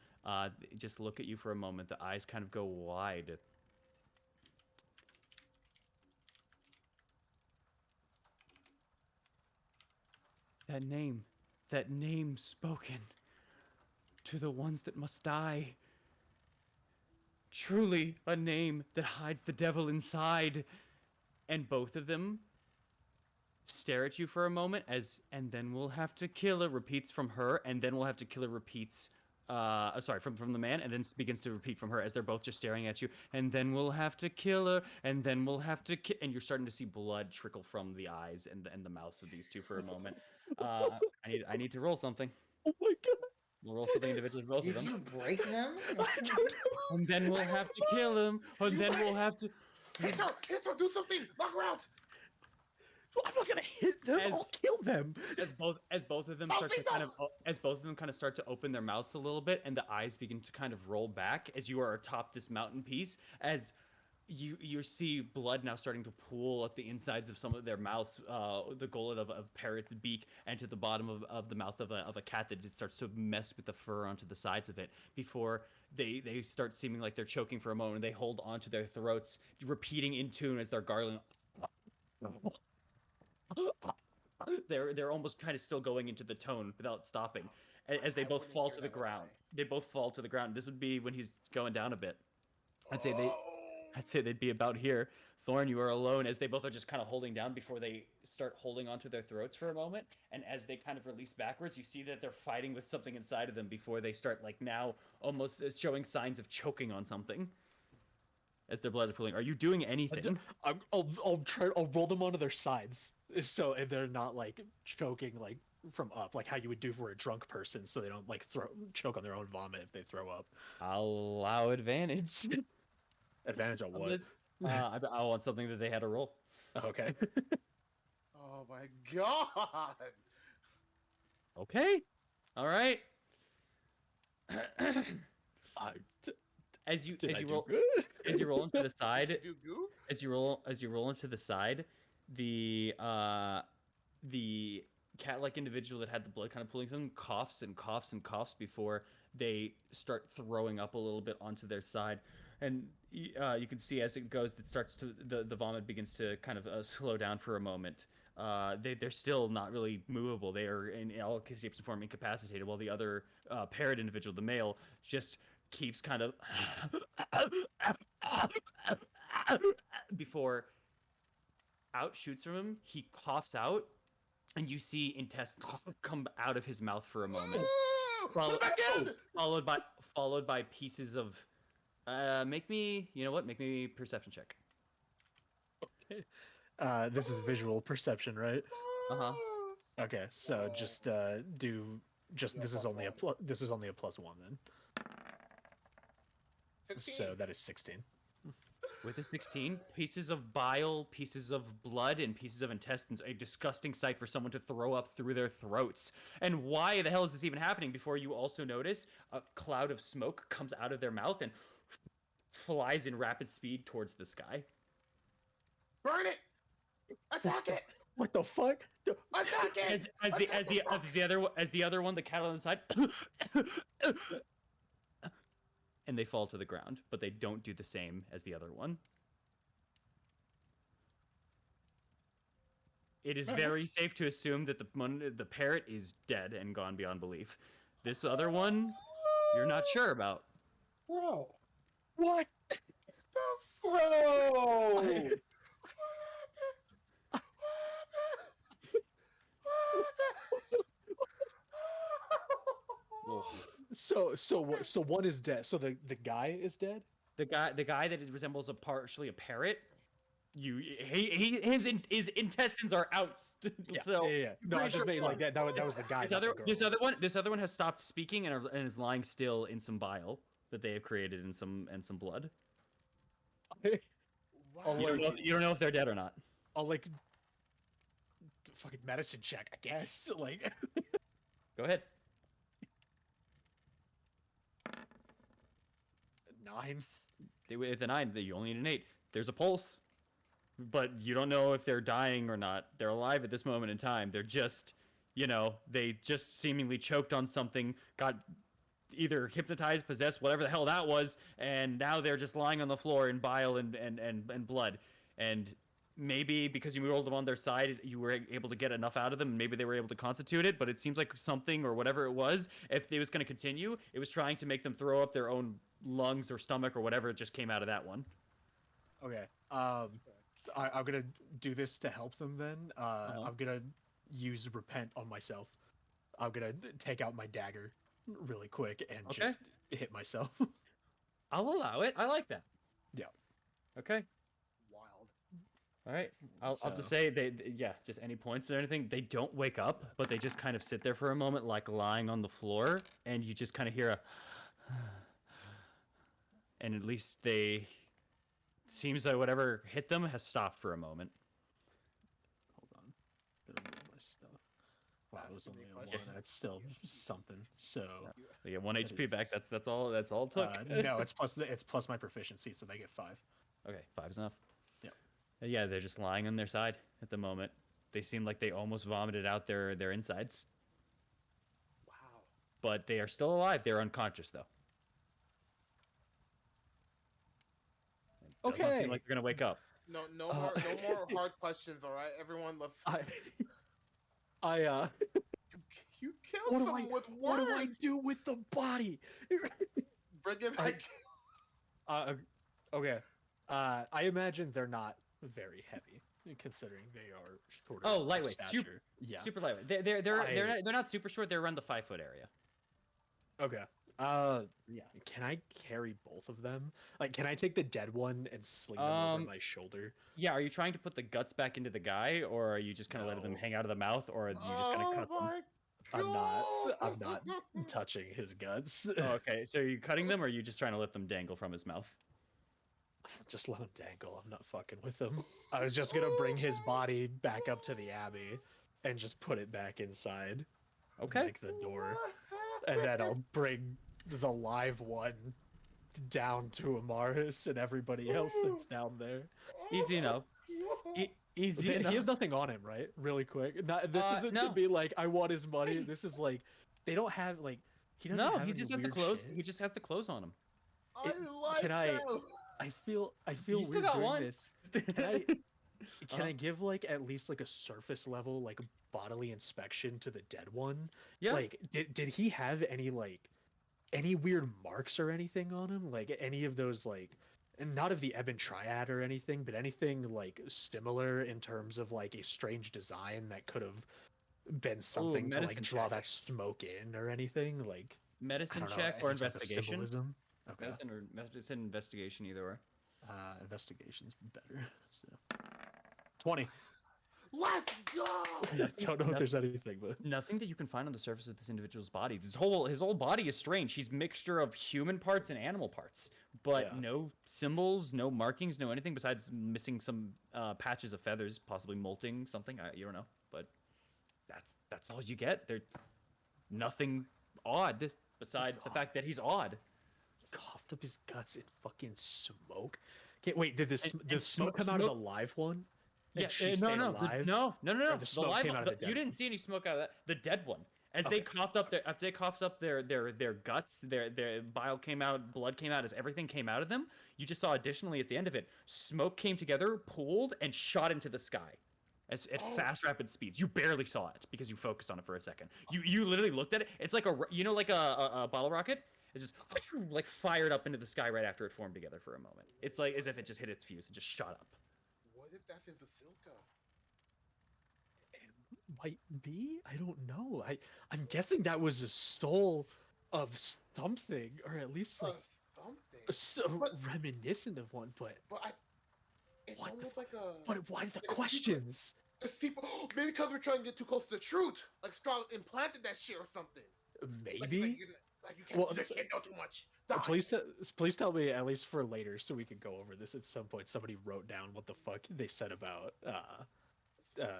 Just look at you for a moment. The eyes kind of go wide. That name spoken to the ones that must die. Truly a name that hides the devil inside. And both of them stare at you for a moment and then we'll have to kill her repeats from her, and then we'll have to kill her repeats from the man, and then begins to repeat from her as they're both just staring at you, and then we'll have to kill her, and then we'll have to and you're starting to see blood trickle from the eyes and the mouths of these two for a moment. I need to roll something. Oh my god. We'll roll something individually for both of Did them. you break them? I don't know. And then we'll have to kill him, and then we'll have to Hit her, do something, knock her out. Well, I'm not gonna hit them. As- I'll kill them. As both of them Oh, start to Vito! kind of as both of them kind of start to open their mouths a little bit, and the eyes begin to kind of roll back as you are atop this mountain piece, as you see blood now starting to pool at the insides of some of their mouths, the gullet of a parrot's beak, and to the bottom of the mouth of a cat that it starts to mess with the fur onto the sides of it before they start seeming like they're choking for a moment. They hold onto their throats, repeating in tune as they're gargling. They're almost kind of still going into the tone without stopping as they I both wouldn't fall hear to the that one ground. lie. They both fall to the ground. This would be when he's going down a bit. I'd say Oh. they'd be about here. Thorn, you are alone as they both are just kind of holding down before they start holding onto their throats for a moment. And as they kind of release backwards, you see that they're fighting with something inside of them before they start like now almost showing signs of choking on something as their blood is pooling. Are you doing anything? I'll roll them onto their sides, so they're not like choking like from up, like how you would do for a drunk person, so they don't like choke on their own vomit if they throw up. I'll allow advantage. Advantage on on what? this. I want something that they had to roll. Okay. Oh my god. Okay. All right. I, As you did as I you do roll good? as you roll into the side, Did you do goo? as you roll into the side, the cat-like individual that had the blood kind of pooling some coughs and coughs and coughs before they start throwing up a little bit onto their side, and you can see as it goes, it starts to the vomit begins to kind of slow down for a moment. They're still not really movable. They are in all shapes and form incapacitated, while the other parrot individual, the male, just keeps kind of before out shoots from him. He coughs out, and you see intestines come out of his mouth for a moment, Put it back in! followed by pieces of. Make me perception check. This is visual perception, right? Uh-huh. Okay, so just this is only a this is only a +1 then. 16. So that is 16. With a 16, pieces of bile, pieces of blood, and pieces of intestines, a disgusting sight for someone to throw up through their throats. And why the hell is this even happening? Before you also notice a cloud of smoke comes out of their mouth and flies in rapid speed towards the sky. Burn it! Attack it! What the fuck? Attack it! As the other one, the cat on the side, and they fall to the ground, but they don't do the same as the other one. It is very safe to assume that the parrot is dead and gone beyond belief. This other one, you're not sure about. Bro. What? Bro! So one is dead. So the guy is dead? The guy that resembles partially a parrot. His intestines are out. So yeah. No, I just made like that. That was the guy. This other one has stopped speaking and is lying still in some bile that they have created in some blood. You don't know if they're dead or not. I'll like fucking medicine check, I guess. Like, Go ahead. 9. With a 9, you only need an 8. There's a pulse, but you don't know if they're dying or not. They're alive at this moment in time. They're just, they just seemingly choked on something, got either hypnotized, possessed, whatever the hell that was, and now they're just lying on the floor in bile and blood. And maybe because you rolled them on their side, you were able to get enough out of them, and maybe they were able to constitute it, but it seems like something or whatever it was, if it was going to continue, it was trying to make them throw up their own lungs or stomach or whatever just came out of that one. Okay. I'm gonna do this to help them then. I'm gonna use repent on myself. I'm gonna take out my dagger really quick and just hit myself. I'll allow it. I like that. Yeah. Okay. Wild. All right. I'll just say just any points or anything. They don't wake up, but they just kind of sit there for a moment, like lying on the floor, and you just kind of hear a, and at least they seems like whatever hit them has stopped for a moment. Hold on. Gotta move my stuff. Wow, it was That's only the a 1. question. That's still something. So They get 1 That HP back. is- That's all it took. no, it's plus my proficiency, so they get 5. Okay, 5's enough. Yep. Yeah, they're just lying on their side at the moment. They seem like they almost vomited out their insides, Wow. but they are still alive. They're unconscious though. It doesn't seem like they're gonna wake up. No, no Uh, no more hard questions. All right, everyone. Let's. I You killed someone with words. what do I do with the body? Bring it back. Okay. I imagine they're not very heavy, considering they are shorter. Oh, of lightweight, stature. Yeah. Super lightweight. They're not super short. They're around the 5-foot area. Okay. Yeah. Can I carry both of them? Like, can I take the dead one and sling them over my shoulder? Yeah. Are you trying to put the guts back into the guy, or are you just kind of letting them No. hang out of the mouth, or are you just gonna cut them? I'm not touching his guts. Oh, okay. So are you cutting them, or are you just trying to let them dangle from his mouth? Just let him dangle. I'm not fucking with him. I was just gonna bring his body back up to the abbey and just put it back inside. Okay. Like the door. And then I'll bring the live one down to Amaris and everybody else that's down there. Easy enough. Easy He enough. has nothing on him, right? Really quick. This isn't no. to be like, I want his money. This is like, they don't have, like, he doesn't No, have he any just has the weird clothes. shit. He just has the clothes on him. Can I feel You still weird got doing one. this. Can I give, like, at least, like, a surface level, like, bodily inspection to the dead one? Yeah. Like, did he have any, like, any weird marks or anything on him? Like, any of those, like, and not of the Ebon Triad or anything, but anything, like, similar in terms of, like, a strange design that could have been something to, like, medicine draw check. that smoke in or anything? Like, I Medicine don't know, check any or type of investigation. symbolism? Okay. Medicine investigation, either or. Investigation's better. So 20. Let's go. I don't know if there's anything, but Nothing that you can find on the surface of this individual's body. His whole body is strange. He's a mixture of human parts and animal parts, but Yeah. no symbols, no markings, no anything besides missing some patches of feathers, possibly molting something. You don't know, but that's all you get. There's nothing odd besides the fact that he's odd. coughed up his guts in fucking smoke. Okay, wait, did this And- did and smoke come out of the live one? And she no, stayed no, alive? no. Or the The smoke live came one, out of the you dead didn't one? see any smoke out of that. The dead one, as Okay. they coughed up their guts, their bile came out, blood came out, as everything came out of them. You just saw additionally at the end of it, smoke came together, pooled, and shot into the sky, at fast, rapid speeds. You barely saw it because you focused on it for a second. You literally looked at it. It's like like a bottle rocket. It's just like fired up into the sky right after it formed together for a moment. It's like as if it just hit its fuse and just shot up. What if that's in Vasilka? Might be? I don't know. I'm guessing that was a stole of something, or at least like Something. so But- reminiscent of one, but It's What the almost like a. why the It's questions? It's people. Maybe because we're trying to get too close to the truth. Like Strahd implanted that shit or something. Maybe? You can't, Well, you can't know too much. Please tell me at least for later, so we can go over this at some point. Somebody wrote down what the fuck they said about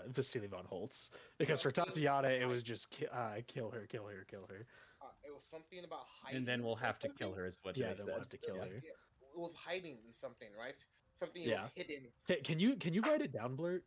Vasily von Holtz, because for Tatiana it was just kill her. It was something about hiding. And then we'll or have to kill something. her, is what Yeah, they then said. we'll have to kill Yeah, her. yeah. It was hiding in something, right? Something Yeah. was hidden. Can you write it down, Blurt?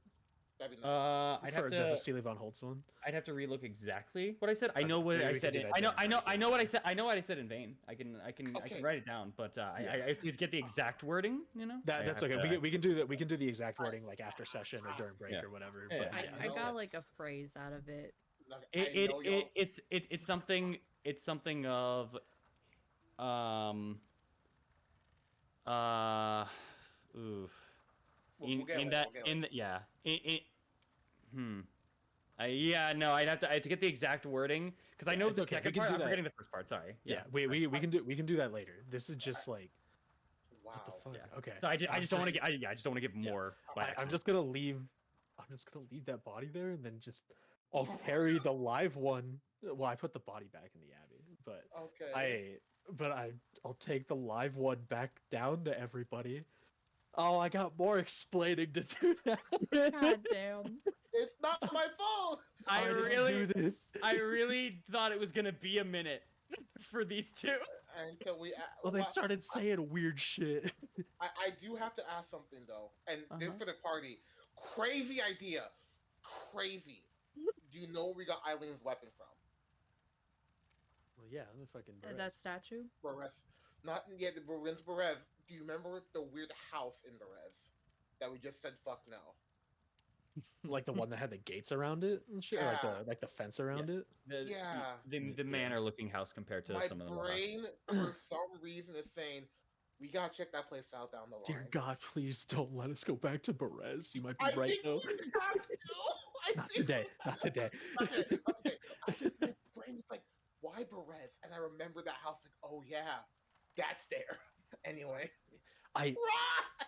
That'd be nice. I'd For have the to. Vasily von Holtz one. I'd have to relook exactly what I said. I Okay, know what maybe I we can said. do that during I break. know what I said. I know what I said in vain. I can Okay. write it down, but I have to get the exact wording. You know. I That's have okay. to- We can do that. We can do the exact wording like after session or during break Yeah. or whatever. Yeah. But I, yeah, I no, got it's- like a phrase out of it. Like, I know y'all- It's something of oof. we'll get In it, that we'll get it. in the, yeah yeah, no, I have to get the exact wording because I know it's the okay, we second can part. do I'm that. forgetting the first part. Sorry. yeah. We can do that later. This is just like Wow. what the fuck. Yeah. Okay. So I just don't want to get. get. I just don't want to give more. By I'm accident. just gonna leave. I'm just gonna leave that body there, and then I'll carry the live one. Well, I put the body back in the abbey, but Okay. I'll take the live one back down to everybody, Oh, I got more explaining to do now. God damn. It's not my fault. I didn't really, do this. I really thought it was gonna be a minute for these two. Until we. Well, they well, started saying weird shit. I do have to ask something though, and this Uh-huh. for the party. Crazy idea, crazy. Do you know where we got Eileen's weapon from? Well, yeah, the fucking. That Berets. statue? Berez. Not yet. The Berez. Do you remember the weird house in Berez that we just said fuck no? Like the one that had the gates around it and shit, or Yeah. like the fence around it. The, Yeah. the manor-looking house compared to My some of the more brain, for some reason, is saying we gotta check that place out down the line. Dear God, please don't let us go back to Berez. You might be I right think though. we have to. Not today. Not today. Not today. Not today. I just my brain was like, why Berez? And I remember that house. Like, oh yeah, that's there. Anyway, I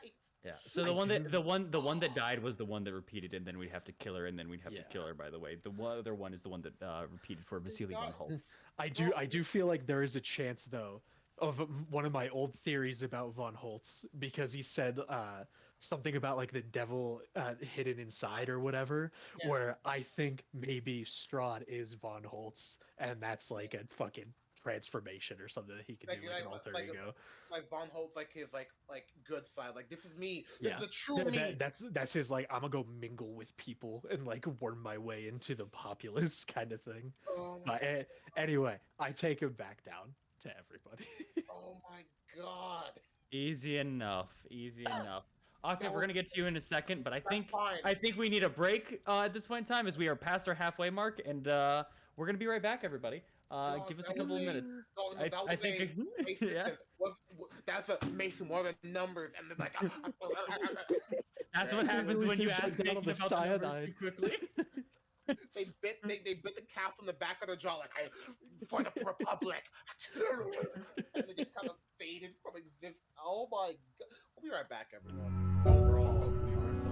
right. Yeah. So I the one that do- the one that died was the one that repeated, and then we'd have to kill her, and then we'd have to Yeah. kill her. By the way, the other one is the one that repeated for Vasily von Holtz. I do feel like there is a chance though of one of my old theories about von Holtz because he said something about like the devil hidden inside or whatever, Yeah. where I think maybe Strahd is von Holtz and that's like a fucking transformation or something that he can do like an alter ego. Like Von Holtz, like his like good side. Like this is me. This Yeah. is the true me. That's his like I'm gonna go mingle with people and like worm my way into the populace kind of thing. Oh my, But anyway, I take him back down to everybody. oh my god. Easy enough. Easy enough. Octave, we're was- gonna get to you in a second, but I think fine. we need a break at this point in time as we are past our halfway mark, and we're gonna be right back, everybody. Dog, Give us a that couple was of minutes. dog, that was I think Mason, yeah. that's a Mason. What are the numbers? And then like, That's what happens Really when you did ask break down Mason the about the numbers cyanide. too quickly. they bit the calf on the back of their jaw like for the Republic, and they just kind of faded from existence. Oh my god! We'll be right back, everyone. Overall, we were so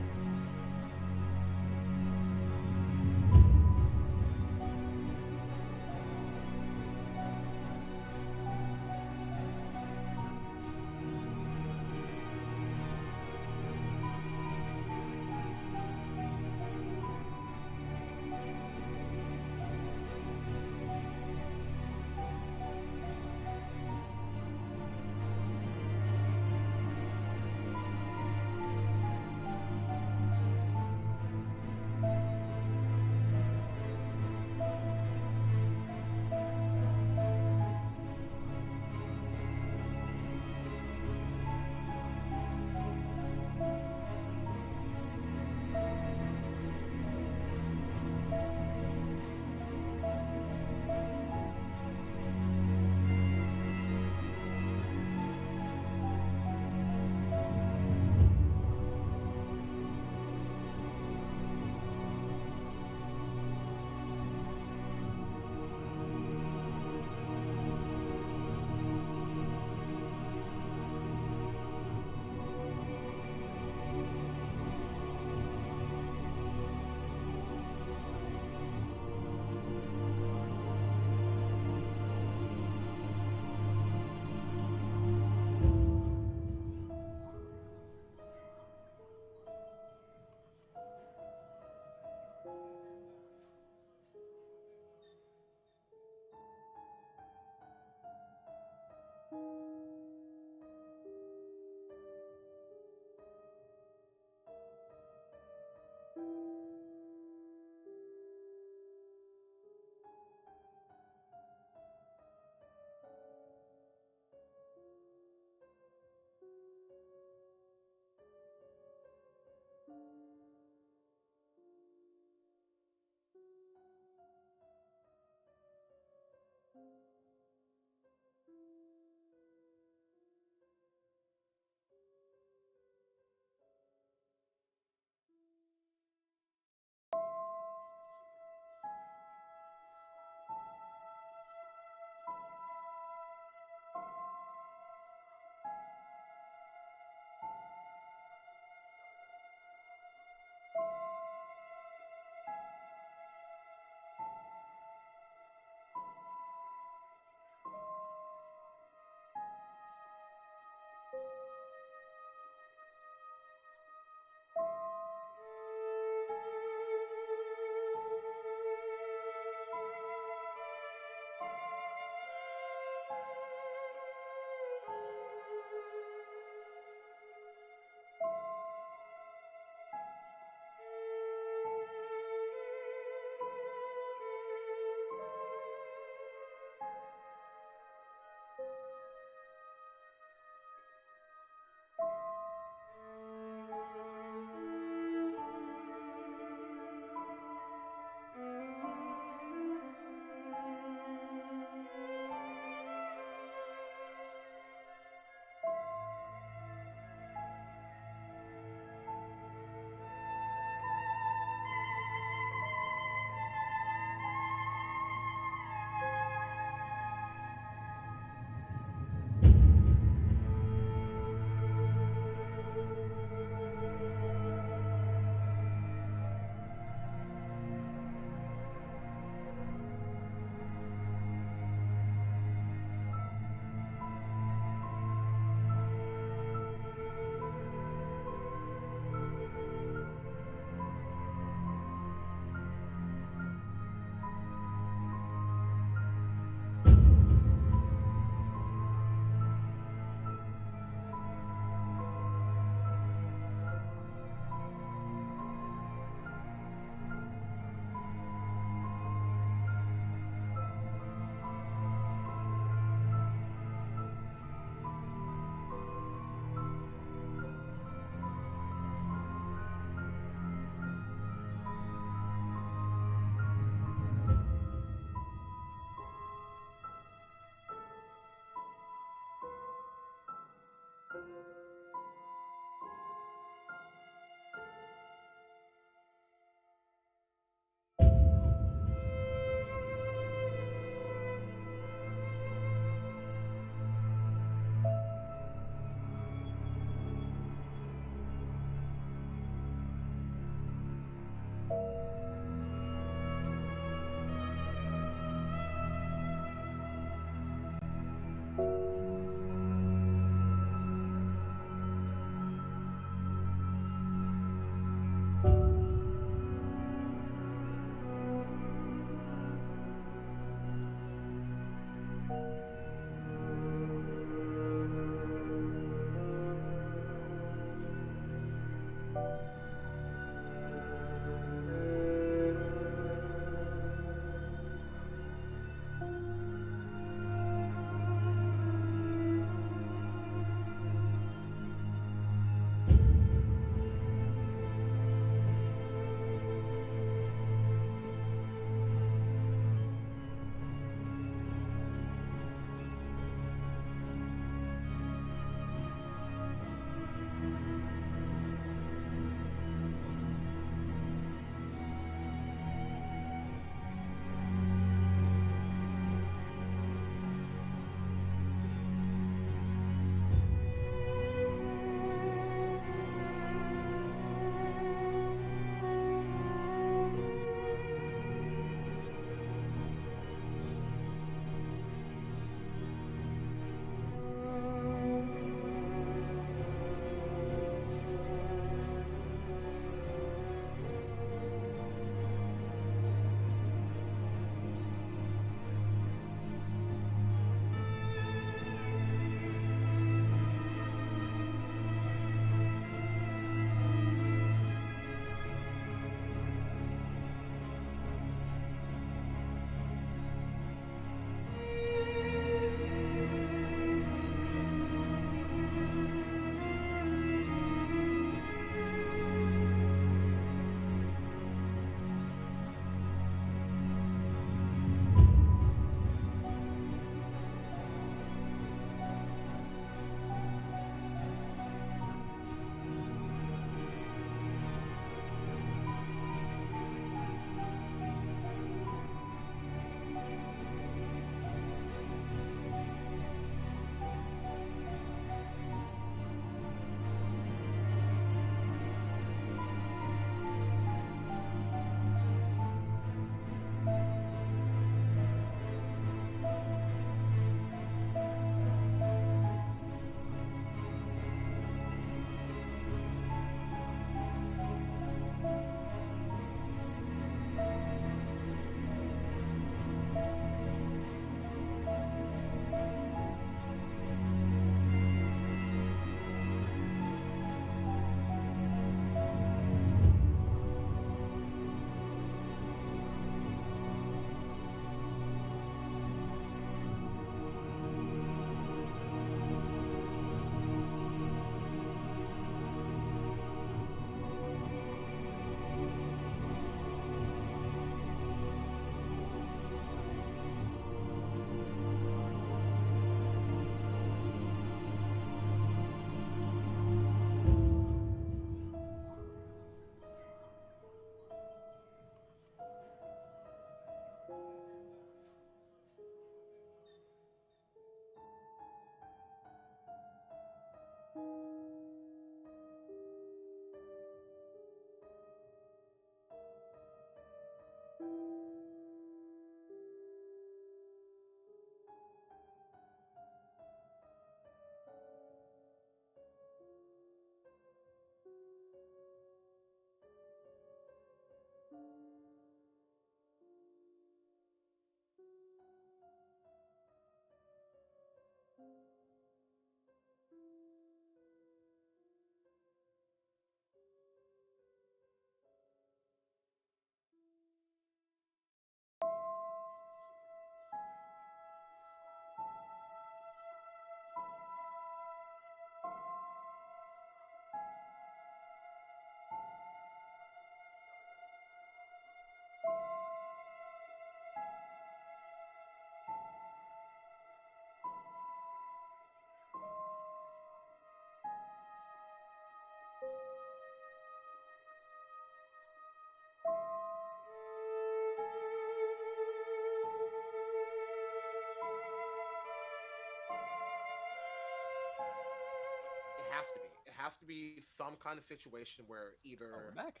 It has to be. It has to be some kind of situation where Oh, either we're back.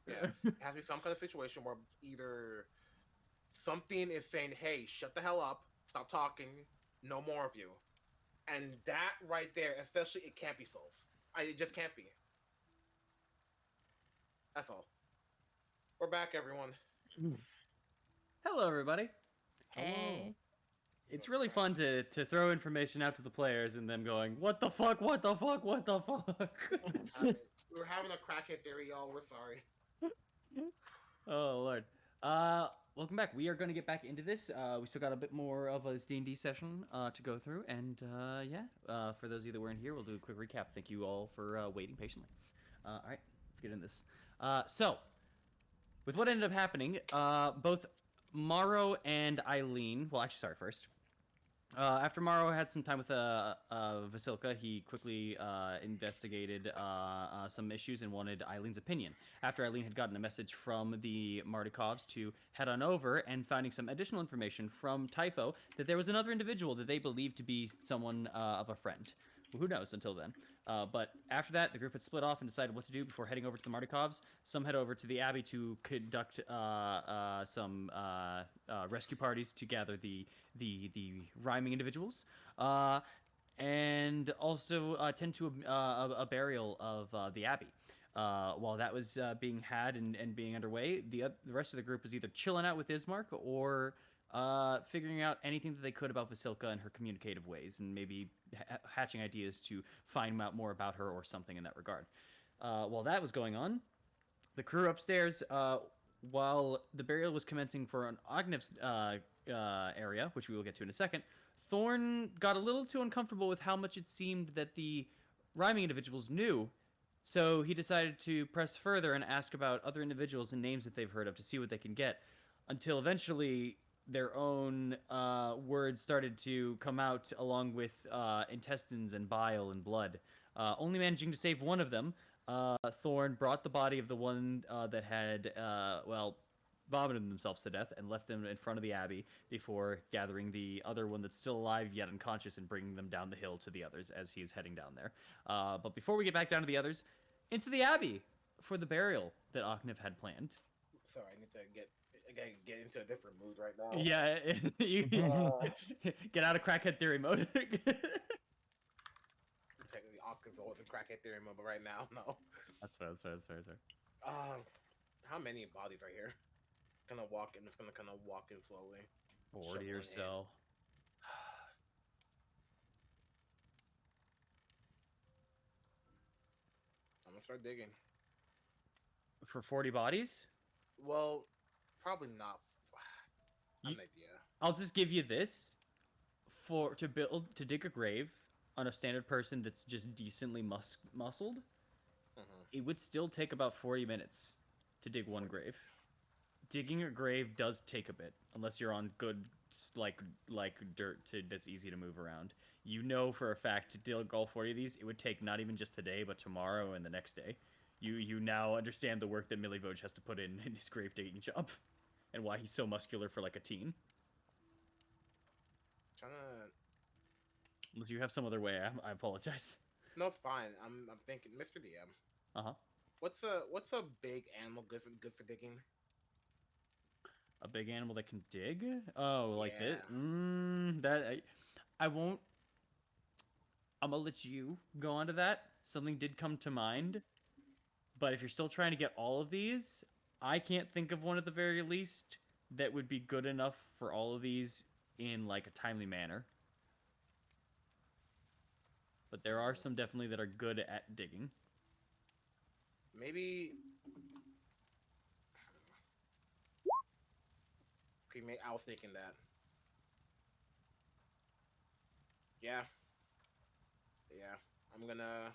yeah, it has to be some kind of situation where either something is saying, "Hey, shut the hell up, stop talking, no more of you," and that right there, especially, it can't be souls. It just can't be. That's all. We're back, everyone. Hello, everybody. Hey. It's really fun to throw information out to the players and them going, "What the fuck? What the fuck? What the fuck?" We're having a crackhead theory, y'all. We're sorry. Oh lord. Welcome back. We are going to get back into this. We still got a bit more of a D&D session to go through, and yeah. For those of you that weren't here, we'll do a quick recap. Thank you all for waiting patiently. All right, let's get into this. So, with what ended up happening, both Morrow and Eileen. Well, actually, sorry. First, after Morrow had some time with Vasilka, he quickly investigated some issues and wanted Eileen's opinion. After Eileen had gotten a message from the Mardikovs to head on over and finding some additional information from Typho that there was another individual that they believed to be someone of a friend. Who knows until then. But after that, the group had split off and decided what to do before heading over to the Mardikovs. Some head over to the Abbey to conduct some rescue parties to gather the rhyming individuals, and also tend to a burial of the Abbey. While that was being had and being underway, the rest of the group was either chilling out with Ismark or figuring out anything that they could about Vasilka and her communicative ways, and maybe hatching ideas to find out more about her or something in that regard. While that was going on, the crew upstairs, while the burial was commencing for an Ogniv's area, which we will get to in a second, Thorn got a little too uncomfortable with how much it seemed that the rhyming individuals knew, so he decided to press further and ask about other individuals and names that they've heard of to see what they can get, until eventually their own words started to come out along with intestines and bile and blood. Only managing to save one of them, Thorn brought the body of the one that had, vomited themselves to death and left them in front of the Abbey before gathering the other one that's still alive yet unconscious and bringing them down the hill to the others as he's heading down there. But before we get back down to the others, into the Abbey for the burial that Okhniv had planned. Sorry, I need to get into a different mood right now. Yeah, you get out of crackhead theory mode. Technically, Octave wasn't crackhead theory mode, but right now, no. That's fair. How many bodies are here? Gonna walk in. Just gonna kind of walk in slowly. 40 or so. I'm gonna start digging. For 40 bodies? Well, probably not. I have an idea. I'll just give you this. To dig a grave on a standard person that's just decently muscled, it would still take about 40 minutes to dig one grave. Digging a grave does take a bit, unless you're on good like dirt that's easy to move around. You know for a fact to dig all 40 of these, it would take not even just today, but tomorrow and the next day. You now understand the work that Milivoj has to put in his grave digging job, and why he's so muscular for like a teen. Trying to. Unless you have some other way, I apologize. No, it's fine. I'm thinking, Mr. DM. Uh-huh. What's a big animal good for digging? A big animal that can dig? Oh, like this? Yeah. I won't. I'm gonna let you go on to that. Something did come to mind, but if you're still trying to get all of these, I can't think of one at the very least that would be good enough for all of these in like a timely manner. But there are some definitely that are good at digging. Maybe. Okay, I was thinking that. Yeah. Yeah. I'm gonna.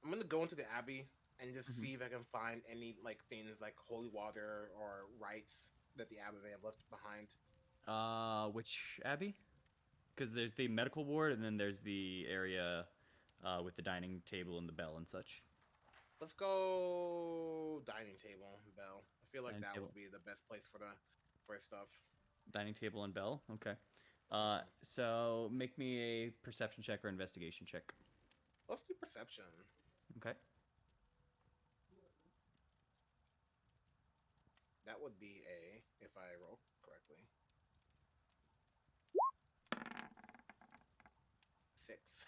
I'm gonna go into the abbey and just Mhm. see if I can find any like things like holy water or rites that the abbey may have left behind. Which abbey? Because there's the medical ward, and then there's the area with the dining table and the bell and such. Let's go dining table, Bell. I feel like Dining that table, would be the best place for stuff. dining table and bell. Okay. Mhm. So make me a perception check or investigation check. Let's do perception. Okay. That would be a if I roll correctly. 6.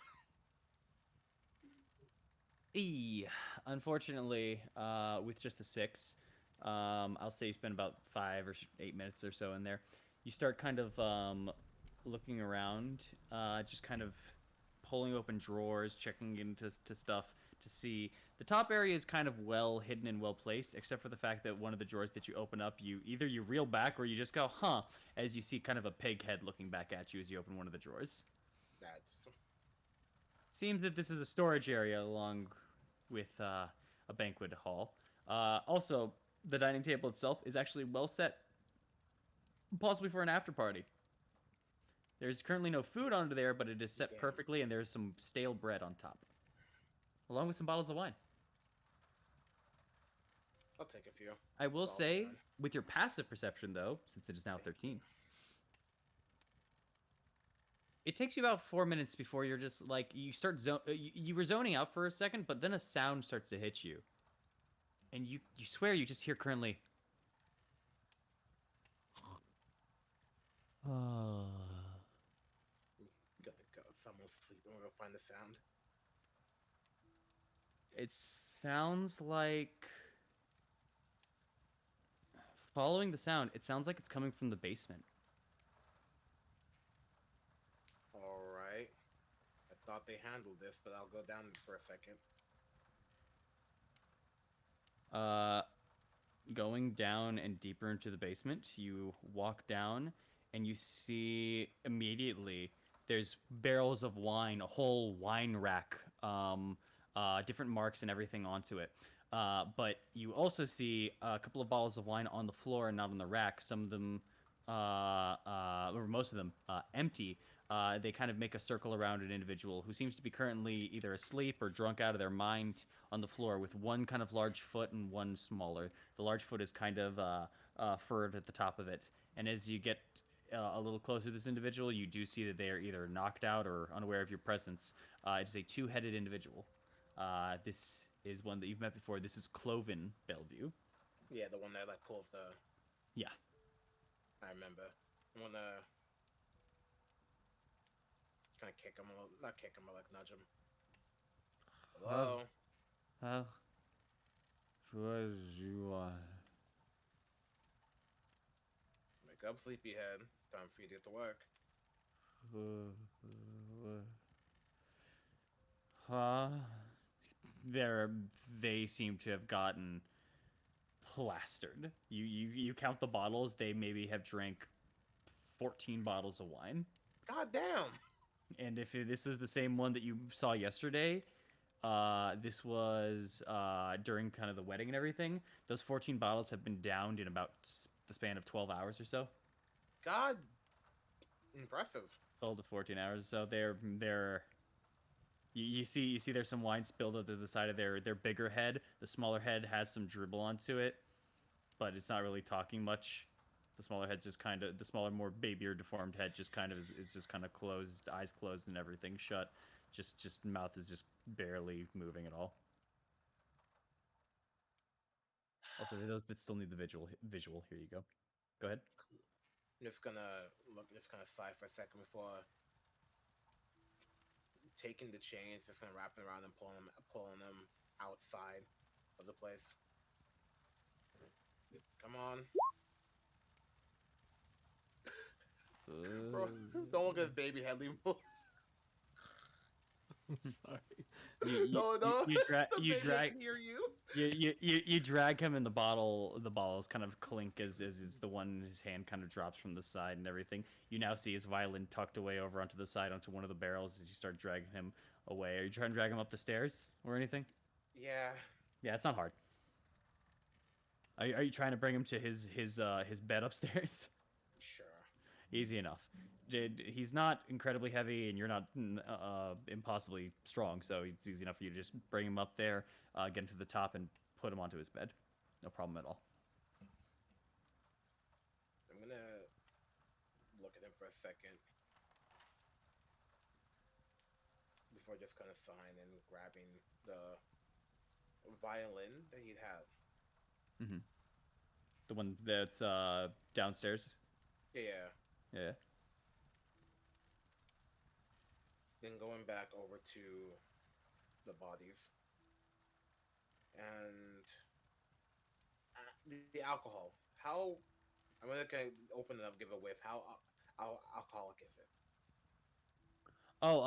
Unfortunately, with just a 6, I'll say you spend about 5 or 8 minutes or so in there. You start kind of looking around, just kind of pulling open drawers, checking into stuff to see. The top area is kind of well hidden and well placed, except for the fact that one of the drawers that you open up, you either you reel back or you just go, huh, as you see kind of a pig head looking back at you as you open one of the drawers. That's Seems that this is a storage area along with a banquet hall. Also, the dining table itself is actually well set, possibly for an after party. There's currently no food under there, but it is set damn. perfectly, and there's some stale bread on top, along with some bottles of wine. I'll take a few. I will Bottles of say, wine. with your passive perception, though, since it is now 13, it takes you about 4 minutes before you're just like you were zoning out for a second, but then a sound starts to hit you, and you swear you just hear currently. Gonna go. Someone's sleeping. We're gonna find the sound. It sounds like following the sound. It sounds like it's coming from the basement. All right. I thought they handled this, but I'll go down for a second. Going down and deeper into the basement, you walk down and you see immediately there's barrels of wine, a whole wine rack, different marks and everything onto it. But you also see a couple of bottles of wine on the floor and not on the rack. Some of them, or most of them, empty. They kind of make a circle around an individual who seems to be currently either asleep or drunk out of their mind on the floor, with one kind of large foot and one smaller. The large foot is kind of furred at the top of it. And as you get a little closer to this individual, you do see that they are either knocked out or unaware of your presence. It is a two-headed individual. This is one that you've met before. This is Cloven Bellevue. Yeah, the one that like pulls the. Yeah. I remember. I'm gonna kind of kick him. Not kick him, but like nudge him. Hello. What you want? Wake up, sleepyhead. Time for you to get to work. Huh? They seem to have gotten plastered. You count the bottles. They maybe have drank 14 bottles of wine. God damn. And if this is the same one that you saw yesterday, this was during kind of the wedding and everything. Those 14 bottles have been downed in about the span of 12 hours or so. God. Impressive. 12 to 14 hours. So they're you see there's some wine spilled onto the side of their bigger head. The smaller head has some dribble onto it, but it's not really talking much. The smaller head's just kind of the smaller, more babyer, deformed head just kind of is just kind of closed, eyes closed, and everything shut. Just mouth is just barely moving at all. Also, for those that still need the visual, here you go. Go ahead. I'm just gonna sigh for a second before taking the chains, just kind of wrapping around and pulling them outside of the place. Come on. Bro, don't look at his baby head. Leave him alone. I'm sorry. No, you the baby can hear you. You drag him, and the balls kind of clink as the one his hand kind of drops from the side and everything. You now see his violin tucked away over onto the side onto one of the barrels as you start dragging him away. Are you trying to drag him up the stairs or anything? Yeah. Yeah, it's not hard. Are you trying to bring him to his bed upstairs? Sure. Easy enough. He's not incredibly heavy, and you're not impossibly strong, so it's easy enough for you to just bring him up there, get him to the top, and put him onto his bed. No problem at all. I'm gonna look at him for a second before just kind of sighing and grabbing the violin that he had. Mm-hmm. The one that's downstairs? Yeah. Yeah. Then going back over to the bodies. And the alcohol. How... I'm gonna open it up, give it a whiff. How alcoholic is it? Oh,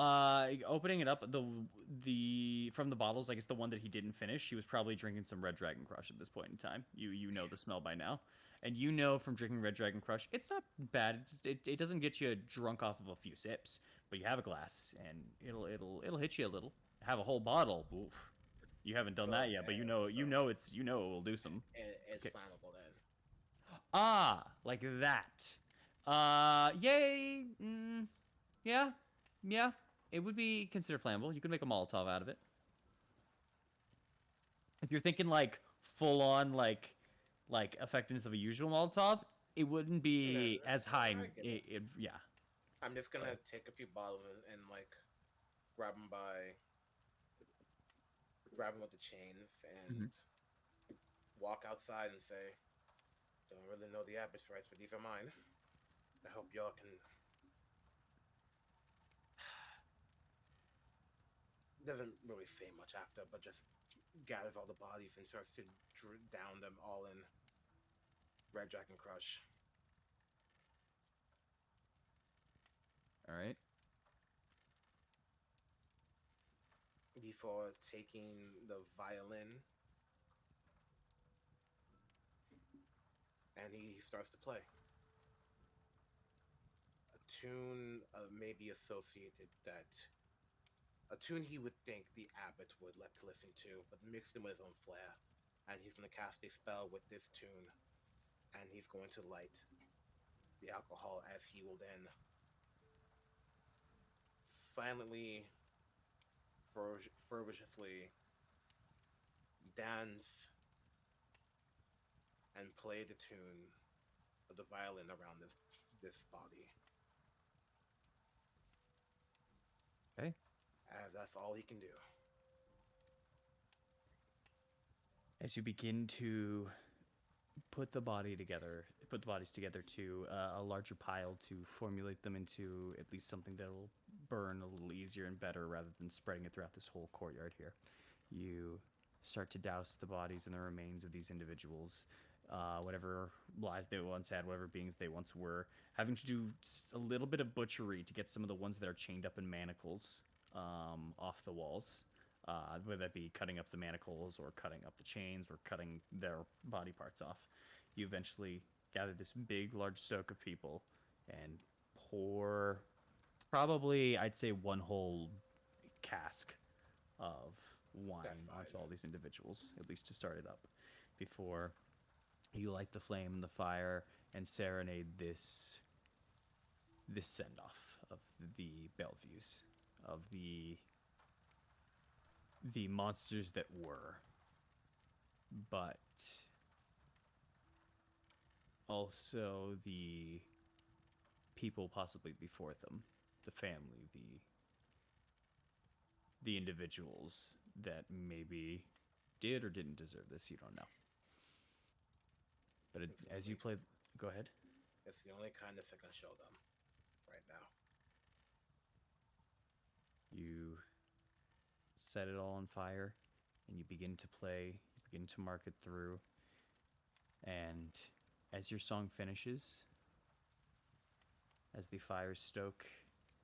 opening it up, the from the bottles, I guess the one that he didn't finish, he was probably drinking some Red Dragon Crush at this point in time. You know the smell by now, and you know from drinking Red Dragon Crush, it's not bad. It doesn't get you drunk off of a few sips, but you have a glass, and it'll hit you a little. Have a whole bottle, oof. You haven't done that yet, but you know it will do some. It's Okay. flammable then. Ah, like that. Yay. Yeah. Yeah, it would be considered flammable. You could make a Molotov out of it. If you're thinking like full on like effectiveness of a usual Molotov, it wouldn't be as high. Yeah. I'm just gonna take a few bottles and like grab them with the chains and walk outside and say, "Don't really know the Abyss rights, but these are mine. I hope y'all can." Doesn't really say much after, but just gathers all the bodies and starts to down them all in Red Dragon Crush. All right. Before taking the violin, and he starts to play a tune maybe associated that. A tune he would think the abbot would like to listen to, but mixed in with his own flair. And he's going to cast a spell with this tune, and he's going to light the alcohol as he will then silently, fervently dance and play the tune of the violin around this body. Okay. As that's all he can do. As you begin to put the bodies together to a larger pile to formulate them into at least something that'll burn a little easier and better rather than spreading it throughout this whole courtyard here. You start to douse the bodies and the remains of these individuals, whatever lives they once had, whatever beings they once were, having to do a little bit of butchery to get some of the ones that are chained up in manacles off the walls. Whether that be cutting up the manacles or cutting up the chains or cutting their body parts off. You eventually gather this big, large stoke of people and pour probably, I'd say, one whole cask of wine onto all these individuals, at least to start it up, before you light the flame and the fire and serenade this send-off of the Bellevues, of the monsters that were. But also the people possibly before them, the family, the individuals that maybe did or didn't deserve this. You don't know. But It's the as you only- play, go ahead. It's the only kindness I can show them right now. You set it all on fire, and you begin to play. You begin to mark it through, and as your song finishes, as the fires stoke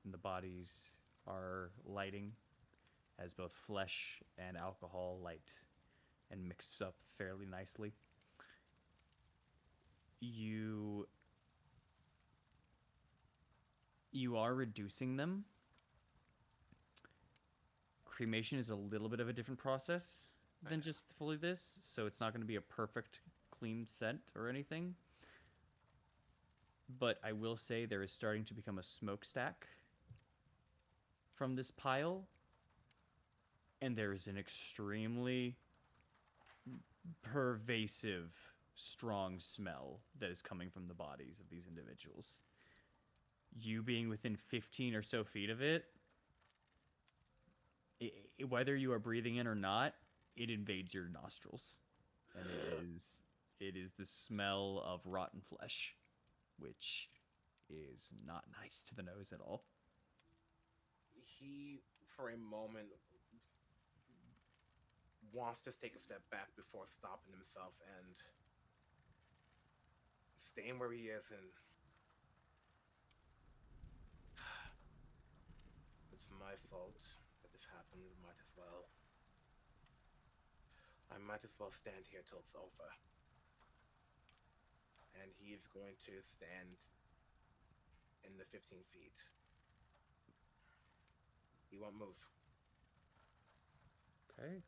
and the bodies are lighting, as both flesh and alcohol light and mixed up fairly nicely, you are reducing them. Cremation is a little bit of a different process than just fully this, so it's not going to be a perfect clean scent or anything. But I will say there is starting to become a smokestack from this pile, and there is an extremely pervasive, strong smell that is coming from the bodies of these individuals. You being within 15 or so feet of it, whether you are breathing in or not, it invades your nostrils, and it is the smell of rotten flesh, which is not nice to the nose at all. He, for a moment, wants to take a step back before stopping himself and staying where he is. And it's my fault that this happened. I might as well stand here till it's over. And he is going to stand in the 15 feet. He won't move. Okay.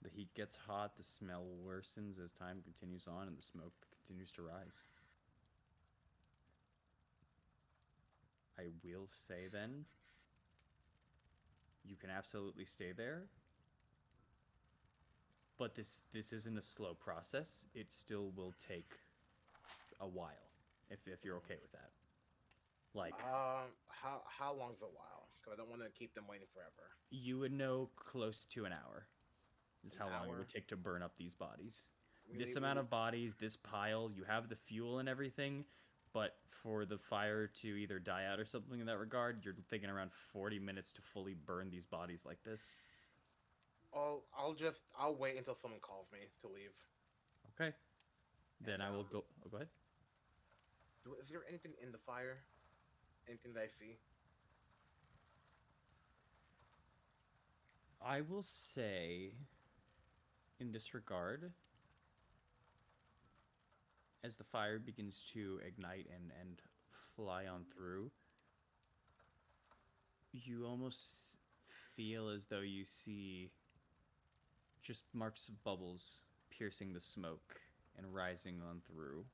The heat gets hot, the smell worsens as time continues on, and the smoke continues to rise. I will say then, you can absolutely stay there, but this isn't a slow process. It still will take a while, if you're okay with that. Like, How long's a while? Because I don't want to keep them waiting forever. you would know close to an hour is An how long it hour? would take to burn up these bodies. We This leave- amount of bodies, this pile, you have the fuel and everything, but for the fire to either die out or something in that regard, you're thinking around 40 minutes to fully burn these bodies like this. I'll wait until someone calls me to leave. Okay. Then And, I will go. Oh, go ahead. Is there anything in the fire? Anything that I see? I will say, in this regard, as the fire begins to ignite and fly on through, you almost feel as though you see just marks of bubbles piercing the smoke and rising on through,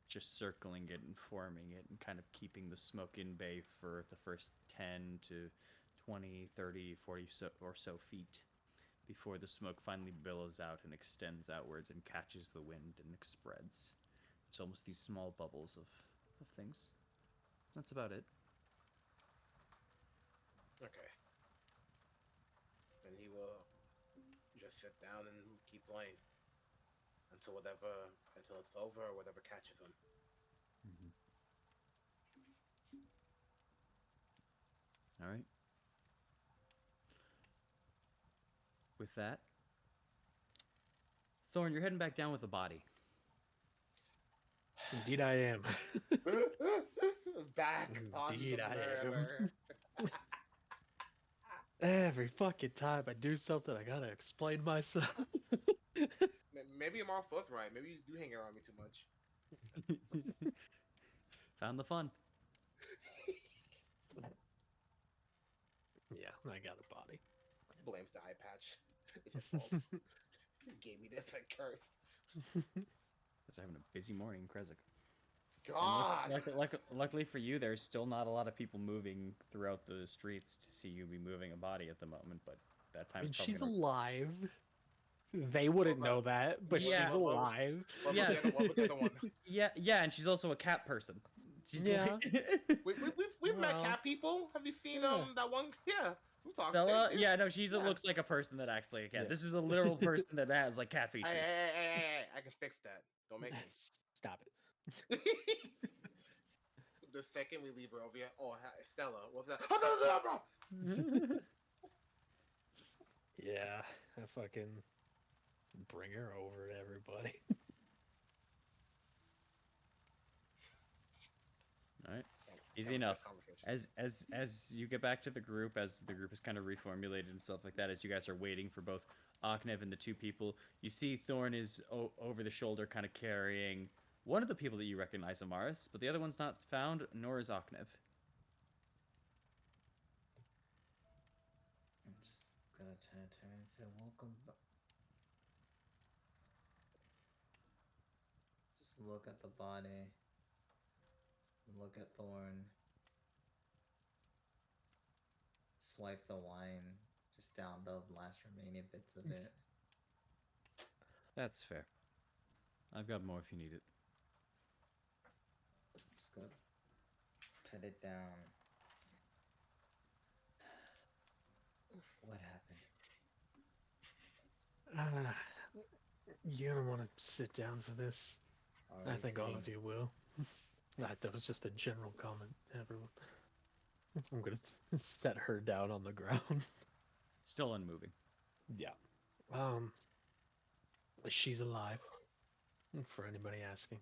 just circling it and forming it and kind of keeping the smoke in bay for the first 10 to 20, 30, 40 or so feet before the smoke finally billows out and extends outwards and catches the wind and spreads. It's almost these small bubbles of things. That's about it. Okay. Then he will just sit down and keep playing until it's over or whatever catches him. All right. With that, Thorn, you're heading back down with the body. Indeed, I am. Back on Indeed, the I am. murder. Every fucking time I do something, I gotta explain myself. Maybe I'm all forthright. Maybe you do hang around me too much. Found the fun. Yeah, I got a body. Blames the eye patch. It's his fault. He gave me this curse. Because having a busy morning in Kresik. God. Luckily for you, there's still not a lot of people moving throughout the streets to see you be moving a body at the moment, but that I time's mean, probably she's gonna... alive. They wouldn't What know about- that, but Yeah. she's alive. What Yeah. about what about the other one? Yeah, and she's also a cat person. She's Yeah. We've met Well, cat people. Have you seen yeah. that one? Yeah, we talked. Stella, They- yeah, no, she's yeah. looks like a person that acts like a cat. Yeah. This is a literal person that has like cat Hey, features. hey, I can fix that. Don't make me. Stop it. The second we leave her over here, Stella, what's that? Bro. Yeah, I fucking bring her over to everybody. All right. Easy Have a enough. nice conversation. As you get back to the group, as the group is kind of reformulated and stuff like that, as you guys are waiting for both Aknev and the two people, you see Thorn is over the shoulder, kind of carrying one of the people that you recognize, Amaris, but the other one's not found, nor is Aknev. I'm just gonna try to turn and say welcome. Just look at the body. Look at Thorn. Swipe the wine just down the last remaining bits of it. That's fair. I've got more if you need it. Just gonna put it down. What happened? You're gonna want to sit down for this. Are I we think all sitting- of you will. That was just a general comment, everyone. I'm gonna set her down on the ground. Still unmoving. Yeah. She's alive. For anybody asking.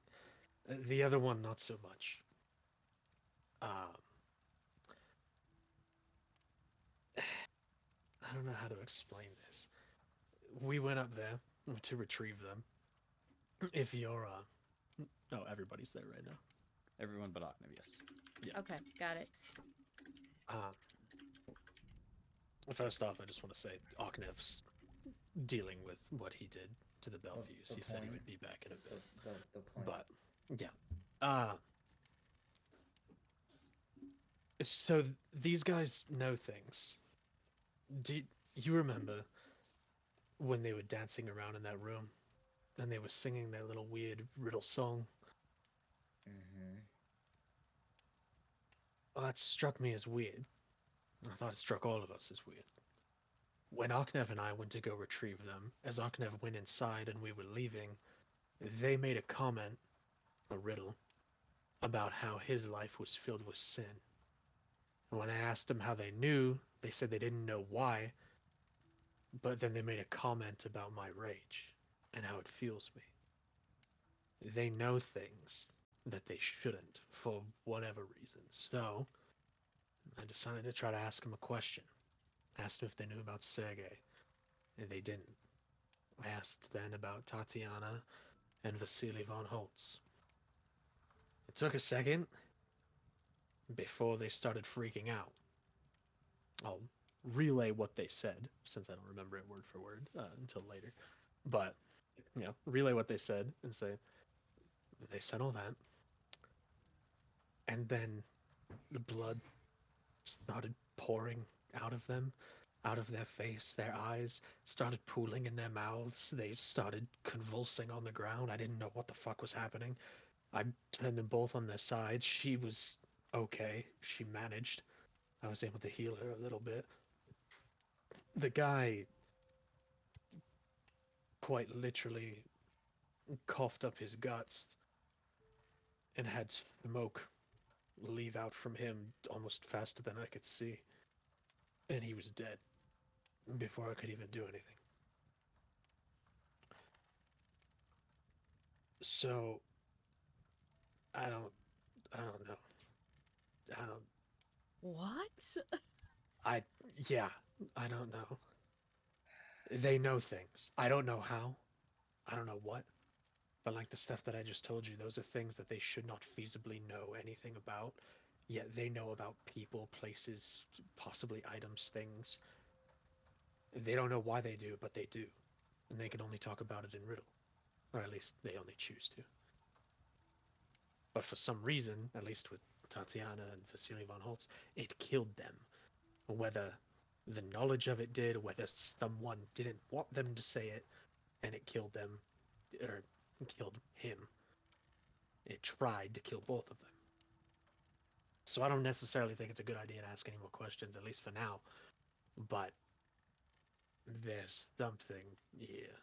The other one, not so much. I don't know how to explain this. We went up there to retrieve them. If you're, oh, everybody's there right now. Everyone but Aknev, yes. Okay, got it. First off, I just want to say Aknev's dealing with what he did to the Bellevue. the He said he point- would be back in a bit. The point. But yeah. So these guys know things. Do you remember when they were dancing around in that room and they were singing their little weird riddle song? Mm-hmm. Well, that struck me as weird. I thought it struck all of us as weird. When Aknev and I went to go retrieve them, as Aknev went inside and we were leaving, they made a comment, a riddle, about how his life was filled with sin. And when I asked them how they knew, they said they didn't know why, but then they made a comment about my rage and how it fuels me. They know things that they shouldn't for whatever reason. So I decided to try to ask them a question. Asked them if they knew about Sergei, and they didn't. I asked then about Tatiana and Vasily von Holtz. It took a second before they started freaking out. I'll relay what they said, since I don't remember it word for word until later. But, relay what they said and say, they said all that. And then the blood started pouring out of them, out of their face, their eyes started pooling in their mouths. They started convulsing on the ground. I didn't know what the fuck was happening. I turned them both on their sides. She was okay. She managed. I was able to heal her a little bit. The guy quite literally coughed up his guts and had smoke leave out from him almost faster than I could see. And he was dead before I could even do anything. So I don't know. What? I don't know. They know things. I don't know how. I don't know what. But like the stuff that I just told you, those are things that they should not feasibly know anything about. Yet they know about people, places, possibly items, things. They don't know why they do, but they do. And they can only talk about it in riddle. Or at least they only choose to. But for some reason, at least with Tatiana and Vasily von Holtz, it killed them. Whether the knowledge of it did, whether someone didn't want them to say it, and it killed them, or killed him. It tried to kill both of them. So I don't necessarily think it's a good idea to ask any more questions, at least for now. But there's something here.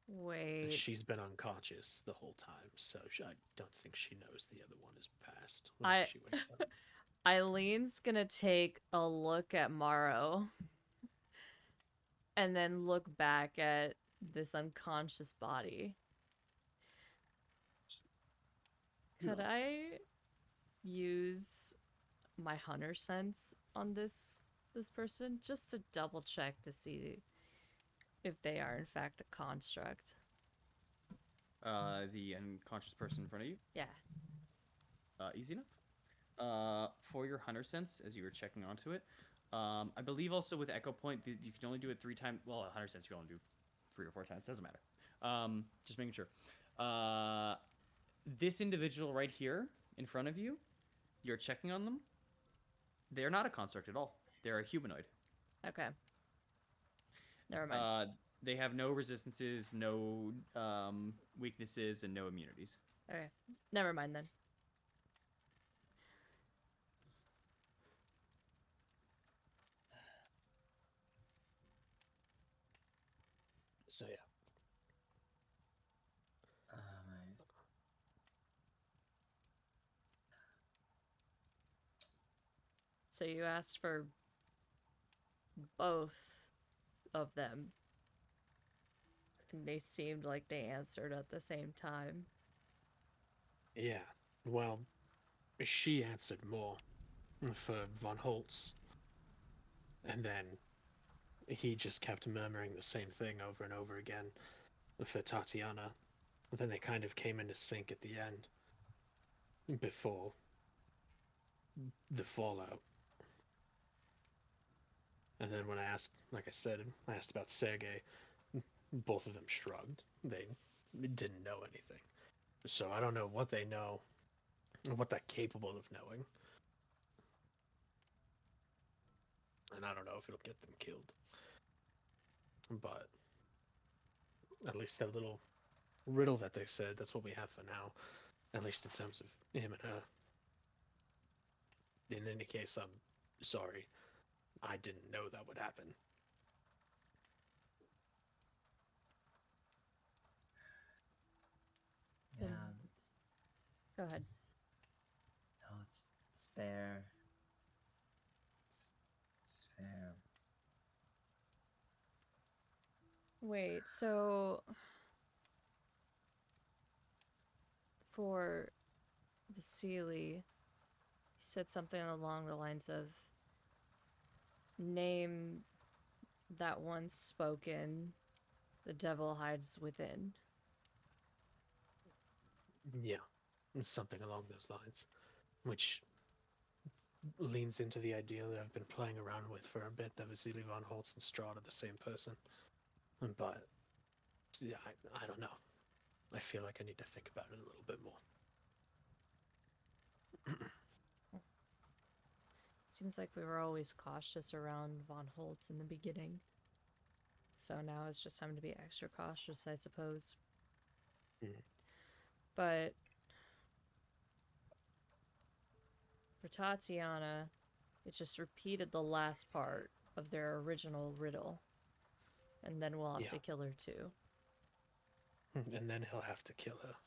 Wait. She's been unconscious the whole time, so I don't think she knows the other one is passed I- whenever she wakes up. Eileen's gonna take a look at Morrow and then look back at this unconscious body. Could Yeah. I use my hunter sense on this person just to double check to see if they are in fact a construct? The unconscious person in front of you. Yeah. Easy enough. For your hunter sense, as you were checking onto it, I believe also with Echo Point, you can only do it 3 times. Well, hunter sense you can only do 3 or 4 times. Doesn't matter. Just making sure. This individual right here in front of you, you're checking on them. They're not a construct at all. They're a humanoid. Okay. Never mind. They have no resistances, no weaknesses, and no immunities. Okay. Never mind then. So yeah. So you asked for both of them, and they seemed like they answered at the same time. Yeah. Well, she answered more for Von Holtz. And then he just kept murmuring the same thing over and over again for Tatiana. And then they kind of came into sync at the end before the fallout. And then when I asked, like I said, I asked about Sergei, both of them shrugged. They didn't know anything. So I don't know what they know, what they're capable of knowing. And I don't know if it'll get them killed. But at least that little riddle that they said, that's what we have for now. At least in terms of him and her. In any case, I'm sorry. I didn't know that would happen. Yeah, Then- that's Go ahead. no, it's fair. It's fair. Wait, so for Vasily, you said something along the lines of name that once spoken, the devil hides within. Yeah, something along those lines. Which leans into the idea that I've been playing around with for a bit, that Vasily von Holtz and Strahd are the same person. But, yeah, I don't know. I feel like I need to think about it a little bit more. Seems like we were always cautious around Von Holtz in the beginning. So now it's just time to be extra cautious, I suppose. Mhm. But for Tatiana, it just repeated the last part of their original riddle. And then we'll have to Yeah. kill her too. And then he'll have to kill her.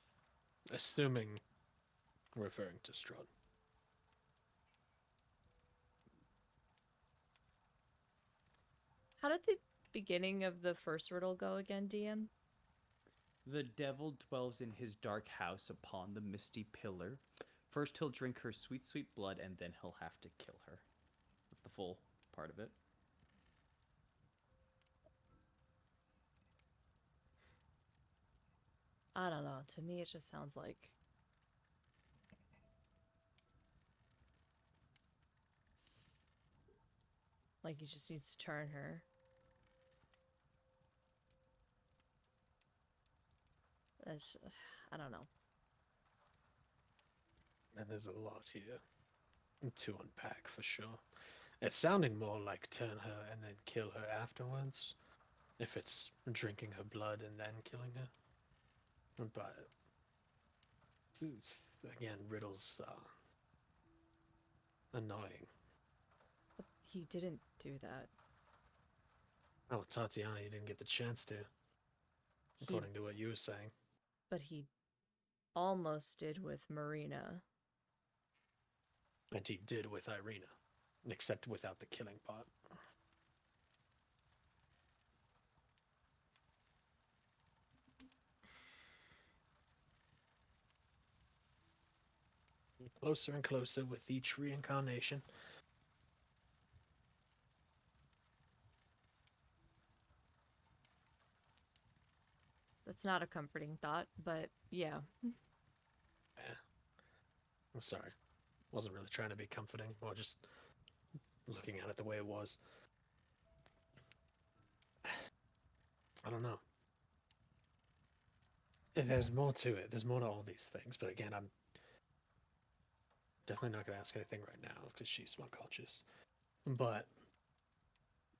Assuming referring to Strahd. How did the beginning of the first riddle go again, DM? The devil dwells in his dark house upon the misty pillar. First he'll drink her sweet, sweet blood, and then he'll have to kill her. That's the full part of it. I don't know. To me, it just sounds like he just needs to turn her. That's, I don't know. And there's a lot here to unpack for sure. It's sounding more like turn her and then kill her afterwards. if it's drinking her blood and then killing her. But again, Riddle's annoying. But he didn't do that. Oh, Tatiana, you didn't get the chance to, He, according to what you were saying. but he almost did with Marina. And he did with Irina, except without the killing part. Closer and closer with each reincarnation. That's not a comforting thought, but yeah. Yeah. I'm sorry. Wasn't really trying to be comforting, more just looking at it the way it was. I don't know. There's more to it. There's more to all these things. But again, I'm definitely not going to ask anything right now because she's smart conscious. But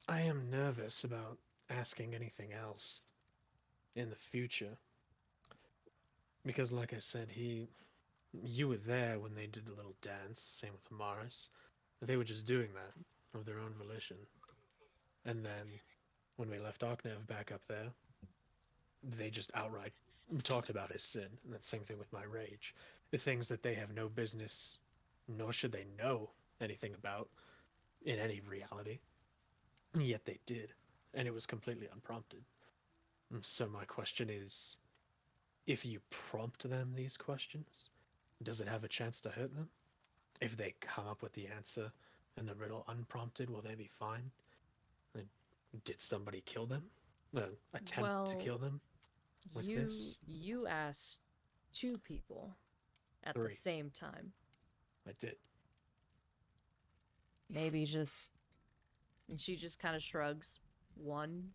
I am nervous about asking anything else in the future. Because like I said, you were there when they did the little dance, same with Amaris. They were just doing that of their own volition. And then when we left Arknev back up there, they just outright talked about his sin. And the same thing with my rage. The things that they have no business, nor should they know anything about in any reality. Yet they did. And it was completely unprompted. So my question is, if you prompt them these questions, does it have a chance to hurt them? If they come up with the answer and the riddle unprompted, will they be fine? And did somebody kill them? Attempt to kill them with this? You asked 2 people at the 3. same time. I did. Maybe just, and she just kind of shrugs, 1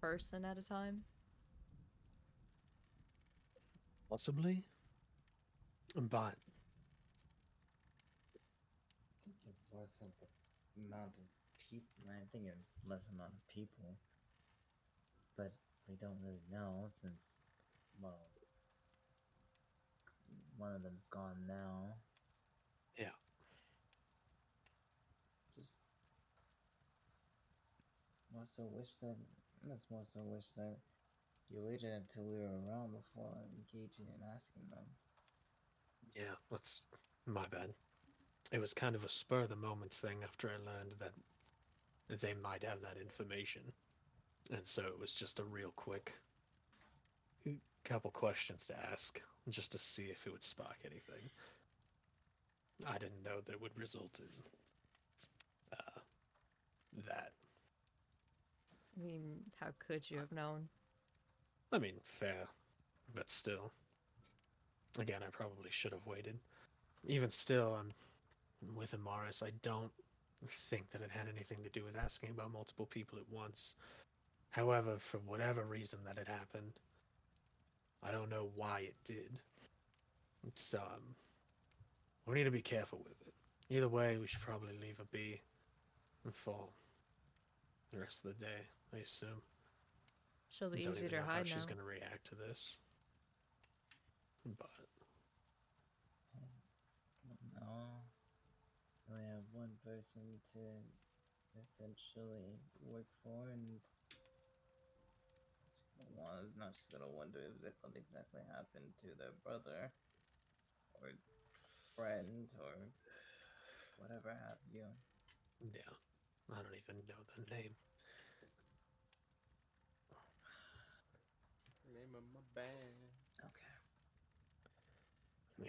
person at a time. Possibly. But I think it's less of the amount of people. I think it's less amount of people, but we don't really know since, well, one of them's gone now. yeah, Just more so wish that. Let's more so wish that you waited until we were around before engaging and asking them. yeah, that's my bad. It was kind of a spur of the moment thing after I learned that they might have that information. And so it was just a real quick couple questions to ask just to see if it would spark anything. I didn't know that would result in that. I mean, how could you have known? I mean, fair, but still. Again, I probably should have waited. Even still, I'm with Amaris. I don't think that it had anything to do with asking about multiple people at once. However, for whatever reason that it happened, I don't know why it did. It's, we need to be careful with it. Either way, we should probably leave her be for the rest of the day, I assume. She'll be Don't easier even to know how hide she's now. going to react to this. But No. We only have one person to essentially work for, and she's gonna wonder what exactly happened to their brother or friend or whatever have you. yeah, I don't even know the name. Name of my band. Okay.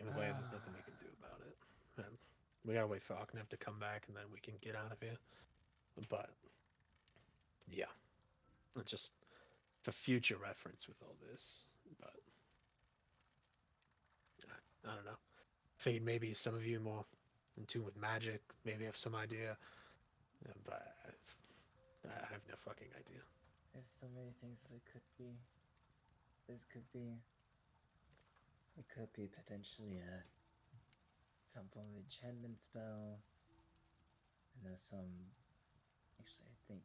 Either way, there's nothing we can do about it. We gotta wait for Arknev to come back, and then we can get out of here. But yeah, just for future reference with all this. But I don't know. Fade, maybe some of you more in tune with magic, maybe have some idea. But I have no fucking idea. There's so many things that it could be. This could be. It could be potentially some form of enchantment spell. I know some. Actually, I think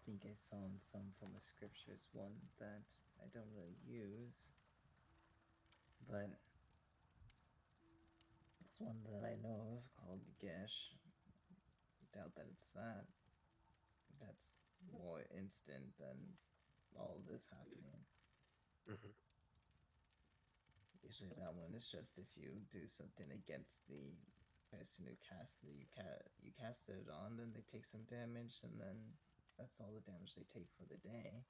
think I saw in some form of scriptures one that I don't really use, but it's one that I know of called Gesh. Doubt that it's that. That's more instant than all this happening. Mhm. Usually that one is just if you do something against the person who cast it, you cast it on, then they take some damage, and then that's all the damage they take for the day.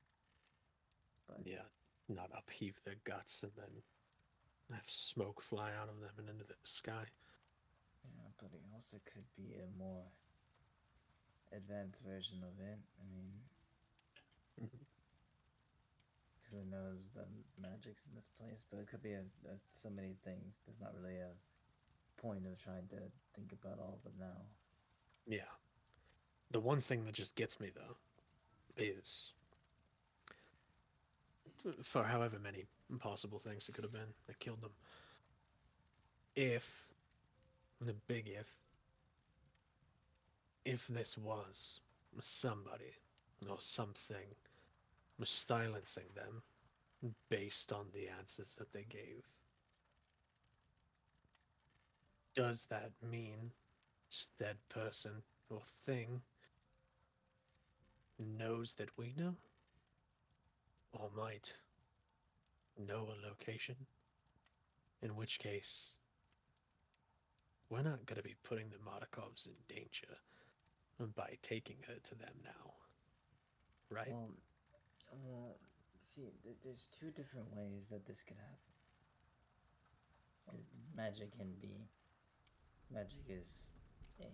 But Yeah, not upheave their guts and then have smoke fly out of them and into the sky. yeah, but it also could be a more advanced version of it. I mean, Mhm. who knows the magics in this place? But it could be so many things. There's not really a point of trying to think about all of them now. Yeah. The one thing that just gets me though is for however many possible things it could have been that killed them. If the big if this was somebody or something was silencing them based on the answers that they gave, does that mean said person or thing knows that we know? Or might know a location? In which case, we're not going to be putting the Markovs in danger by taking her to them now, right? Well, see, there's two different ways that this could happen. Is magic can be magic is a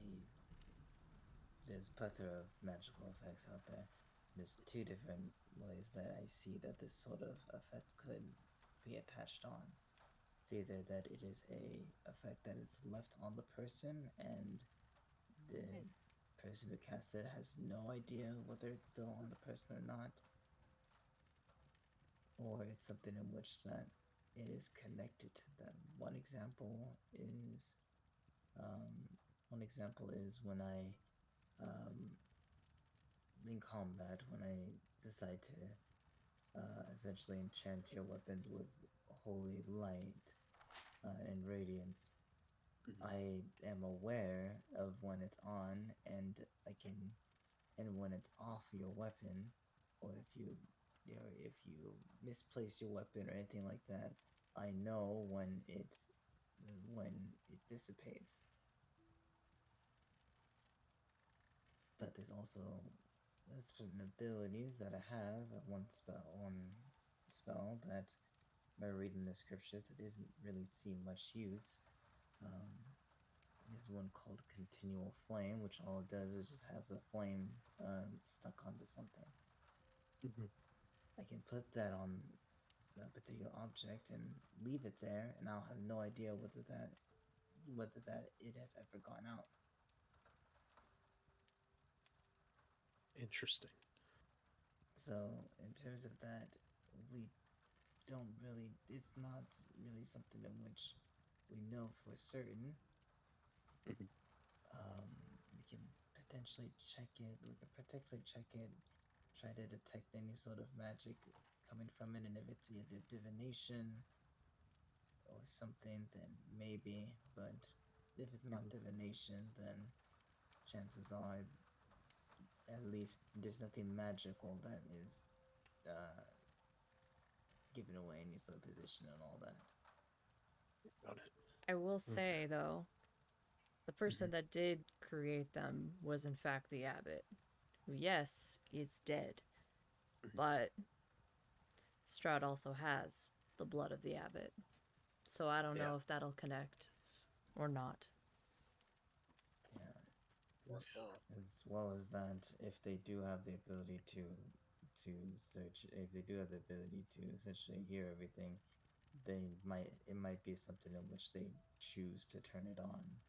there's a plethora of magical effects out there. There's two different ways that I see that this sort of effect could be attached on. It's either that it is a effect that is left on the person and the person who cast it has no idea whether it's still on the person or not, or it's something in which that it is connected to them. Is um, one example is when I in combat when I decide to essentially enchant your weapons with holy light and radiance. Mhm. I am aware of when it's on, and and when it's off your weapon, or if you misplace your weapon or anything like that, I know when it dissipates. But there's also certain abilities that I have. One spell that by reading the scriptures that doesn't really see much use. Um, is one called Continual Flame, which all it does is just have the flame stuck onto something. Mhm. I can put that on a particular object and leave it there, and I'll have no idea whether that it has ever gone out. Interesting. So in terms of that, we don't really. It's not really something in which we know for certain. Mhm. We can potentially check it. We can potentially check it, try to detect any sort of magic coming from it, and if it's either divination or something, then maybe. But if it's not Mhm. divination, then chances are, at least, there's nothing magical that is uh, giving away any sort of position and all that. Got it. I will Okay. say, though, the person that did create them was, in fact, the abbot, who, yes, is dead. Mhm. But Strahd also has the blood of the abbot. So I don't Yeah. know if that'll connect or not. Yeah. So, As well as that, if they do have the ability to search, if they do have the ability to essentially hear everything, it might be something in which they choose to turn it on.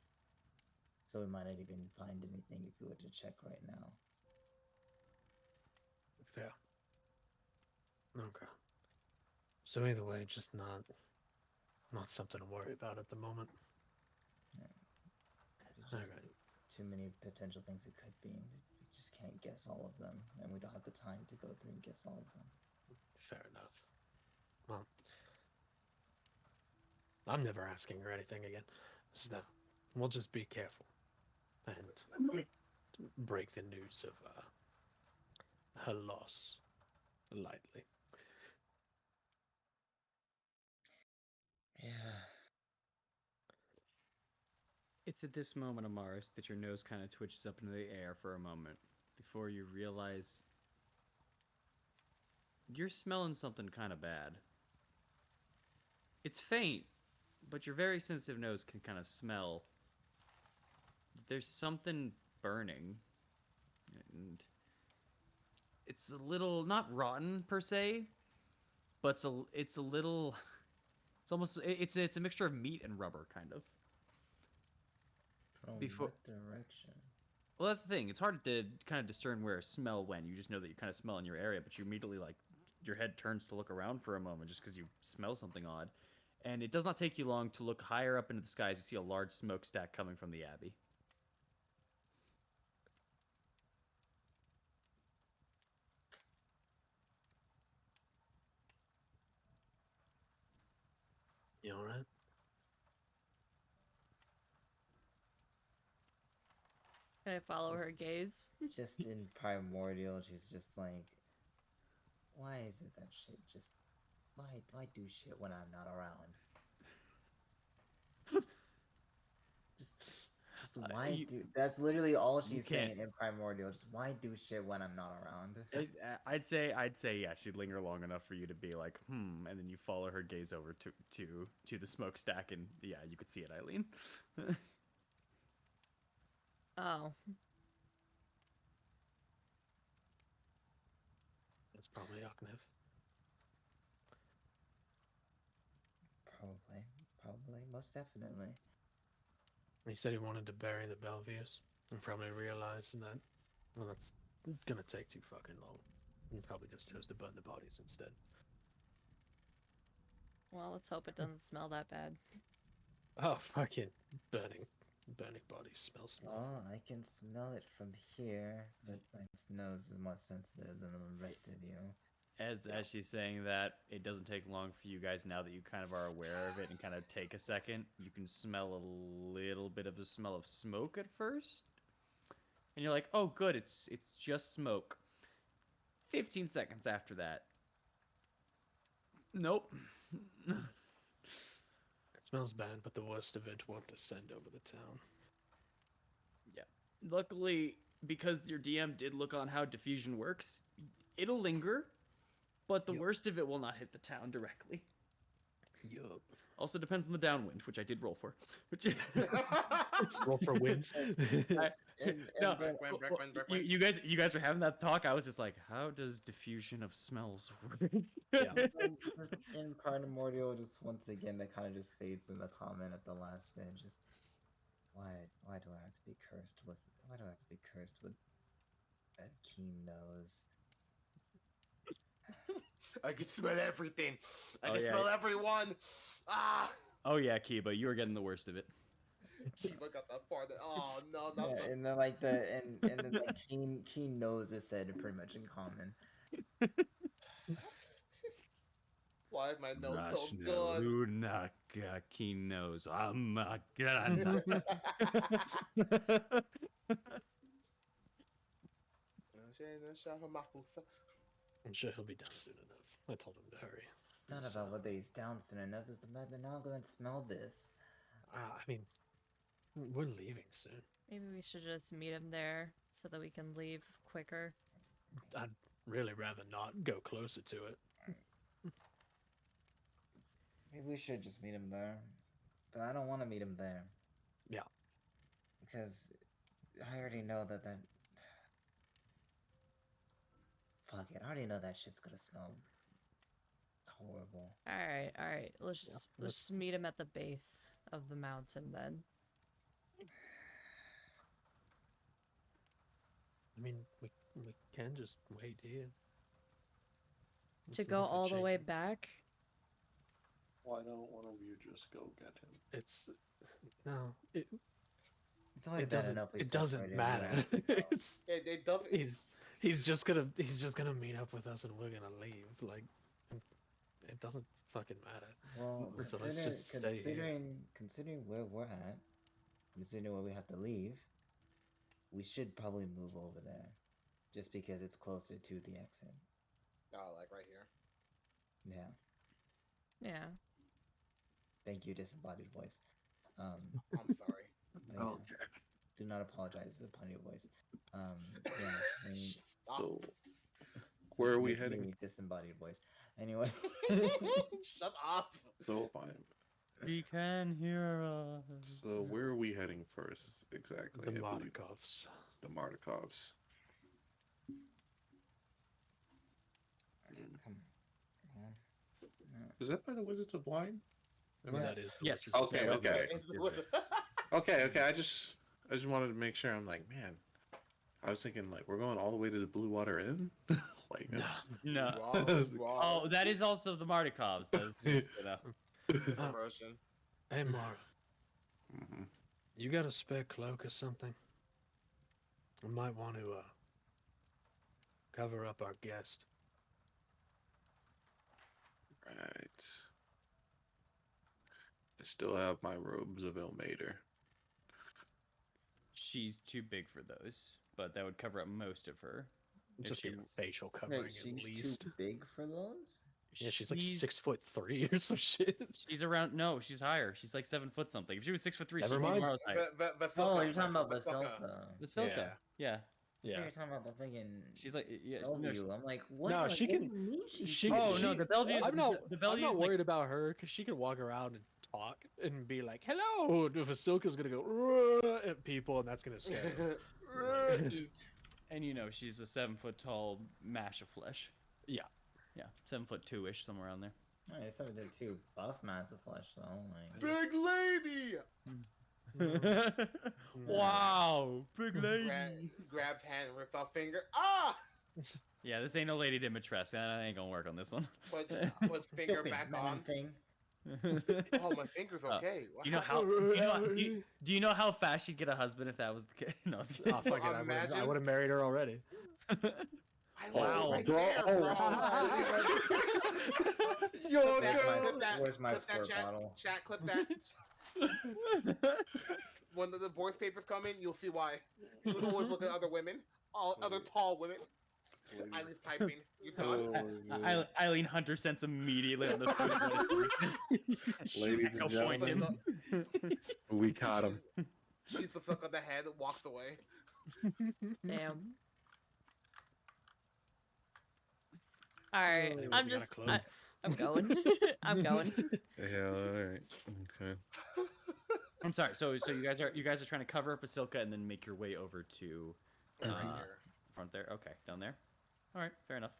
So we might not even find anything if we were to check right now. Yeah. Okay. So either way, just not something to worry about at the moment. Yeah. There's All just right. too many potential things it could be. We just can't guess all of them, and we don't have the time to go through and guess all of them. Fair enough. Well, I'm never asking her anything again. So we'll just be careful and break the news of her loss lightly. Yeah. It's at this moment, Amaris, that your nose kind of twitches up into the air for a moment before you realize you're smelling something kind of bad. It's faint, but your very sensitive nose can kind of smell. There's something burning. And it's a little, not rotten per se, but it's a little, it's almost, it's a mixture of meat and rubber, kind of. From Before- what direction? Well, that's the thing. It's hard to kind of discern where a smell went. You just know that you kind of smell in your area, but you immediately, like, your head turns to look around for a moment just because you smell something odd. And it does not take you long to look higher up into the skies. You see a large smokestack coming from the abbey. You alright? Can I follow her Just- gaze? Just in primordial, she's just like, why is it that shit just, why do shit when I'm not around? Just why do? That's literally all she's saying in primordial. Just why do shit when I'm not around? I'd say, yeah, she'd linger long enough for you to be like, and then you follow her gaze over to the smokestack, and yeah, you could see it, Eileen. Oh. That's probably Aknev. Probably, most definitely. He said he wanted to bury the Bellevues, and probably realized that, well, that's gonna take too fucking long. And probably just chose to burn the bodies instead. Well, let's hope it doesn't smell that bad. Oh, fucking burning bodies smells. Oh, I can smell it from here, but my nose is more sensitive than the rest of you. As she's saying that, it doesn't take long for you guys, now that you kind of are aware of it and kind of take a second, you can smell a little bit of the smell of smoke at first. And you're like, oh good, it's just smoke. 15 seconds after that. Nope. It smells bad, but the worst of it won't descend over the town. Yeah. Luckily, because your DM did look on how diffusion works, it'll linger, but the worst of it will not hit the town directly. Yup. Also depends on the downwind, which I did roll for. Roll for wind. No, Break. you guys were having that talk. I was just like, how does diffusion of smells work? Yeah. Just in primordial, just once again, that kind of just fades in the comment at the last bit. Just why do I have to be cursed with? Why do I have to be cursed with a keen nose? I can smell everything. I Oh, can yeah. smell everyone. Ah! Oh yeah, Kiba, you were getting the worst of it. Kiba got that far. Oh no, not Yeah, and then like and then like keen nose is said pretty much in common. Why is my nose so good? Lunaka keen nose. Amagana. I'm sure he'll be down soon enough. I told him to hurry. It's not about whether he's down soon enough. It's about now go and smell this. I mean, we're leaving soon. Maybe we should just meet him there so that we can leave quicker. I'd really rather not go closer to it. Maybe we should just meet him there. But I don't want to meet him there. Yeah. Because I already know that. Fuck it. I already know that shit's gonna smell horrible. All right. Let's just meet him at the base of the mountain then. I mean, we can just wait here. To Instead go of it all the way changing. back. Why don't one of you just go get him? It's no. It. It's always It bad doesn't. enough we It doesn't separated, matter. you know. It's It does. he's just gonna meet up with us and we're gonna leave. Like, it doesn't fucking matter. Well, So let's just stay here. considering where we're at, considering where we have to leave, we should probably move over there, just because it's closer to the exit. Oh, like right here. Yeah. Yeah. Thank you, disembodied voice. I'm sorry. But Oh, yeah, do not apologize. It's upon your voice. Yeah. Stop. so where are we Make heading? me disembodied voice. Anyway. Shut up. So fine. He can hear us. So where are we heading first exactly? The I believe? Markovs. The Markovs. Come on. Is that by the Wizards of Wine? Am I- That is. the Yes. Wizards of Okay, Wine. okay. Okay. I just wanted to make sure. I'm like, man. I was thinking like we're going all the way to the Blue Water Inn. Like, No. No. Wrong, wrong. Oh, that is also the Mardikovs. That's just, Immersion. Hey, Mara, Mhm. you got a spare cloak or something? I might want to cover up our guest. Right. I still have my robes of Ilmater. she's too big for those, but that would cover up most of her. If Just she- a facial covering Wait, at she's least. too big for those? Yeah, she's like 6'3" or some shit. She's around. No, she's higher. She's like 7 foot something. If she was 6'3", Never she'd be mind. Mara's height. Oh, you're talking about Basilka. Basilka. Yeah. Yeah. You're talking about the freaking She's like, yeah. Bellevue. I'm like, what? No, Like, she what can- do you mean she's she- too Oh big? no, the Bellevue's. I'm not. The I'm Bellevue's not like, worried about her because she can walk around and talk and be like, "Hello." Vasilka's gonna go "Ruh," at people, and that's gonna scare them. Eat. and you know she's a 7 foot tall mash of flesh. Yeah. Yeah, 7'2" somewhere around there. Oh, I said they're too buff massive flesh though. Like, Big lady. Wow, big lady. Grabs hand, rips off finger. Ah! Yeah, this ain't no Lady Dimitrescu. That ain't gonna work on this one. Puts finger stupid back man on. thing. Oh, my finger's okay. You know how? Do you know how fast she'd get a husband if that was the case? No, I was kidding. Oh, fuck it, I Imagine- would have married her already. Wow. Right Bro. there, bro. Yo, That's my- Clip that. Where's my Clip that, squirt chat. bottle? Chat, clip that. When the divorce papers come in, you'll see why. You can always look at other women, all other tall women. Eileen's typing. You done? Eileen Hunter sense immediately on the phone. Ladies and Go point gentlemen, him. we caught him. She's the fuck on the head, walks away. Damn. Alright, Anyway, I'm we got a just. clue. I'm going. I'm going. Yeah, all right. Okay. I'm sorry. So you guys are trying to cover up Basilka and then make your way over to front there. Okay, down there. All right, fair enough.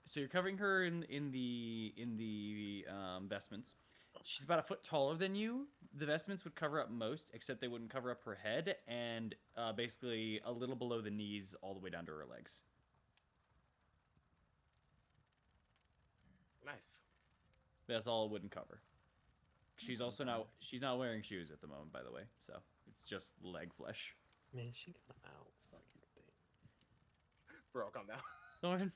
So you're covering her in the vestments. She's about a foot taller than you. The vestments would cover up most, except they wouldn't cover up her head, and basically a little below the knees, all the way down to her legs. Nice. That's all it wouldn't cover. She's also she's not wearing shoes at the moment, by the way. So it's just leg flesh. Man, she got out. Fucking thing. Bro, calm down. Lauren,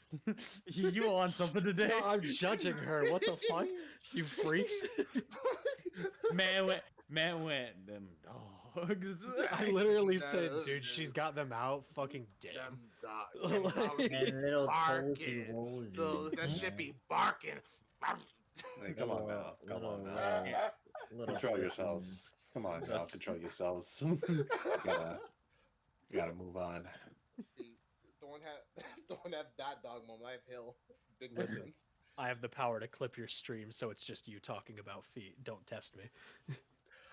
you on something today? No, I'm judging her. What the fuck? You freaks. Man went them dogs. I literally said, dude, she's got them out. Fucking damn. Them dogs. Them dogs be And little barking. toasty roses. Those, that shit be barking. Hey, come on now. Come on now. Little Control frickin' yourselves. Come on now. Control yourselves. You gotta move on. See, don't have that dog moment. I have Hill. Big Listen. difference. I have the power to clip your stream, so it's just you talking about feet. Don't test me.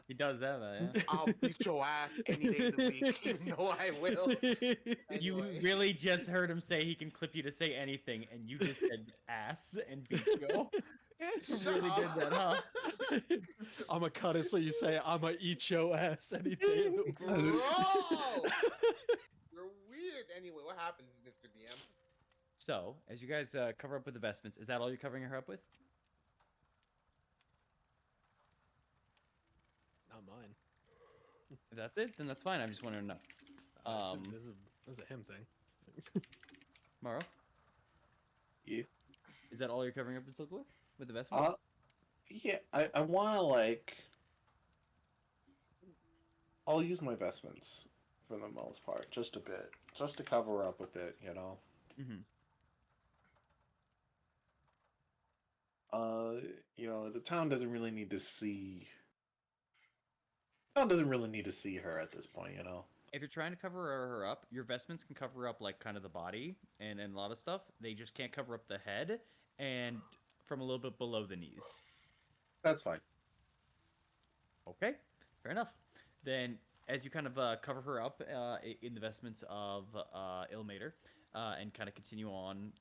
He does that, yeah. I'll beat your ass any day of the week. You know I will. You Anyway. really just heard him say he can clip you to say anything, and you just said ass and beat you. Shut Really did up. that, huh? I'ma cut it so you say I'ma eat your ass any day of the week. Bro! You're weird. Anyway, what happens, Mr. DM? So, as you guys cover up with the vestments, is that all you're covering her up with? Not mine. If that's it, then that's fine. I just wanted to know. This is a him thing. Morrow, Yeah. is that all you're covering up the silk with the vestments? Yeah. I want to like. I'll use my vestments for the most part, just a bit, just to cover up a bit, you know. Mm-hmm. You know, the town doesn't really need to see. Town doesn't really need to see her at this point, you know. If you're trying to cover her up, your vestments can cover up like kind of the body and a lot of stuff. They just can't cover up the head and from a little bit below the knees. That's fine. Okay, fair enough. Then, as you kind of cover her up in the vestments of Ilmater and kind of continue on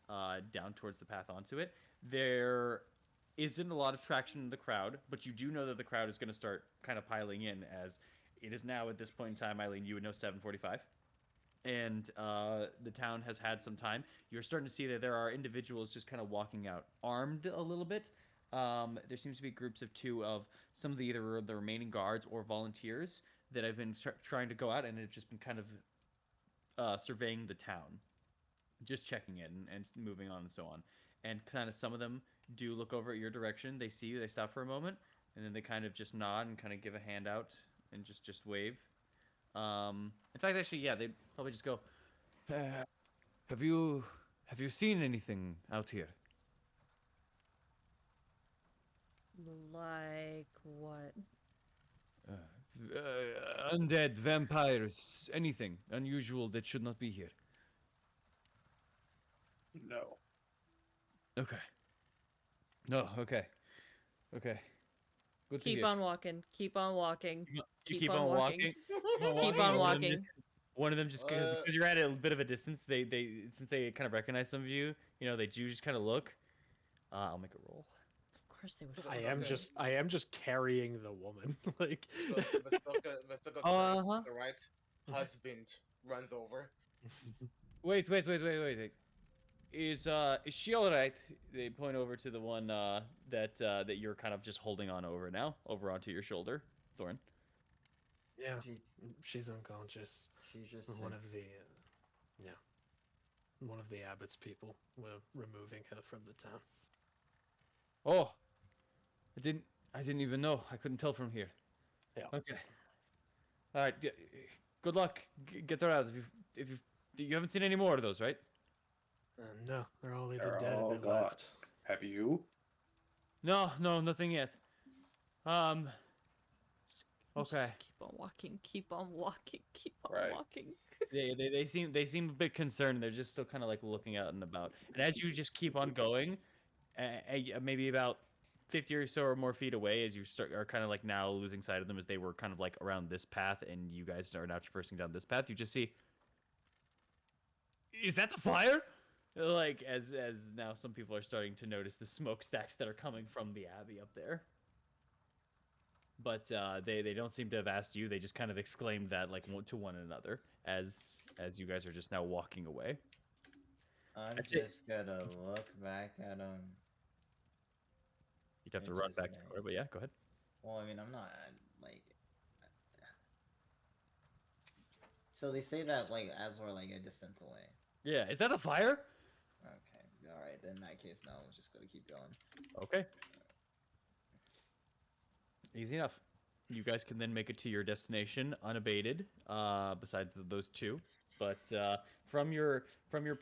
down towards the path onto it, there isn't a lot of traction in the crowd, but you do know that the crowd is going to start kind of piling in as it is now at this point in time, Eileen, you would know 7:45. And the town has had some time. You're starting to see that there are individuals just kind of walking out armed a little bit. There seems to be groups of two of some of the either the remaining guards or volunteers that have been trying to go out and have just been kind of surveying the town, just checking it and moving on and so on. And kind of some of them do look over at your direction. They see you. They stop for a moment, and then they kind of just nod and kind of give a hand out and just wave. In fact, actually, yeah, they probably just go. Have you seen anything out here? Like what? Undead, vampires, anything unusual that should not be here. No. Okay. No, okay. Okay. Good to Keep hear. on walking. Keep on walking. You keep on walking. Keep on walking. One of them just because you're at a bit of a distance, they since they kind of recognize some of you, you know, they do just kind of look. I'll make a roll. Of course they would. I am just carrying the woman. Like Vasilka turns to the right. Husband runs over. Wait. Is she all right? They point over to the one that you're kind of just holding on over now, over onto your shoulder, Thorn. Yeah, she's unconscious. She's just One of the one of the abbot's people were removing her from the town. Oh, I didn't even know. I couldn't tell from here. Yeah. Okay. All right. Good luck. Get her out. If you haven't seen any more of those, right? No, they're all either They're dead all or they gone. left. Have you? No, nothing yet. Okay. Just keep on walking. Keep on walking. Keep on Right. walking. They seem a bit concerned. They're just still kind of like looking out and about. And as you just keep on going, maybe about 50 or so or more feet away, as you are kind of like now losing sight of them as they were kind of like around this path, and you guys are now traversing down this path. You just see. Is that the fire? Like as now some people are starting to notice the smokestacks that are coming from the abbey up there. But they don't seem to have asked you. They just kind of exclaimed that like to one another as you guys are just now walking away. I'm just gonna look back at him. You'd have to run back to the door, but yeah, go ahead. Well, I mean, I'm not like. So they say that like as we're like a distance away. Yeah, is that a fire? Okay, all right. Then in that case, no. I'm just gonna keep going. Okay. Easy enough. You guys can then make it to your destination unabated, besides those two. But from your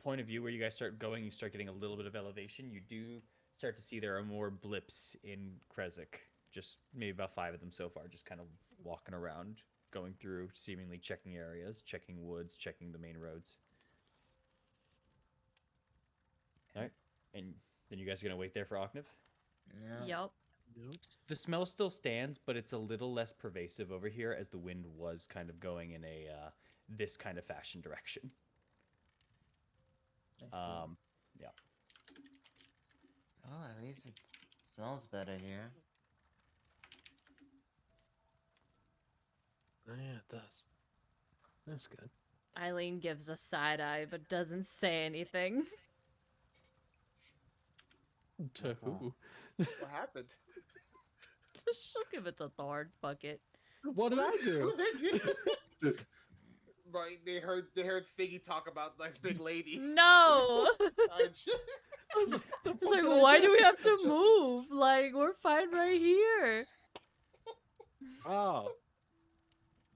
point of view, where you guys start going, you start getting a little bit of elevation. You do start to see there are more blips in Krezik. Just maybe about 5 of them so far, just kind of walking around, going through, seemingly checking areas, checking woods, checking the main roads. All right, and then you guys are gonna wait there for Oknev? Yeah. Yup. The smell still stands, but it's a little less pervasive over here as the wind was kind of going in a this kind of fashion direction. I see. Yeah. Oh, at least it smells better here. Oh yeah, it does. That's good. Eileen gives a side eye but doesn't say anything. To who? What happened? She'll give it to Thorn. Fuck it. What did I do? Right, they heard Figgy talk about like big lady. No. I just- I was like, what the It's fuck like, did I why do we have to Joking. move? Like, we're fine right here. Oh.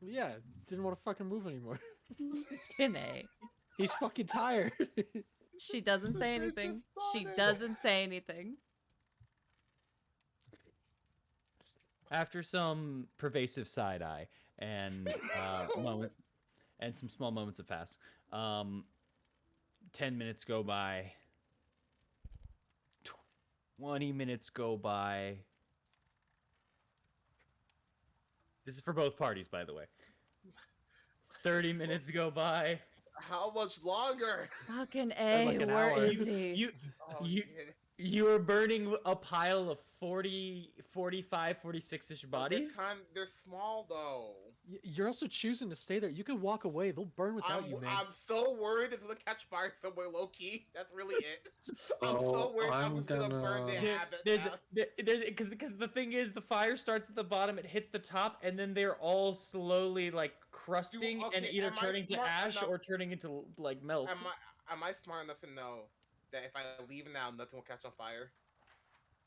Yeah, didn't want to fucking move anymore. Kinney. He's fucking tired. She doesn't say They anything. just She started. doesn't say anything. After some pervasive side eye and moment and some small moments have passed, 10 minutes go by. 20 minutes go by. This is for both parties, by the way. 30 minutes go by. How much longer? Fucking Sounds A, like an where hour. is he? Oh, You- shit. You are burning a pile of 40, 45, 46-ish bodies. They're small though. You're also choosing to stay there. You can walk away. They'll burn without you, man. I'm so worried it's gonna catch fire somewhere low key. That's really it. I'm so Oh, worried I'm I'm just gonna burn their gonna- habit. Because the thing is, the fire starts at the bottom, it hits the top, and then they're all slowly like crusting and okay, either am I turning to smart ash enough- or turning into like milk. Am I smart enough to know that if I leave now, nothing will catch on fire?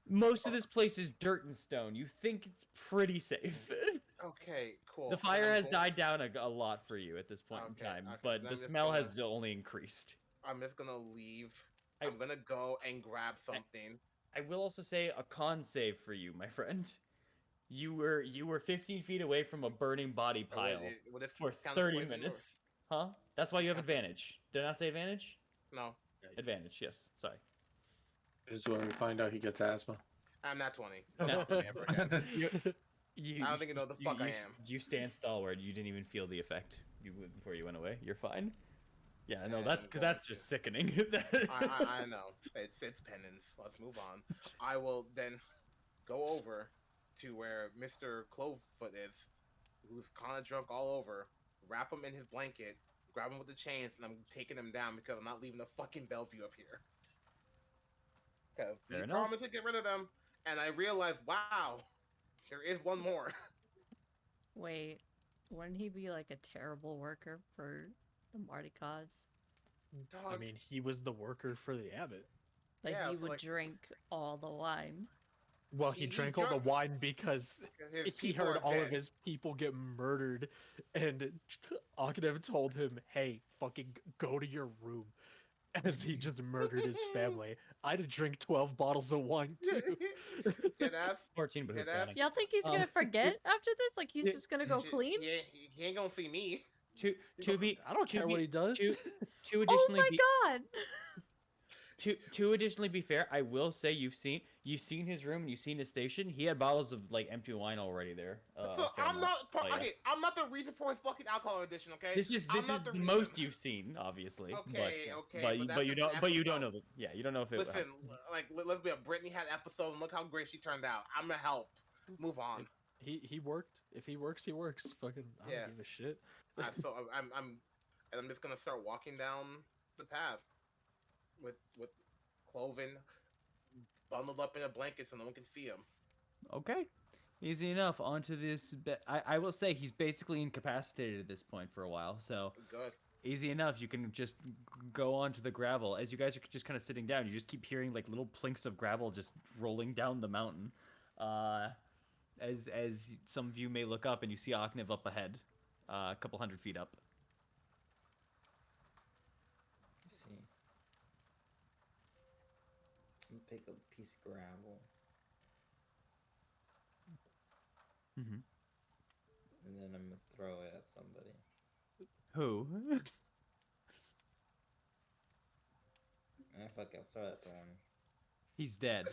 Most of this place is dirt and stone. You think it's pretty safe. Okay, cool. The fire has died down a lot for you at this point in Okay, time, okay, but then the I'm just smell gonna- has only increased. I'm just gonna leave. I- I'm gonna go and grab something. I will also say a con save for you, my friend. You were 15 feet away from a burning body pile Will this for count as 30 poison or- minutes. Huh? That's why you have Count- advantage. Did I not say advantage? No, Advantage, yes. Sorry. This is when we find out he gets asthma. I'm not 20. No. Don't fuck me ever again. You, I don't think you know the fuck I am. You stand stalwart. You didn't even feel the effect before you went away. You're fine. Yeah, no, And that's I'm going that's to- just sickening. I know. It's penance. Let's move on. I will then go over to where Mr. Clovefoot is, who's kind of drunk all over, wrap him in his blanket, grab him with the chains, and I'm taking him down because I'm not leaving the fucking Bellevue up here. Because we Fair enough. promised to get rid of them, and I realized, wow, there is one more. Wait, wouldn't he be like a terrible worker for the Mardi Cause? Dog, I mean, he was the worker for the abbot. But Yeah, he so, would like- drink all the wine. Well, he He drank all the drunk- wine because his he people heard are all dead. of his people get murdered, and Akhenev told him, "Hey, fucking go to your room," and he just murdered his family. I'd have drank 12 bottles of wine too. Deadass. 14, but who's Deadass. counting? Y'all think he's gonna forget after this? Like he's yeah, just gonna go clean? Yeah, he ain't gonna see me. To be I don't to care be- what he does. to Oh additionally my be god! to additionally be fair, I will say you've seen his room and you've seen his station. He had bottles of like empty wine already there. So I'm not Oh, yeah. okay. I'm not the reason for his fucking alcohol addiction. Okay. This is I'm this not is the reason. most you've seen, obviously. Okay, okay, But but that's you just don't an but you don't episode. know yeah, you don't know if it Listen, like let's be a Brittany had episode and look how great she turned out. I'm gonna help. Move on. He worked. If he works, he works. Fucking, I Yeah. don't give a shit. So I'm just gonna start walking down the path with Cloven bundled up in a blanket so no one can see him. Okay. Easy enough. Onto this. I will say he's basically incapacitated at this point for a while. So Good. easy enough. You can just go onto the gravel. As you guys are just kind of sitting down, you just keep hearing like little plinks of gravel just rolling down the mountain. As some of you may look up and you see Akhenev up ahead, a couple 100 feet up. Let's see. I'm gonna pick a piece of gravel Mm-hmm. and then I'm gonna throw it at somebody. Who? Ah, fuck it, I'll throw it at Thorn. He's dead.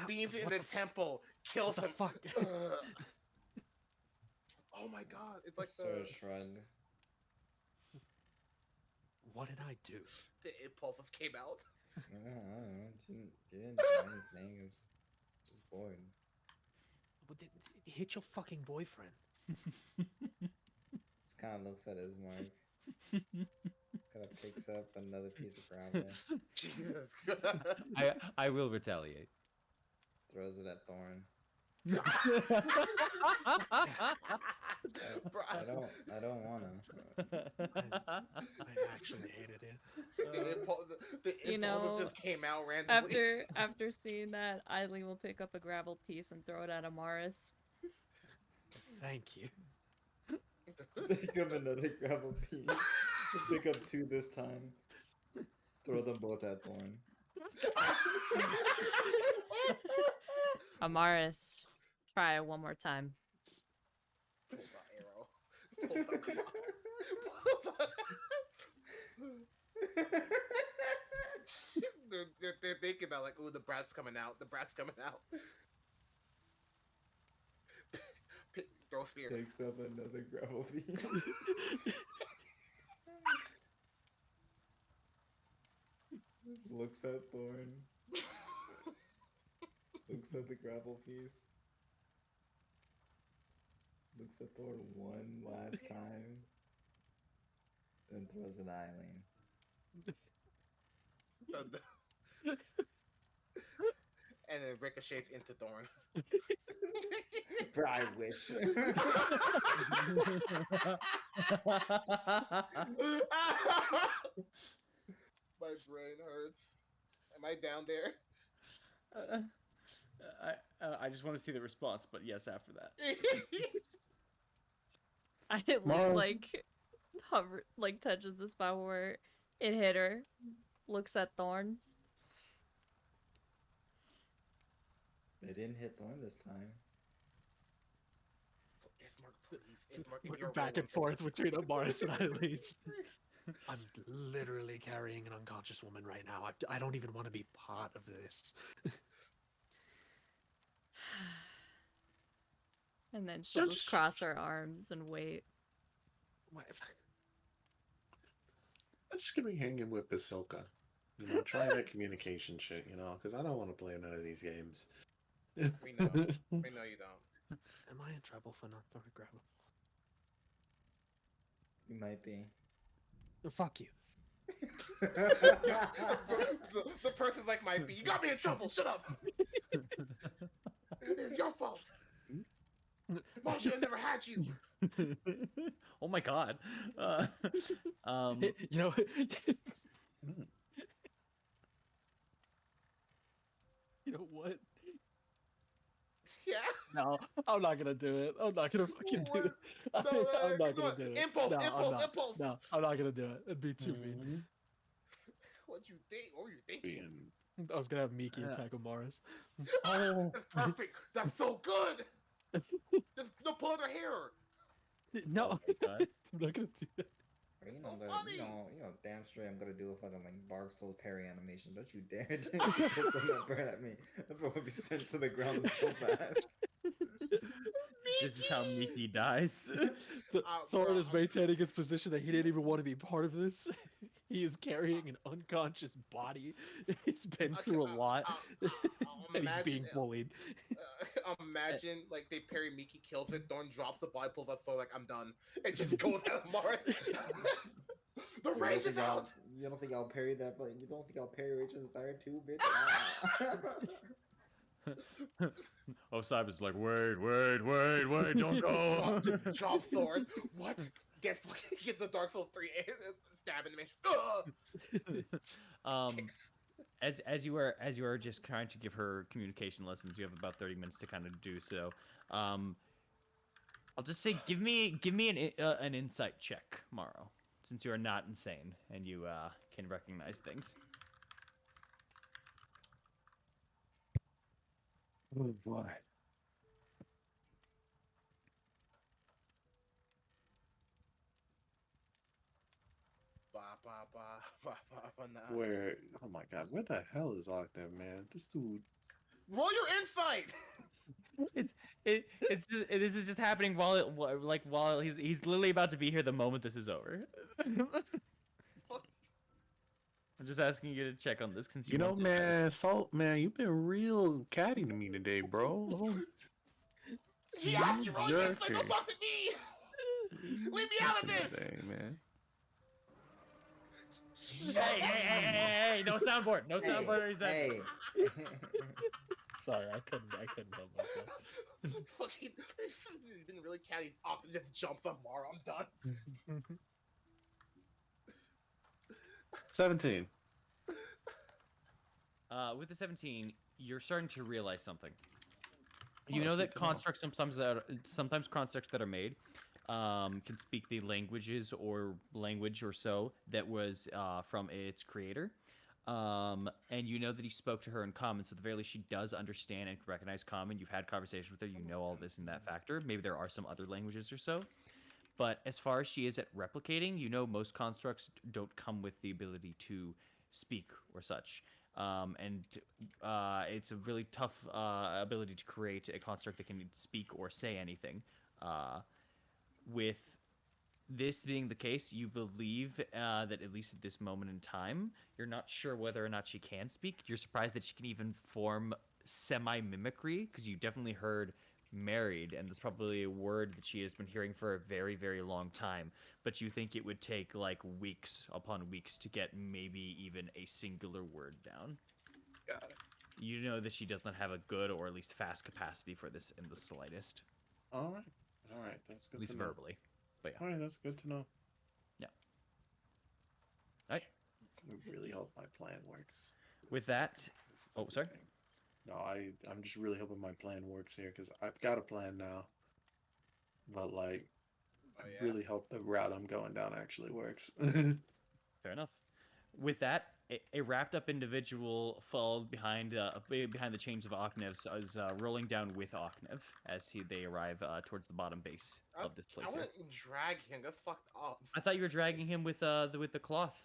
Beams in what the the- temple, kills what the him. fuck? Ugh. Oh my god, it's like Sort of shrug. What did I do? the impulses came out. I don't know. Didn't do anything. I was just bored. Hit your fucking boyfriend. Just kind of looks at his mark. Kind of picks up another piece of gravel, Jesus. I will retaliate. throws it at Thorn. Bro, I don't wanna. I actually hated it. the You impulse know, just came out randomly. After seeing that, Eileen will pick up a gravel piece and throw it at Amaris. Thank you. Pick up another gravel piece. Pick up 2 this time. Throw them both at Thorn. Amaris, try it one more time. Pull the arrow. Pull the claw. They're thinking about like, ooh, the brat's coming out. The brat's coming out. Throw spear. Picks up another gravel piece. Looks at Thorn. Looks at the gravel piece. Looks at Thorn one last time. Then throws it at Eileen. And then ricochets into Thorn. Bro, I wish. My brain hurts. Am I down there? I just want to see the response, but yes, after that. I touches the spot where it hit her. Looks at Thorn. They didn't hit Thorn this time. Ismark, please. Ismark, if We're you're back and rolling. forth between Amaris and Eileen. I'm literally carrying an unconscious woman right now. I don't even want to be part of this. And then she'll just Just- cross her arms and wait. I'm just gonna be hanging with Basilka. You know, trying that communication shit, you know, because I don't want to play none of these games. We know. We know you don't. Am I in trouble for not throwing gravel? You might be. Fuck you. the person like might be. You got me in trouble. Shut up. It's your fault. Mom should have never had you. Oh my god. You know, you know what? Yeah. No, I'm not gonna do it. I'm not gonna fucking do it. No, I'm not come gonna on. do it. Impulse, No, I'm impulse, not. impulse. No, I'm not gonna do it. It'd be too mean. What you think? What were you thinking? Being I was gonna have Miki attack Amaris. Oh. That's perfect. That's so good. Just no pull their hair. No, Oh my God. I'm not gonna do that. You So know, funny. you know, damn straight I'm gonna do a fucking like Bark Soul parry animation. Don't you dare do that bird at me. That bird would be sent to the ground so fast. This is how Miki dies. Thorn bro, is maintaining his position that he didn't even want to be part of this. He is carrying an unconscious body. He's been through a lot, and he's being bullied. Imagine like they parry Miki, kills it, Thorn drops the body, pulls out sword like I'm done. It just goes at Mars. The rage is out. You don't think I'll parry that? But you don't think I'll parry Rachel's Desire too, bitch? Oh, Cyber's like, wait, don't go. Drop sword. What? Get the Dark Souls 3 stab animation. As you are just trying to give her communication lessons, you have about 30 minutes to kind of do so. I'll just say, give me an insight check, Morrow, since you are not insane and you can recognize things. Oh boy. Nah. where? Oh my god, where the hell is Octave, man? This dude. Roll your insight. This is just happening while he's literally about to be here the moment this is over. I'm just asking you to check on this since You know, want to. man, Salt, man, you've been real catty to me today, bro. He asked you roll your insight. Jerky. Don't talk to me. Leave me out of this. Today, man. Hey, no soundboard, no soundboard. He said. Hey. Sorry, I couldn't help myself. Fucking, you've been really catty. Optin just jumps on Mara. I'm done. 17. With the 17, you're starting to realize something. Oh, You know that's that good to know. constructs sometimes constructs that are made can speak the languages or language or so that was from its creator. And you know that he spoke to her in common, so at the very least she does understand and recognize common. You've had conversations with her, you know all this and that factor. Maybe there are some other languages or so. But as far as she is at replicating, you know most constructs don't come with the ability to speak or such. And it's a really tough ability to create a construct that can speak or say anything. With this being the case, you believe that at least at this moment in time, you're not sure whether or not she can speak. You're surprised that she can even form semi-mimicry, because you definitely heard married, and that's probably a word that she has been hearing for a very, very long time. But you think it would take like weeks upon weeks to get maybe even a singular word down. Got it. You know that she does not have a good or at least fast capacity for this in the slightest, All right, that's good at least to know. verbally. But yeah, All right, that's good to know. yeah. All right. I really hope my plan works. With that, This is oh, sorry? everything. No, I'm just really hoping my plan works here because I've got a plan now. But like, Oh, I yeah? really hope the route I'm going down actually works. Fair enough. With that, a wrapped up individual followed behind the chains of Oknev is rolling down with Oknev as they arrive towards the bottom base of this place I here. wouldn't drag him. Get fucked up. I thought you were dragging him with the cloth.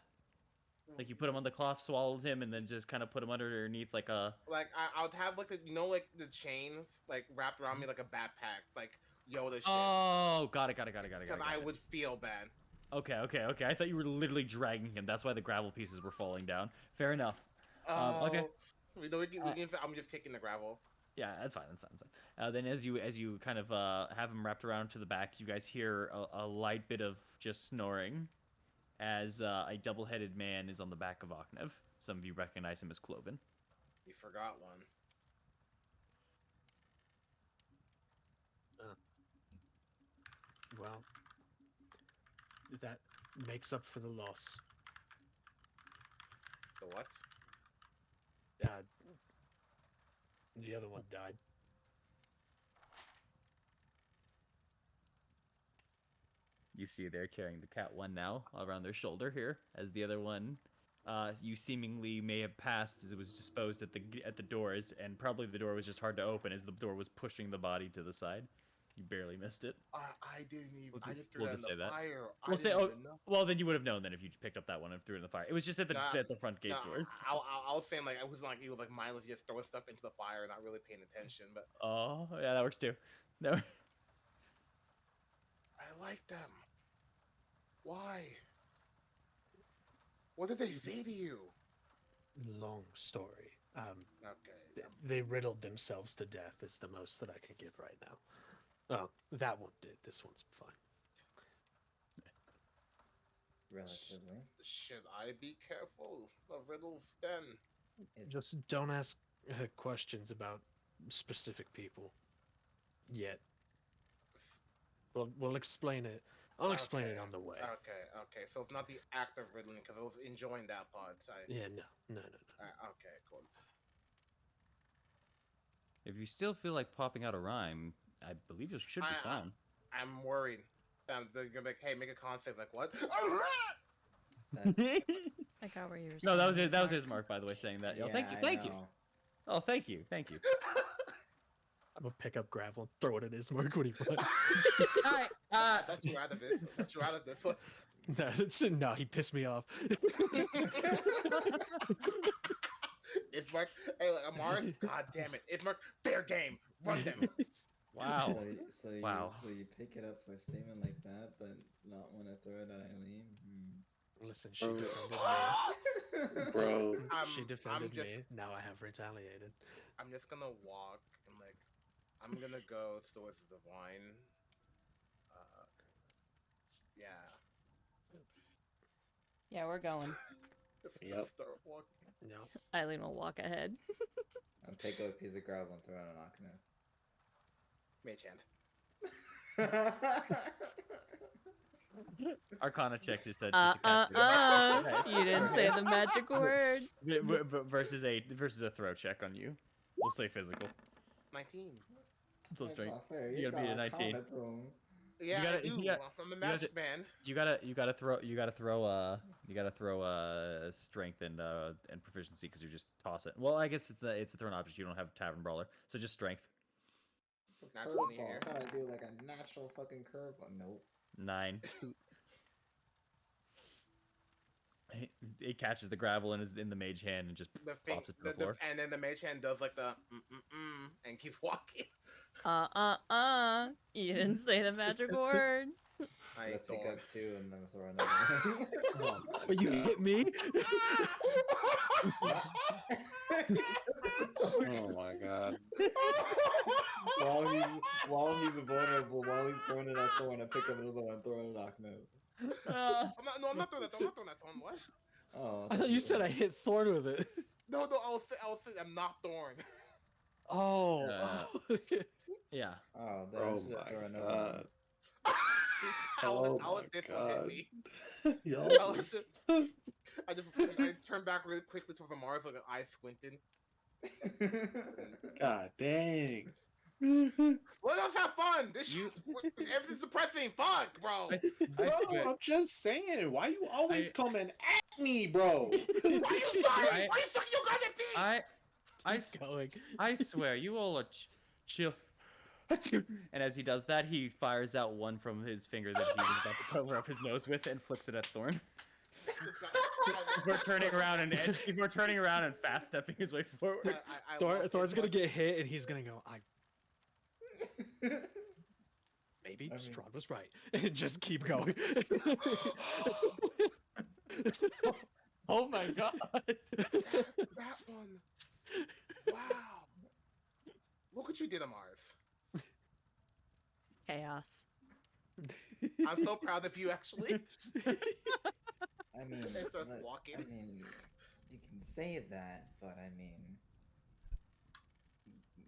Like you put him on the cloth, swallowed him, and then just kind of put him underneath like a. Like I would have like like the chains like wrapped around me like a backpack, like Yoda shit. Oh, got it. Because I would feel bad. Okay. I thought you were literally dragging him. That's why the gravel pieces were falling down. Fair enough. Okay. I'm just kicking the gravel. Yeah, that's fine. Then as you kind of have him wrapped around to the back, you guys hear a light bit of just snoring as a double-headed man is on the back of Oknev. Some of you recognize him as Cloven. You forgot one. Well, that makes up for the loss. The what? The other one died. You see they're carrying the cat one now around their shoulder here, as the other one you seemingly may have passed as it was disposed at the doors, and probably the door was just hard to open as the door was pushing the body to the side. You barely missed it. I didn't even. We'll I just threw we'll that just in say the that. fire. We'll I say, didn't oh, even know. well, then you would have known then if you picked up that one and threw it in the fire. It was just at the Nah, at the front gate doors. I was saying like I was like he was like mindlessly just throwing stuff into the fire, not really paying attention. But Oh, yeah, that works too. No. I like them. Why? What did they say to you? Long story. Okay. They riddled themselves to death is the most that I can give right now. Oh, that one did. This one's fine. Relatively. Should I be careful of riddles then? Just don't ask questions about specific people yet. We'll explain it. I'll explain it on the way. Okay. So it's not the act of riddling because I was enjoying that part. Yeah, no. Okay, cool. If you still feel like popping out a rhyme, I believe you should be fine. I'm worried. They're gonna be like, hey, make a concept. Like what? That's, I got where you were. No, that was saying his. That was Mark. his mark, by the way, saying that. Yo, yeah, thank you. know. Oh, thank you. I'm gonna pick up gravel and throw it at his mark when he finds. All right. That's you out of it. That's you out of it. No, he pissed me off. Ismark, hey, like Amaris, god damn it, Ismark, fair game, run them. Wow. So Wow. you pick it up for a statement like that, but not want to throw it at Eileen. Listen, she Bro. defended me. Bro, She defended just, me. Now I have retaliated. I'm just gonna walk and like, I'm gonna go to the Wizard of Wine. Yeah. Yeah, we're going. Just Yep. start walking. No. Eileen will walk ahead. I'll take a piece of gravel and throw it on Akane. Mage hand. Arcana check just to cast it. Okay. You didn't say the magic word. Versus a throw check on you. We'll say physical. 19. So That's strength. not fair. You You gotta beat a got 19. Arcana to him. Yeah, gotta- I do. you got- I'm a you magic man. You gotta throw strength and proficiency because you're just toss it. Well, I guess it's a thrown object. You don't have tavern brawler, so just strength. It's a Natural in the curveball. air. I thought I'd do like a natural fucking curveball. Nope. 9. It catches the gravel in the mage hand and just The thing, flops it to the floor. and then the mage hand does like the and keeps walking. You didn't say the magic word. I Gonna pick don't. up 2 and then throw another one. But you hit me. Oh my god. while he's vulnerable, while he's throwing it at Thorn, I pick up another one and throw it at Akane. I'm not throwing that. I'm not throwing that. Thorn. What? Oh, I thought you said I hit Thorn with it. No, I'm not Thorn. Oh. Yeah. Oh, then Oh I'm just gonna throw my another one. god. I'll Oh let this my one hit God. me. Y'all I turned back really quickly towards the Mars, like an eye squinted. God dang. Let us have fun. Everything's depressing. Fuck, bro. I Bro, swear. I'm just saying, why you always I- coming at me, bro? Why you sorry? Why you sucking your goddamn teeth? Going. I swear, you all are chill. And as he does that, he fires out one from his finger that he was about to cover up his nose with and flicks it at Thorn. Before turning around and fast stepping his way forward. Thorn's gonna get hit, and he's gonna go. Maybe I mean- Strahd was right, and just keep going. Oh my god! That one. Wow. Look what you did, Amars. Chaos. I'm so proud of you, actually. I mean, It starts look, walking. I mean, you can say that, but I mean,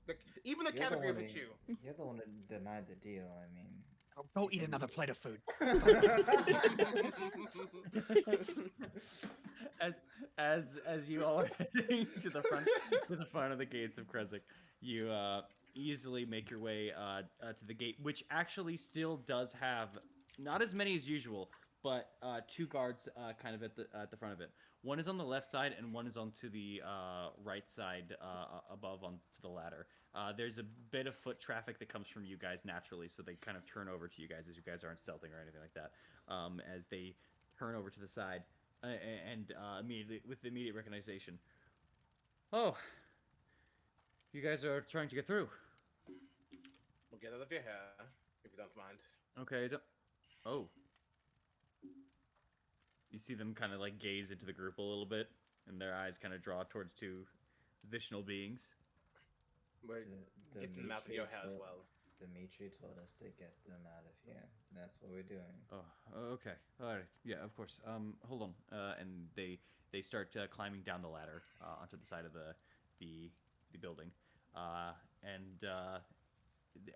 Like, even the you're cat the agrees one with who- you. You're the one that denied the deal. I mean, Go eat another plate of food. as you all are heading to the front of the gates of Kresik, you easily make your way to the gate, which actually still does have not as many as usual, but 2 guards kind of at the front of it. One is on the left side, and one is onto the right side above onto the ladder. There's a bit of foot traffic that comes from you guys naturally, so they kind of turn over to you guys as you guys aren't stealthing or anything like that. As they turn over to the side, and immediately with immediate recognition. Oh, you guys are trying to get through. We'll get out of your hair, if you don't mind. Okay. Oh. You see them kind of like gaze into the group a little bit, and their eyes kind of draw towards 2 additional beings. We're getting them out of your hair as well. Dimitri told us to get them out of here. And that's what we're doing. Oh, okay. All right. Yeah, of course. Hold on. And they start climbing down the ladder onto the side of the building.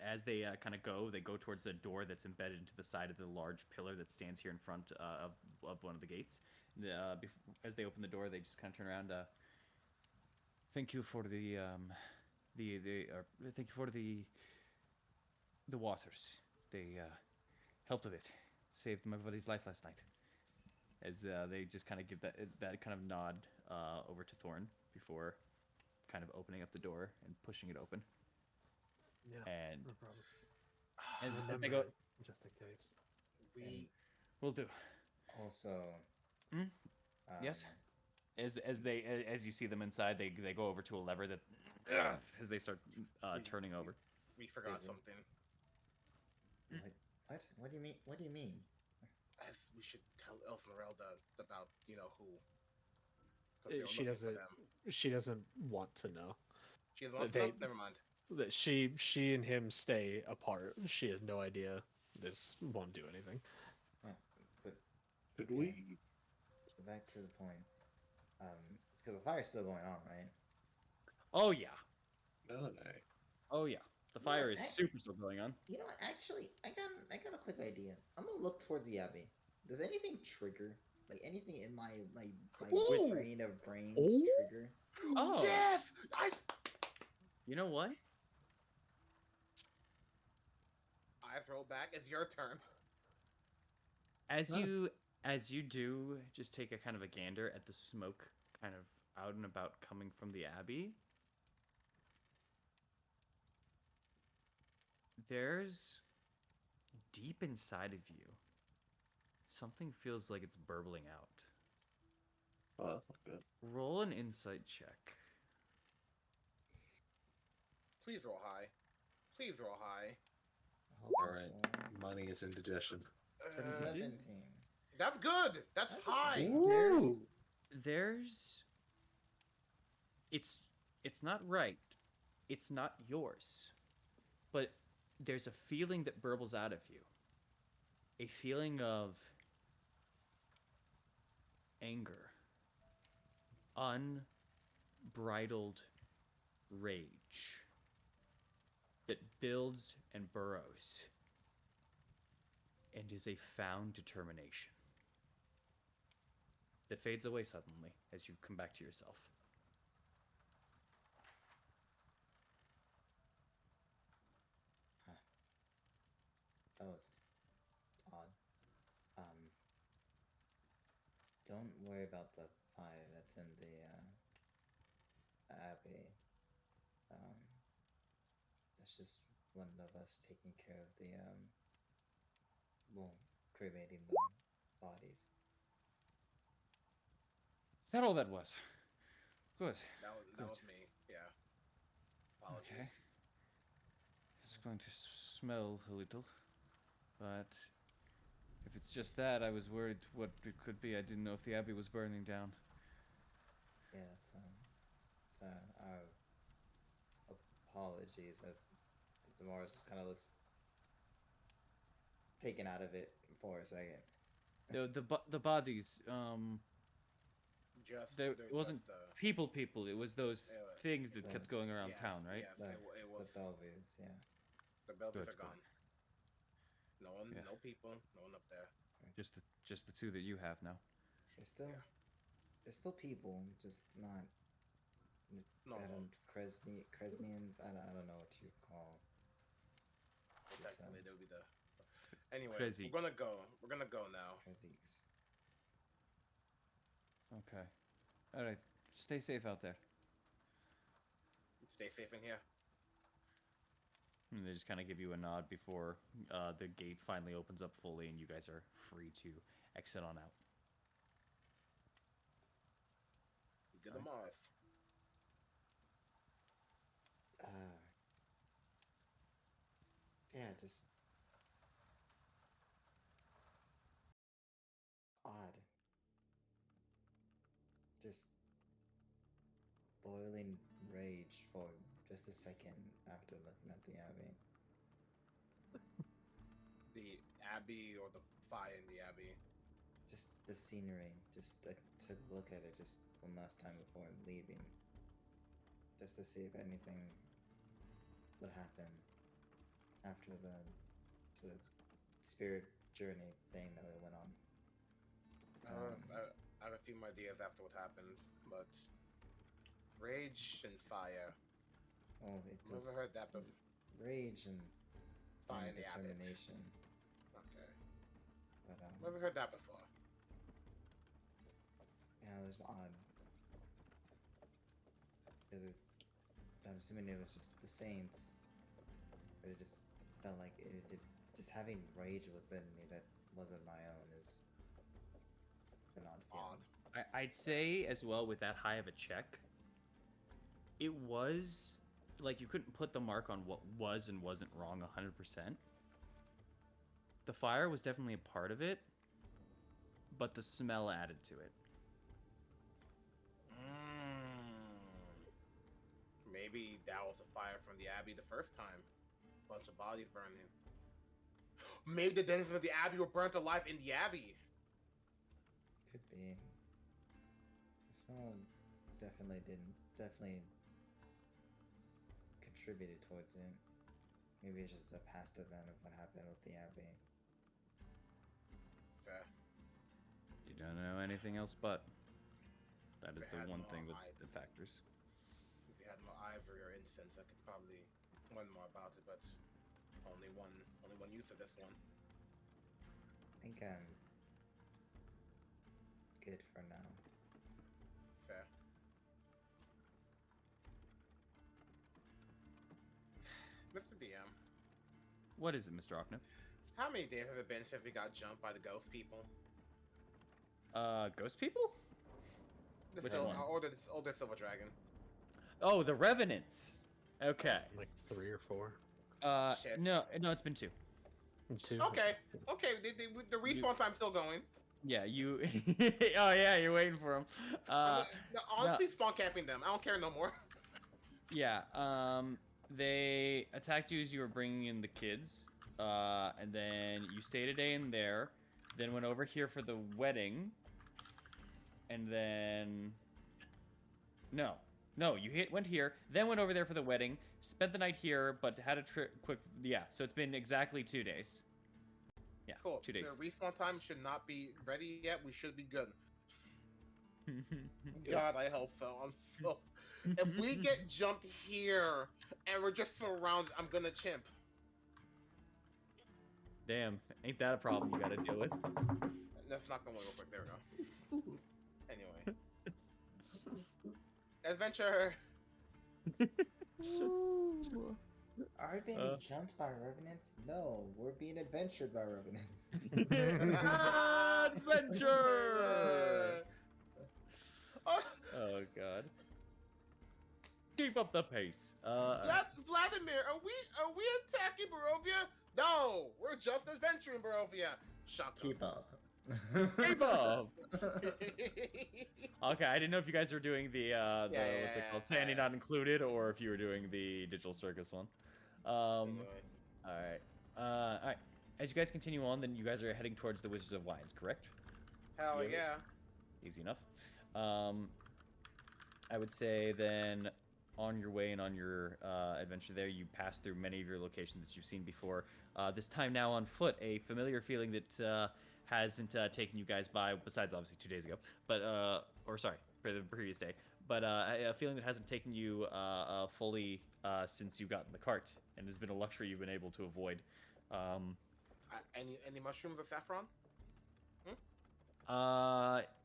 As they kind of go, they go towards a door that's embedded into the side of the large pillar that stands here in front of one of the gates. As they open the door, they just kind of turn around. Thank you for thank you for the waters. They helped a bit, saved my buddy's life last night. As they just kind of give that kind of nod over to Thorn before kind of opening up the door and pushing it open. Yeah. And No problem. as Remember they go, it, just in case. We we'll do. Also, Hmm? Yes? As you see them inside, they go over to a lever that as they start turning over. we forgot Is it- something. What? What do you mean? What do you mean? As we should tell Elsmeralda about who. 'Cause they were She looking for doesn't. them. She doesn't want to know. She doesn't want to they- know? Never mind. That she and him stay apart. She has no idea this won't do anything. But Did Okay. we? back to the point. Because the fire's still going on, right? Oh yeah. No. Oh yeah. The You know fire what, is super still going on. You know what? Actually, I got a quick idea. I'm gonna look towards the abbey. Does anything trigger? Like anything in my Ooh! brain of brains Ooh! trigger? Oh. Yes! You know what? I throw back. It's your turn. As you do just take a kind of a gander at the smoke kind of out and about coming from the abbey, there's deep inside of you something feels like it's burbling out. Oh, that's not good. Roll an insight check. Please roll high. Please roll high. All right, money is indigestion. 17. 17. That's good. That's high. Ooh. There's it's not right. It's not yours. But there's a feeling that burbles out of you. A feeling of anger. Unbridled rage that builds and burrows and is a found determination that fades away suddenly as you come back to yourself. Huh. That was odd. Don't worry about the fire that's in the abbey. That's just one of us taking care of the well, cremating the bodies. Is that all that was? Good. That was me. Yeah. Apologies. Okay. It's going to smell a little, but if it's just that, I was worried what it could be. I didn't know if the abbey was burning down. Yeah, it's our apologies as Damaris just kind of looks taken out of it for a second. The bodies, Just it they're wasn't just, people. It was those things that kept going around yes, town, right? Yes, The, it was. the Belvies, yeah. The Belvies Good, are gone. No one, Yeah. no people, no one up there. Just the two that you have now. It's still people, just not. No, I don't Kresnians. I don't know what you call. technically they would be the. Anyway, Krezzies. we're gonna go. We're gonna go now. Kresniks. Okay. All right. Stay safe out there. Stay safe in here. And they just kind of give you a nod before the gate finally opens up fully, and you guys are free to exit on out. Good to Mars. Yeah, just odd. Just boiling rage for just a second after looking at the abbey. The Abbey or the fire in the Abbey. Just the scenery. Just I took a look at it just one last time before leaving, just to see if anything would happen after the sort of spirit journey thing that we went on. I have a few more ideas after what happened, but rage and fire. Well, it was Never heard that before. rage and Fire in the Abbey. determination. Okay. But Never heard that before. yeah, it was odd. Because I'm assuming it was just the saints, but it just felt like it just having rage within me that wasn't my own is an odd feeling. I'd say as well with that high of a check, it was like you couldn't put the mark on what was and wasn't wrong 100%. The fire was definitely a part of it, but the smell added to it. Maybe that was a fire from the Abbey the first time. Bunch of bodies burning. Maybe the denizens of the Abbey were burnt alive in the Abbey. Could be. The smell definitely contributed towards it. Maybe it's just a past event of what happened with the Abbey. Fair. You don't know anything else, but that is If it the had one more thing that eye- factors. If you had more ivory or incense, I could probably learn more about it, but only one use of this one. I think I'm good for now. Fair. Mr. DM, What is it, Mr. Ockniff? how many days has it been since we got jumped by the ghost people? Ghost people? The Which sil- ones? or the older silver dragon. Oh, the Revenants. Okay. Like 3 or 4. Shit. No, it's been 2. 2. Okay, the respawn time's still going. Yeah, you. Oh yeah, you're waiting for them. Honestly, spawn camping them. I don't care no more. Yeah. They attacked you as you were bringing in the kids. And then you stayed a day in there. Then went over here for the wedding. And then. No, you went here, then went over there for the wedding. Spent the night here, but had a quick. Yeah, so it's been exactly 2 days. Yeah, Cool. 2 days. The respawn time should not be ready yet. We should be good. God, I hope so. I'm so. If we get jumped here and we're just surrounded, I'm gonna chimp. Damn, ain't that a problem you gotta deal with? That's not gonna work real quick. There we go. Anyway, adventure. Are we being jumped by revenants? No, we're being adventured by revenants. Adventure! Oh, Oh god. Keep up the pace. Vladimir, are we attacking Barovia? No, we're just adventuring Barovia. Shut Keep up. Keep up! Okay, I didn't know if you guys were doing the what's it called, Sandy Not Included, or if you were doing the Digital Circus one. Anyway. Alright. As you guys continue on, then you guys are heading towards the Wizards of Wines, correct? Hell Yeah. yeah. Easy enough. I would say then on your way and on your adventure there, you pass through many of your locations that you've seen before. This time now on foot, a familiar feeling that hasn't taken you guys by, besides obviously 2 days ago, but or sorry, for the previous day, but a feeling that hasn't taken you fully since you got in the cart, and has been a luxury you've been able to avoid. Any mushrooms of saffron?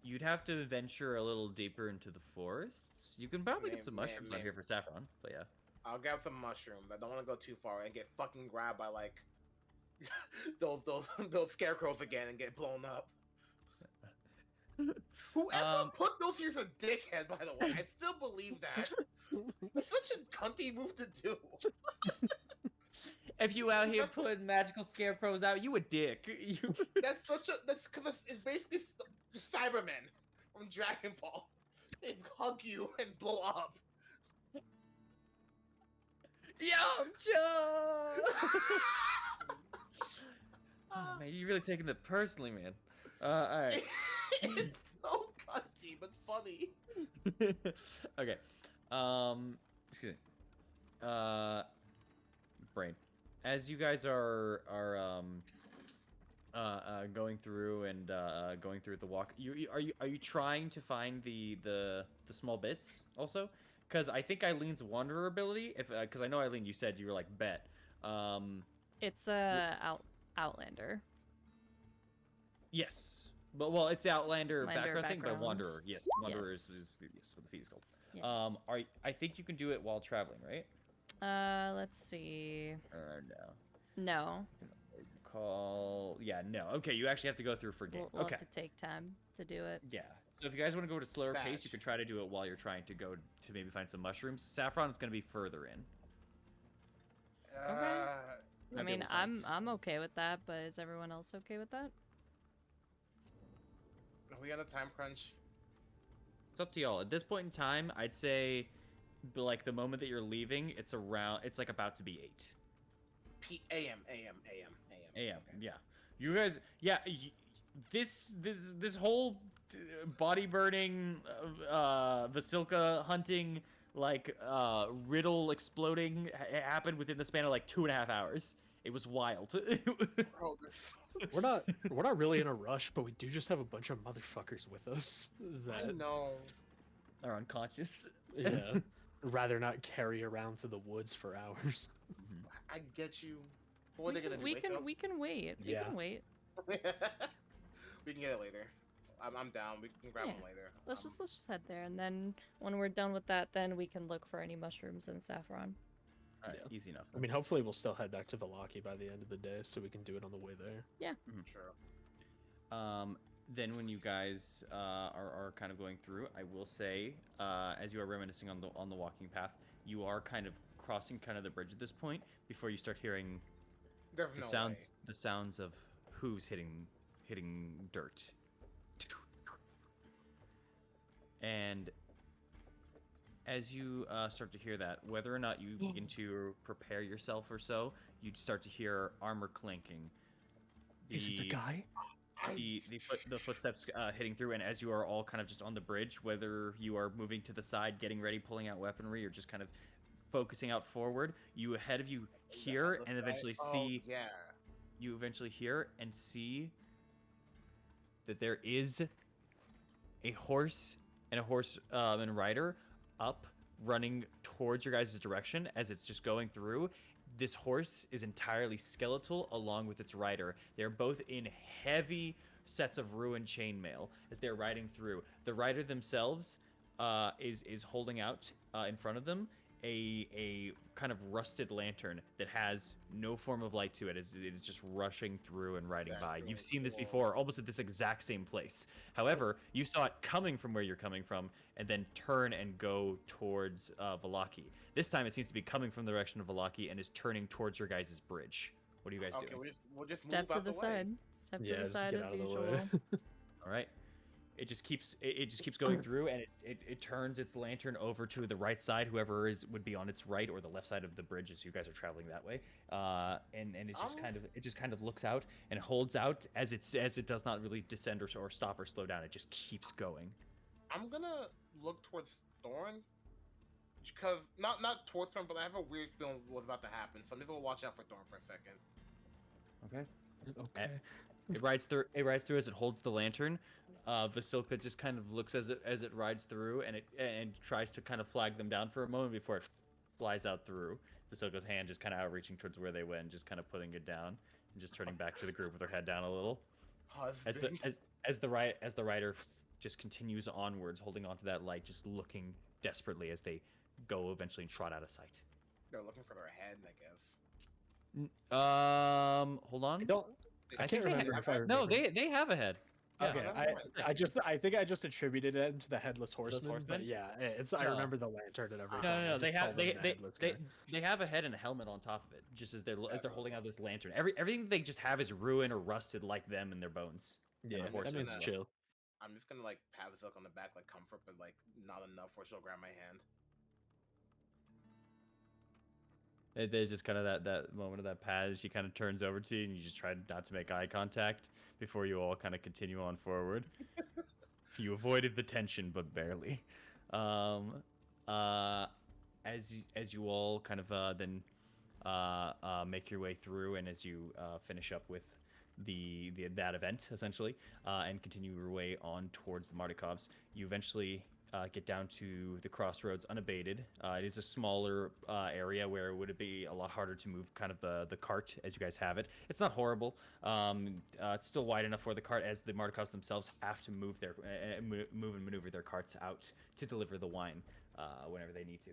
You'd have to venture a little deeper into the forests. You can probably get some mushrooms out man. here for saffron, but yeah. I'll grab some mushrooms. I don't want to go too far and get fucking grabbed by like those scarecrows again and get blown up. Whoever put those here's a dickhead, by the way. I still believe that. It's such a cunty move to do. If you out here That's- putting magical scarecrows out, you a dick. That's because it's basically Cybermen from Dragon Ball. They hug you and blow up. Yamcha! Oh, man, you're really taking that personally, man. Alright. It's so cunty, but funny. Okay. Excuse me. Brain. As you guys are going through and going through the walk, are you trying to find the small bits also? Because I think Eileen's Wanderer ability, because I know Eileen, you said you were like bet. It's Outlander. Yes, but well, it's the Outlander Outlander background thing, but a background. Wanderer. Yes, Wanderer Yes. is yes what the feat is called. Yeah. I think you can do it while traveling, right? Let's see. No. No. Yeah, no. Okay, you actually have to go through for game. We'll Okay. have to take time to do it. Yeah. So if you guys want to go at a slower pace, you Badge. can try to do it while you're trying to go to maybe find some mushrooms. Saffron is going to be further in. I Might be mean, able to find I'm okay with that, but is everyone else okay with that? Are we on a time crunch? It's up to y'all. At this point in time, I'd say, like the moment that you're leaving, it's like about to be 8 AM. a.m. Yeah. You guys, yeah. this whole body burning, Vasilka hunting, like riddle exploding happened within the span of like 2.5 hours. It was wild. Bro, this... We're not really in a rush, but we do just have a bunch of motherfuckers with us I that know. Are unconscious. yeah, rather not carry around through the woods for hours. I get you. But what are they gonna do? we Wake can up? we can wait. We Yeah. can wait. We can get it later. I'm down. We can grab Yeah. them later. Let's just head there, and then when we're done with that, then we can look for any mushrooms and saffron. All right, Yeah. easy enough. I mean, hopefully we'll still head back to Velaki by the end of the day, so we can do it on the way there. Sure. Then when you guys are kind of going through, I will say, as you are reminiscing on the walking path, you are kind of crossing kind of the bridge at this point before you start hearing There's the no sounds of hooves hitting dirt. And as you start to hear that, whether or not you begin to prepare yourself or so, you start to hear armor clanking. Is it the guy? The footsteps hitting through, and as you are all kind of just on the bridge, whether you are moving to the side, getting ready, pulling out weaponry, or just kind of focusing out forward, you ahead of you hear and eventually see. Yeah. You eventually hear and see that there is a horse and a rider up running towards your guys' direction as it's just going through. This horse is entirely skeletal along with its rider. They're both in heavy sets of ruined chainmail as they're riding through. The rider themselves is holding out in front of them a kind of rusted lantern that has no form of light to it as it is just rushing through and riding That's by. really You've seen this cool. before, almost at this exact same place. However, you saw it coming from where you're coming from and then turn and go towards Velaki. This time it seems to be coming from the direction of Velaki and is turning towards your guys' bridge. What are you guys Okay, doing? we'll just Step move to out the way. side. Step to the just side get as out of the usual. way. All right. It just keeps going through, and it turns its lantern over to the right side, whoever would be on its right or the left side of the bridge as you guys are traveling that way. And it just kind of looks out and holds out as it does not really descend or stop or slow down. It just keeps going. I'm gonna look towards Thorn, because not towards Thorn, but I have a weird feeling what's about to happen. So I'm just gonna watch out for Thorn for a second. Okay. Okay. It rides through. It rides through as it holds the lantern. Vasilka just kind of looks as it rides through, and tries to kind of flag them down for a moment before it flies out through. Vasilka's hand just kind of outreaching towards where they went, just kind of putting it down, and just turning back to the group with her head down a little. Husband. As the rider just continues onwards, holding onto that light, just looking desperately as they go eventually and trot out of sight. They're looking for their head, I guess. Hold on. I can't remember if I remember. No, they have a head. Yeah. Okay, I think I just attributed it to the headless horseman. Horseman? But yeah, I No. remember the lantern and everything. No, I they just have called him the headless guy. they have a head and a helmet on top of it, just as they're holding out this lantern. Everything they just have is ruined or rusted like them and their bones. Yeah, the horse that means is- chill. I'm just gonna like pat the silk on the back like comfort, but like not enough where she'll grab my hand. There's just kind of that moment of that pause. She kind of turns over to you, and you just try not to make eye contact before you all kind of continue on forward. You avoided the tension, but barely. As you all kind of then make your way through, and as you finish up with that event essentially, and continue your way on towards the Martikovs, you eventually get down to the crossroads unabated. It is a smaller area where it would be a lot harder to move kind of the cart as you guys have it. It's not horrible. It's still wide enough for the cart as the Martikovs themselves have to move and maneuver their carts out to deliver the wine whenever they need to.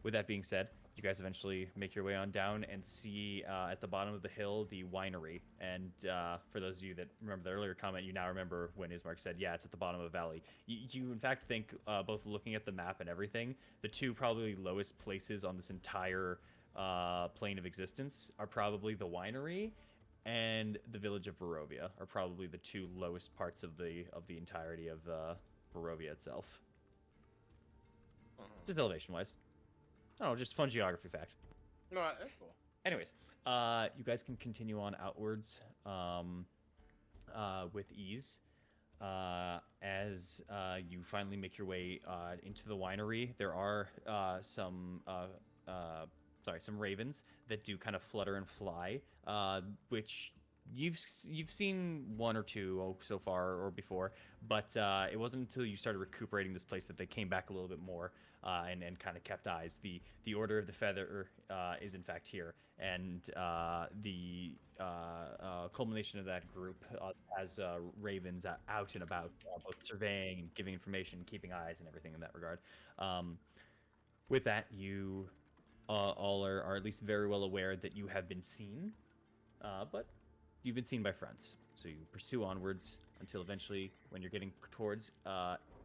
With that being said, you guys eventually make your way on down and see at the bottom of the hill the winery. And for those of you that remember the earlier comment, you now remember when Ismark said, yeah, it's at the bottom of a valley. You in fact think, both looking at the map and everything, the two probably lowest places on this entire plane of existence are probably the winery and the village of Barovia are probably the two lowest parts of the entirety of Barovia itself. Just elevation-wise. I don't know, just fun geography fact. No, that's cool. Anyways, you guys can continue on outwards. with ease. As you finally make your way into the winery, there are some ravens that do kind of flutter and fly, which you've seen one or two so far or before, but it wasn't until you started recuperating this place that they came back a little bit more and kind of kept eyes. The Order of the Feather is in fact here, and the culmination of that group has ravens out and about, both surveying and giving information, keeping eyes, and everything in that regard. With that, you all are at least very well aware that you have been seen, but you've been seen by friends. So you pursue onwards until eventually, when you're getting towards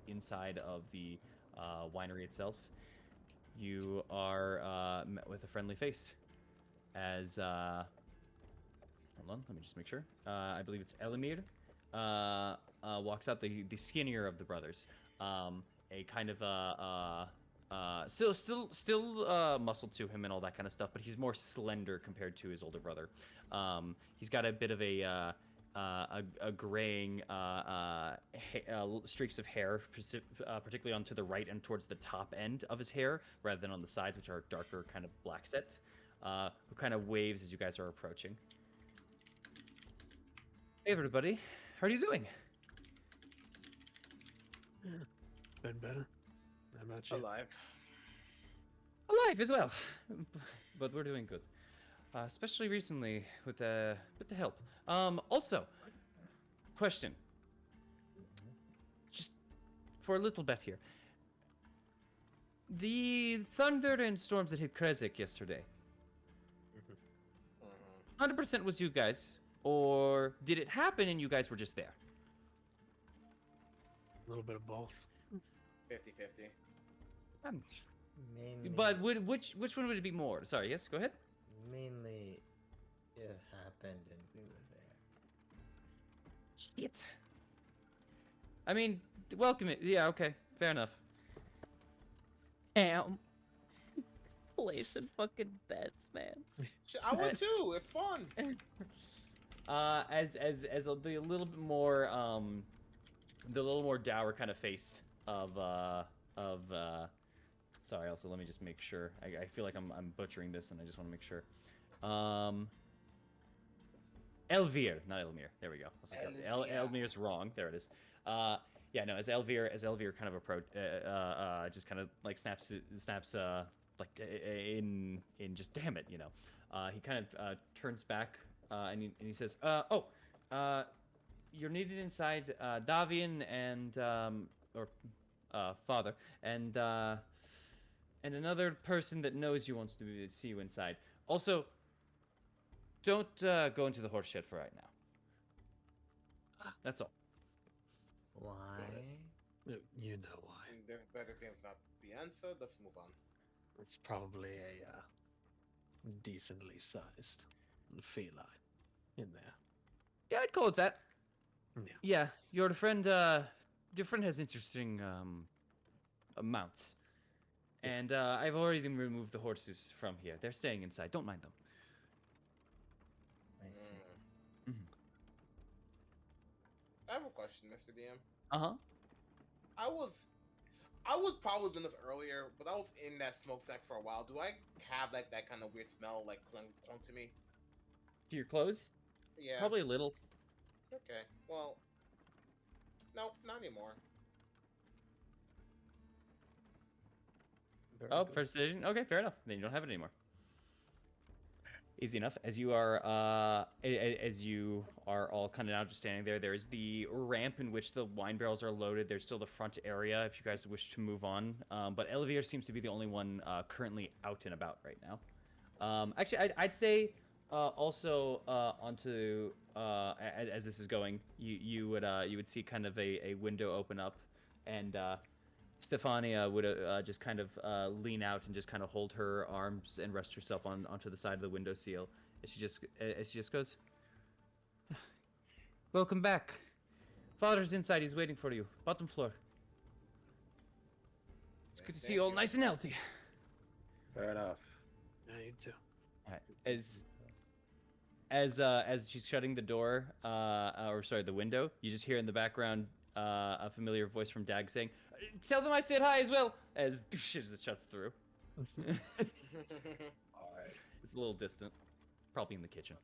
inside of the winery itself, you are met with a friendly face. As hold on, let me just make sure. I believe it's Elamir. Walks out, the skinnier of the brothers. A kind of still muscle to him and all that kind of stuff, but he's more slender compared to his older brother. He's got a bit of a graying streaks of hair, particularly onto the right and towards the top end of his hair, rather than on the sides, which are darker, kind of black set. Who kind of waves as you guys are approaching. Hey everybody, how are you doing? Yeah, been better. How about you? Alive. Alive as well, but we're doing good. Especially recently with the help. Also, question. Just for a little bit here. The thunder and storms that hit Krezek yesterday. 100% was you guys, or did it happen and you guys were just there? A little bit of both. 50-50. Mainly, But which one would it be more? Sorry, yes, go ahead. mainly, it happened and we were there. Shit. I mean, welcome it. Yeah, okay, fair enough. Damn. Placing fucking bets, man. Shit, I would too. It's fun. As the little bit more the little more dour kind of face of sorry, also let me just make sure. I feel like I'm butchering this and I just want to make sure. Elvir, not Elmir. There we go. I was like, Elmir's wrong. There it is. Yeah, no, as Elvir kind of approach just kind of like snaps like in just damn it, you know. He kind of turns back and he says, you're needed inside, Davian and father and another person that knows you wants to see you inside. Also, don't go into the horse shed for right now. That's all. Why? You know why. There's better things not to be answered. Let's move on. It's probably a decently sized feline in there. Yeah, I'd call it that. Yeah. Yeah, your friend has interesting mounts. And I've already removed the horses from here. They're staying inside. Don't mind them. I see. I have a question, Mr. DM. Uh-huh. I was probably doing this earlier, but I was in that smoke sack for a while. Do I have like that kind of weird smell like clung to me? To your clothes? Yeah. Probably a little. Okay. Well, no, not anymore. Very Oh, good. first decision? Okay, fair enough. Then you don't have it anymore. Easy enough. As you are all kind of now just standing there, there's the ramp in which the wine barrels are loaded. There's still the front area if you guys wish to move on. But Elvier seems to be the only one currently out and about right now. Actually, I'd say also onto as this is going, you would see kind of a window open up, and Stefania would just kind of lean out and just kind of hold her arms and rest herself onto the side of the window sill as she just goes, "Welcome back. Father's inside. He's waiting for you. Bottom floor. It's good to see you all nice and healthy." Fair enough. Yeah, you too. All right. As as she's shutting the door, or sorry, the window, you just hear in the background a familiar voice from Dag saying, "Tell them I said hi as well." As shit just shuts through. It's a little distant, probably in the kitchen.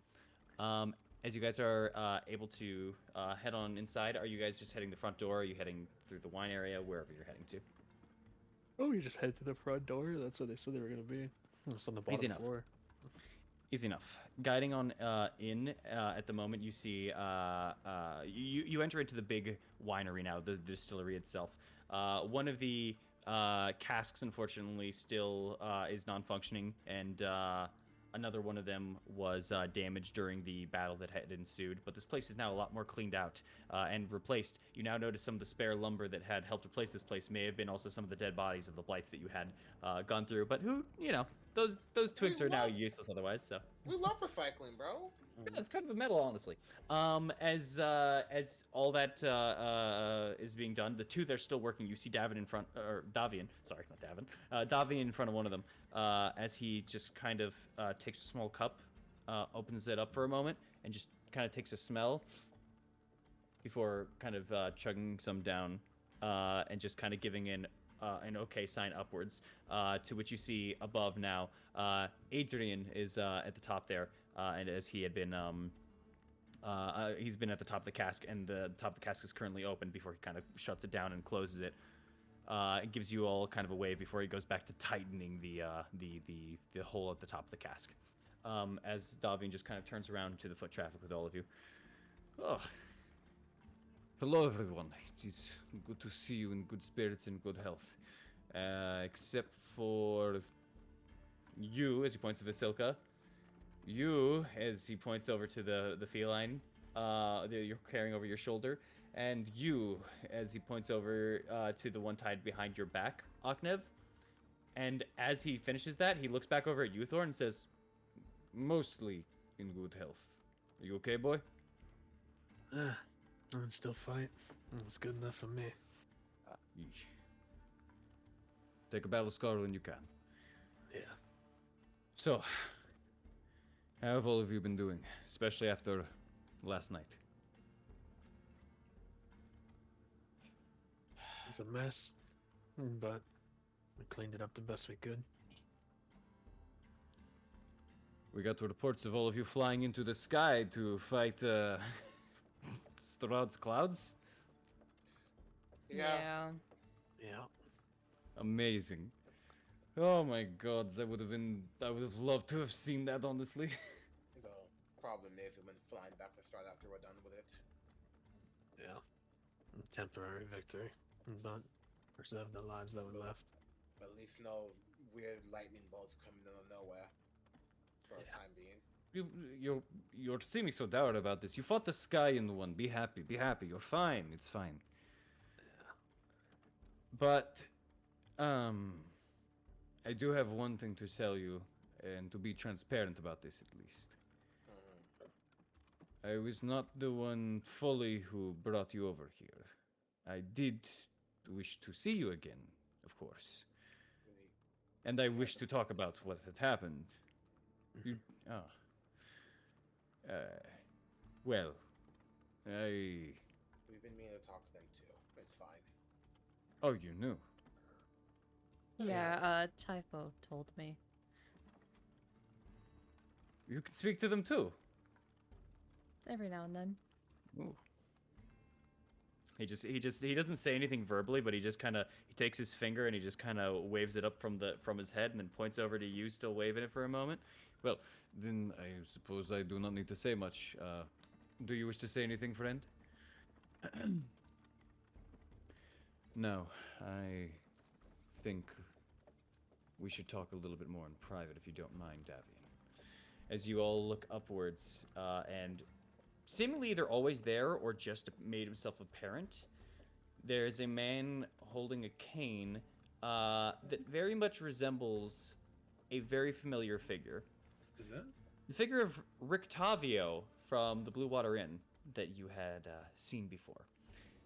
As you guys are able to head on inside, are you guys just heading the front door? Are you heading through the wine area, wherever you're heading to? Oh, you just head to the front door? That's where they said they were gonna be. It's on the Easy bottom enough. floor. Easy enough. Guiding on in at the moment, you see you enter into the big winery now, the distillery itself. One of the casks, unfortunately, still is non-functioning, and another one of them was damaged during the battle that had ensued. But this place is now a lot more cleaned out and replaced. You now notice some of the spare lumber that had helped replace this place may have been also some of the dead bodies of the blights that you had gone through. But who, those twigs are now useless otherwise. So We love recycling, bro. yeah, it's kind of a metal, honestly. As all that is being done, the two that are still working, you see Davian in front, or Davian, sorry, not Davin, Davian in front of one of them, as he just kind of takes a small cup, opens it up for a moment, and just kind of takes a smell before kind of chugging some down, and just kind of giving an okay sign upwards, to which you see above now, Adrian is at the top there. And as he had been, he's been at the top of the cask, and the top of the cask is currently open before he kind of shuts it down and closes it. It gives you all kind of a wave before he goes back to tightening the hole at the top of the cask. As Davian just kind of turns around to the foot traffic with all of you. Oh, hello everyone. It is good to see you in good spirits and good health, except for you, as he points to Vasilka. You, as he points over to the feline that you're carrying over your shoulder, and you, as he points over to the one tied behind your back, Aknev. And as he finishes that, he looks back over at you, Thor, and says, "Mostly in good health. Are you okay, boy?" I can still fight. That's good enough for me. Yeesh. Take a battle scar when you can. Yeah. So, how have all of you been doing, especially after last night? It's a mess, but we cleaned it up the best we could. We got reports of all of you flying into the sky to fight Strahd's clouds. Yeah. Yeah. Amazing. Oh my gods, I would have loved to have seen that, honestly. The problem is we went flying back to start after we're done with it. Yeah. Temporary victory, but preserved the lives that were left. But at least no weird lightning bolts coming out of nowhere for the time being. You're seeming so dour about this. You fought the sky in the one. Be happy. Be happy. You're fine. It's fine. Yeah. But, I do have one thing to tell you, and to be transparent about this at least. I was not the one fully who brought you over here. I did wish to see you again, of course. And I wish to talk about what had happened. You, well, We've been meaning to talk to them too. It's fine. Oh, you knew. Yeah, Typho told me. You can speak to them too. Every now and then. Ooh. He doesn't say anything verbally, but he takes his finger and he just kind of waves it up from his head and then points over to you, still waving it for a moment. Well, then I suppose I do not need to say much. Do you wish to say anything, friend? No, I think we should talk a little bit more in private, if you don't mind, Davian. As you all look upwards, and seemingly either always there or just made himself apparent, there's a man holding a cane that very much resembles a very familiar figure. Is that? The figure of Rictavio from the Blue Water Inn that you had seen before.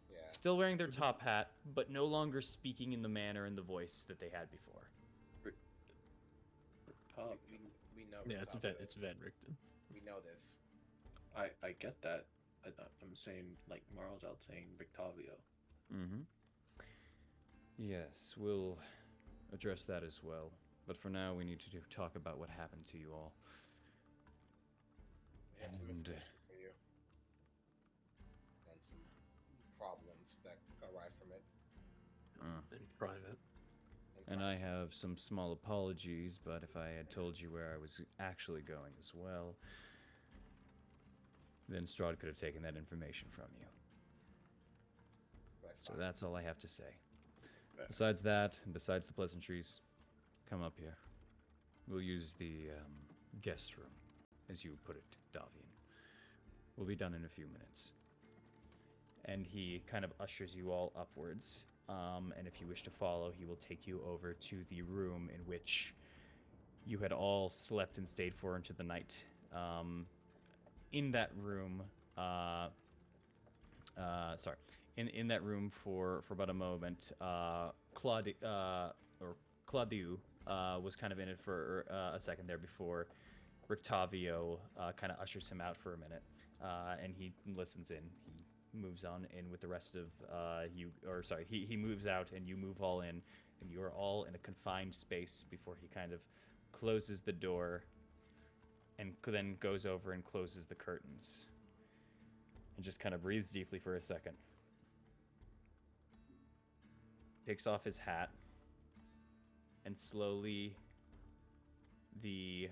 Yeah. Still wearing their top hat, but no longer speaking in the manner and the voice that they had before. We know. Yeah, it's Rictavio. Van Richten. We know this. I get that. I'm saying, like, Marl's out saying Victavio. Mm-hmm. Yes, we'll address that as well. But for now, we need to talk about what happened to you all. We have some And, information for you. And some problems that arise from it. In private. And I have some small apologies, but if I had told you where I was actually going as well, then Strahd could have taken that information from you. So that's all I have to say. Besides that, and besides the pleasantries, come up here. We'll use the guest room, as you put it, Davian. We'll be done in a few minutes. And he kind of ushers you all upwards. And if you wish to follow, he will take you over to the room in which you had all slept and stayed for into the night. In that room, in that room for about a moment, Claudiu was kind of in it for a second there before Rictavio kind of ushers him out for a minute, and he listens in. He moves on in with the rest of he moves out and you move all in, and you are all in a confined space before he kind of closes the door and then goes over and closes the curtains and just kind of breathes deeply for a second. Takes off his hat, and slowly the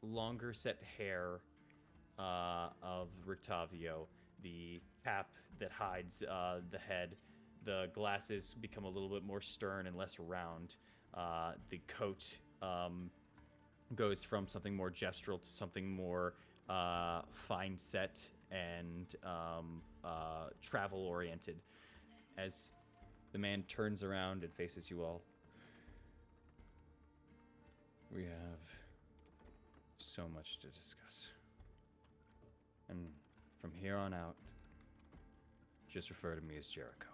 longer set hair of Rictavio, the cap that hides the head, the glasses become a little bit more stern and less round. The coat goes from something more gestural to something more fine set and travel oriented. As the man turns around and faces you all. We have so much to discuss. And from here on out, just refer to me as Jericho.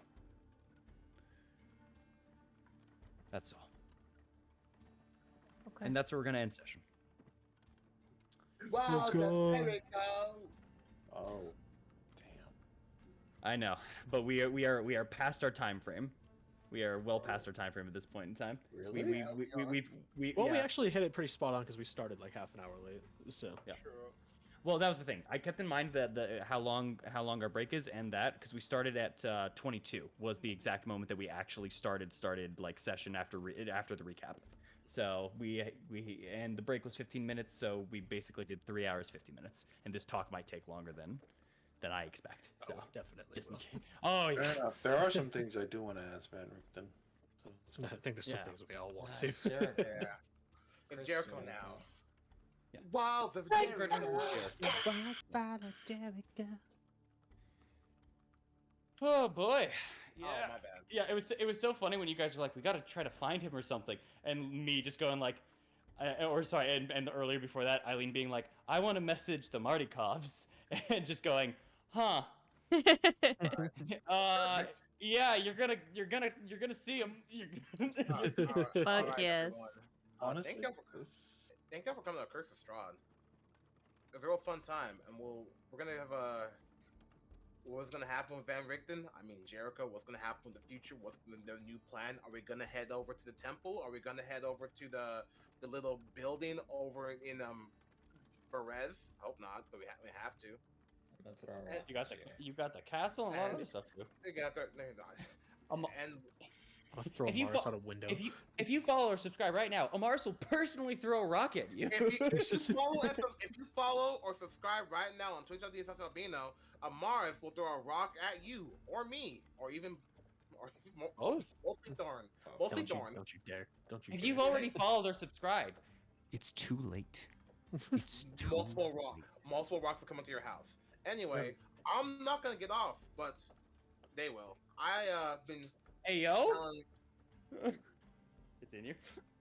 That's all. Okay. And that's where we're going to end session. Wow, Let's go. there we go. Oh, damn. I know, but we are past our time frame. We are well past our time frame at this point in time. Really? We Well, we yeah. actually hit it pretty spot on because we started like half an hour late. So Yeah. Sure. Well, that was the thing. I kept in mind that how long our break is, and that because we started at 22 was the exact moment that we actually started like session after the recap. So and the break was 15 minutes, so we basically did 3 hours 50 minutes, and this talk might take longer than I expect. So definitely. just in will. case. Oh Fair yeah. enough. There are some things I do want to ask Van Richten. So, I think there's some Yeah. things we all want Nice, to. Jericho. Yeah. It's Chris Jericho Jericho. now. Yeah. Wilds of Thank you for Jericho. Oh boy. Yeah. Oh, my bad. Yeah, it was so funny when you guys were like, we got to try to find him or something, and me just going like, and earlier before that, Eileen being like, I want to message the Martikovs, and just going, huh? Yeah, you're gonna see him. Fuck yes. honestly, Thank you for coming to Curse of Strahd. It was a real fun time, and we're gonna have what's gonna happen with Van Richten? I mean Jericho. What's gonna happen in the future? What's the new plan? Are we gonna head over to the temple? Are we gonna head over to the little building over in Perez? I hope not, but we have to. I'm gonna throw a And- rock You got the castle and a lot of other stuff too. They got their, no, and I'll throw If you Mars fo- out a window. If you follow or subscribe right now, Amaris will personally throw a rock at you. if you follow or subscribe right now on Twitch.tv/Albino, Amaris will throw a rock at you or me or even Both. mostly Thorn. Mostly Thorn. Don't you dare. Don't you If dare. you've already followed or subscribed, it's too late. It's too Multiple late. rocks will come into your house. Anyway, I'm not gonna get off, but they will. I've been Hey yo, challenged. it's in you.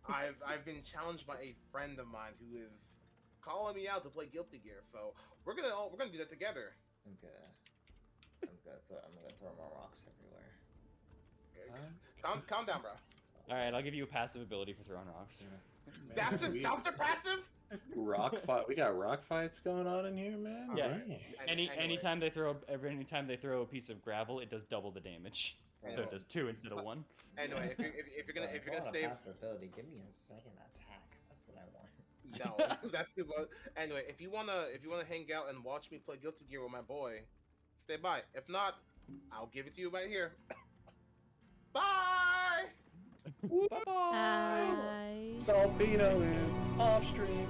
I've been challenged by a friend of mine who is calling me out to play Guilty Gear. So we're gonna do that together. I'm gonna throw more rocks everywhere. Calm down, bro. All right, I'll give you a passive ability for throwing rocks. That's their passive. Rock fight. We got rock fights going on in here, man. Yeah. Dang. Anytime they throw a piece of gravel, it does double the damage. So it does 2 instead of 1. Anyway, if you're gonna stay, pass ability, give me a second attack. That's what I want. no, that's too much. Anyway, if you wanna hang out and watch me play Guilty Gear with my boy, stay by. If not, I'll give it to you right here. Bye. Bye-bye. Bye. Salpino is off stream.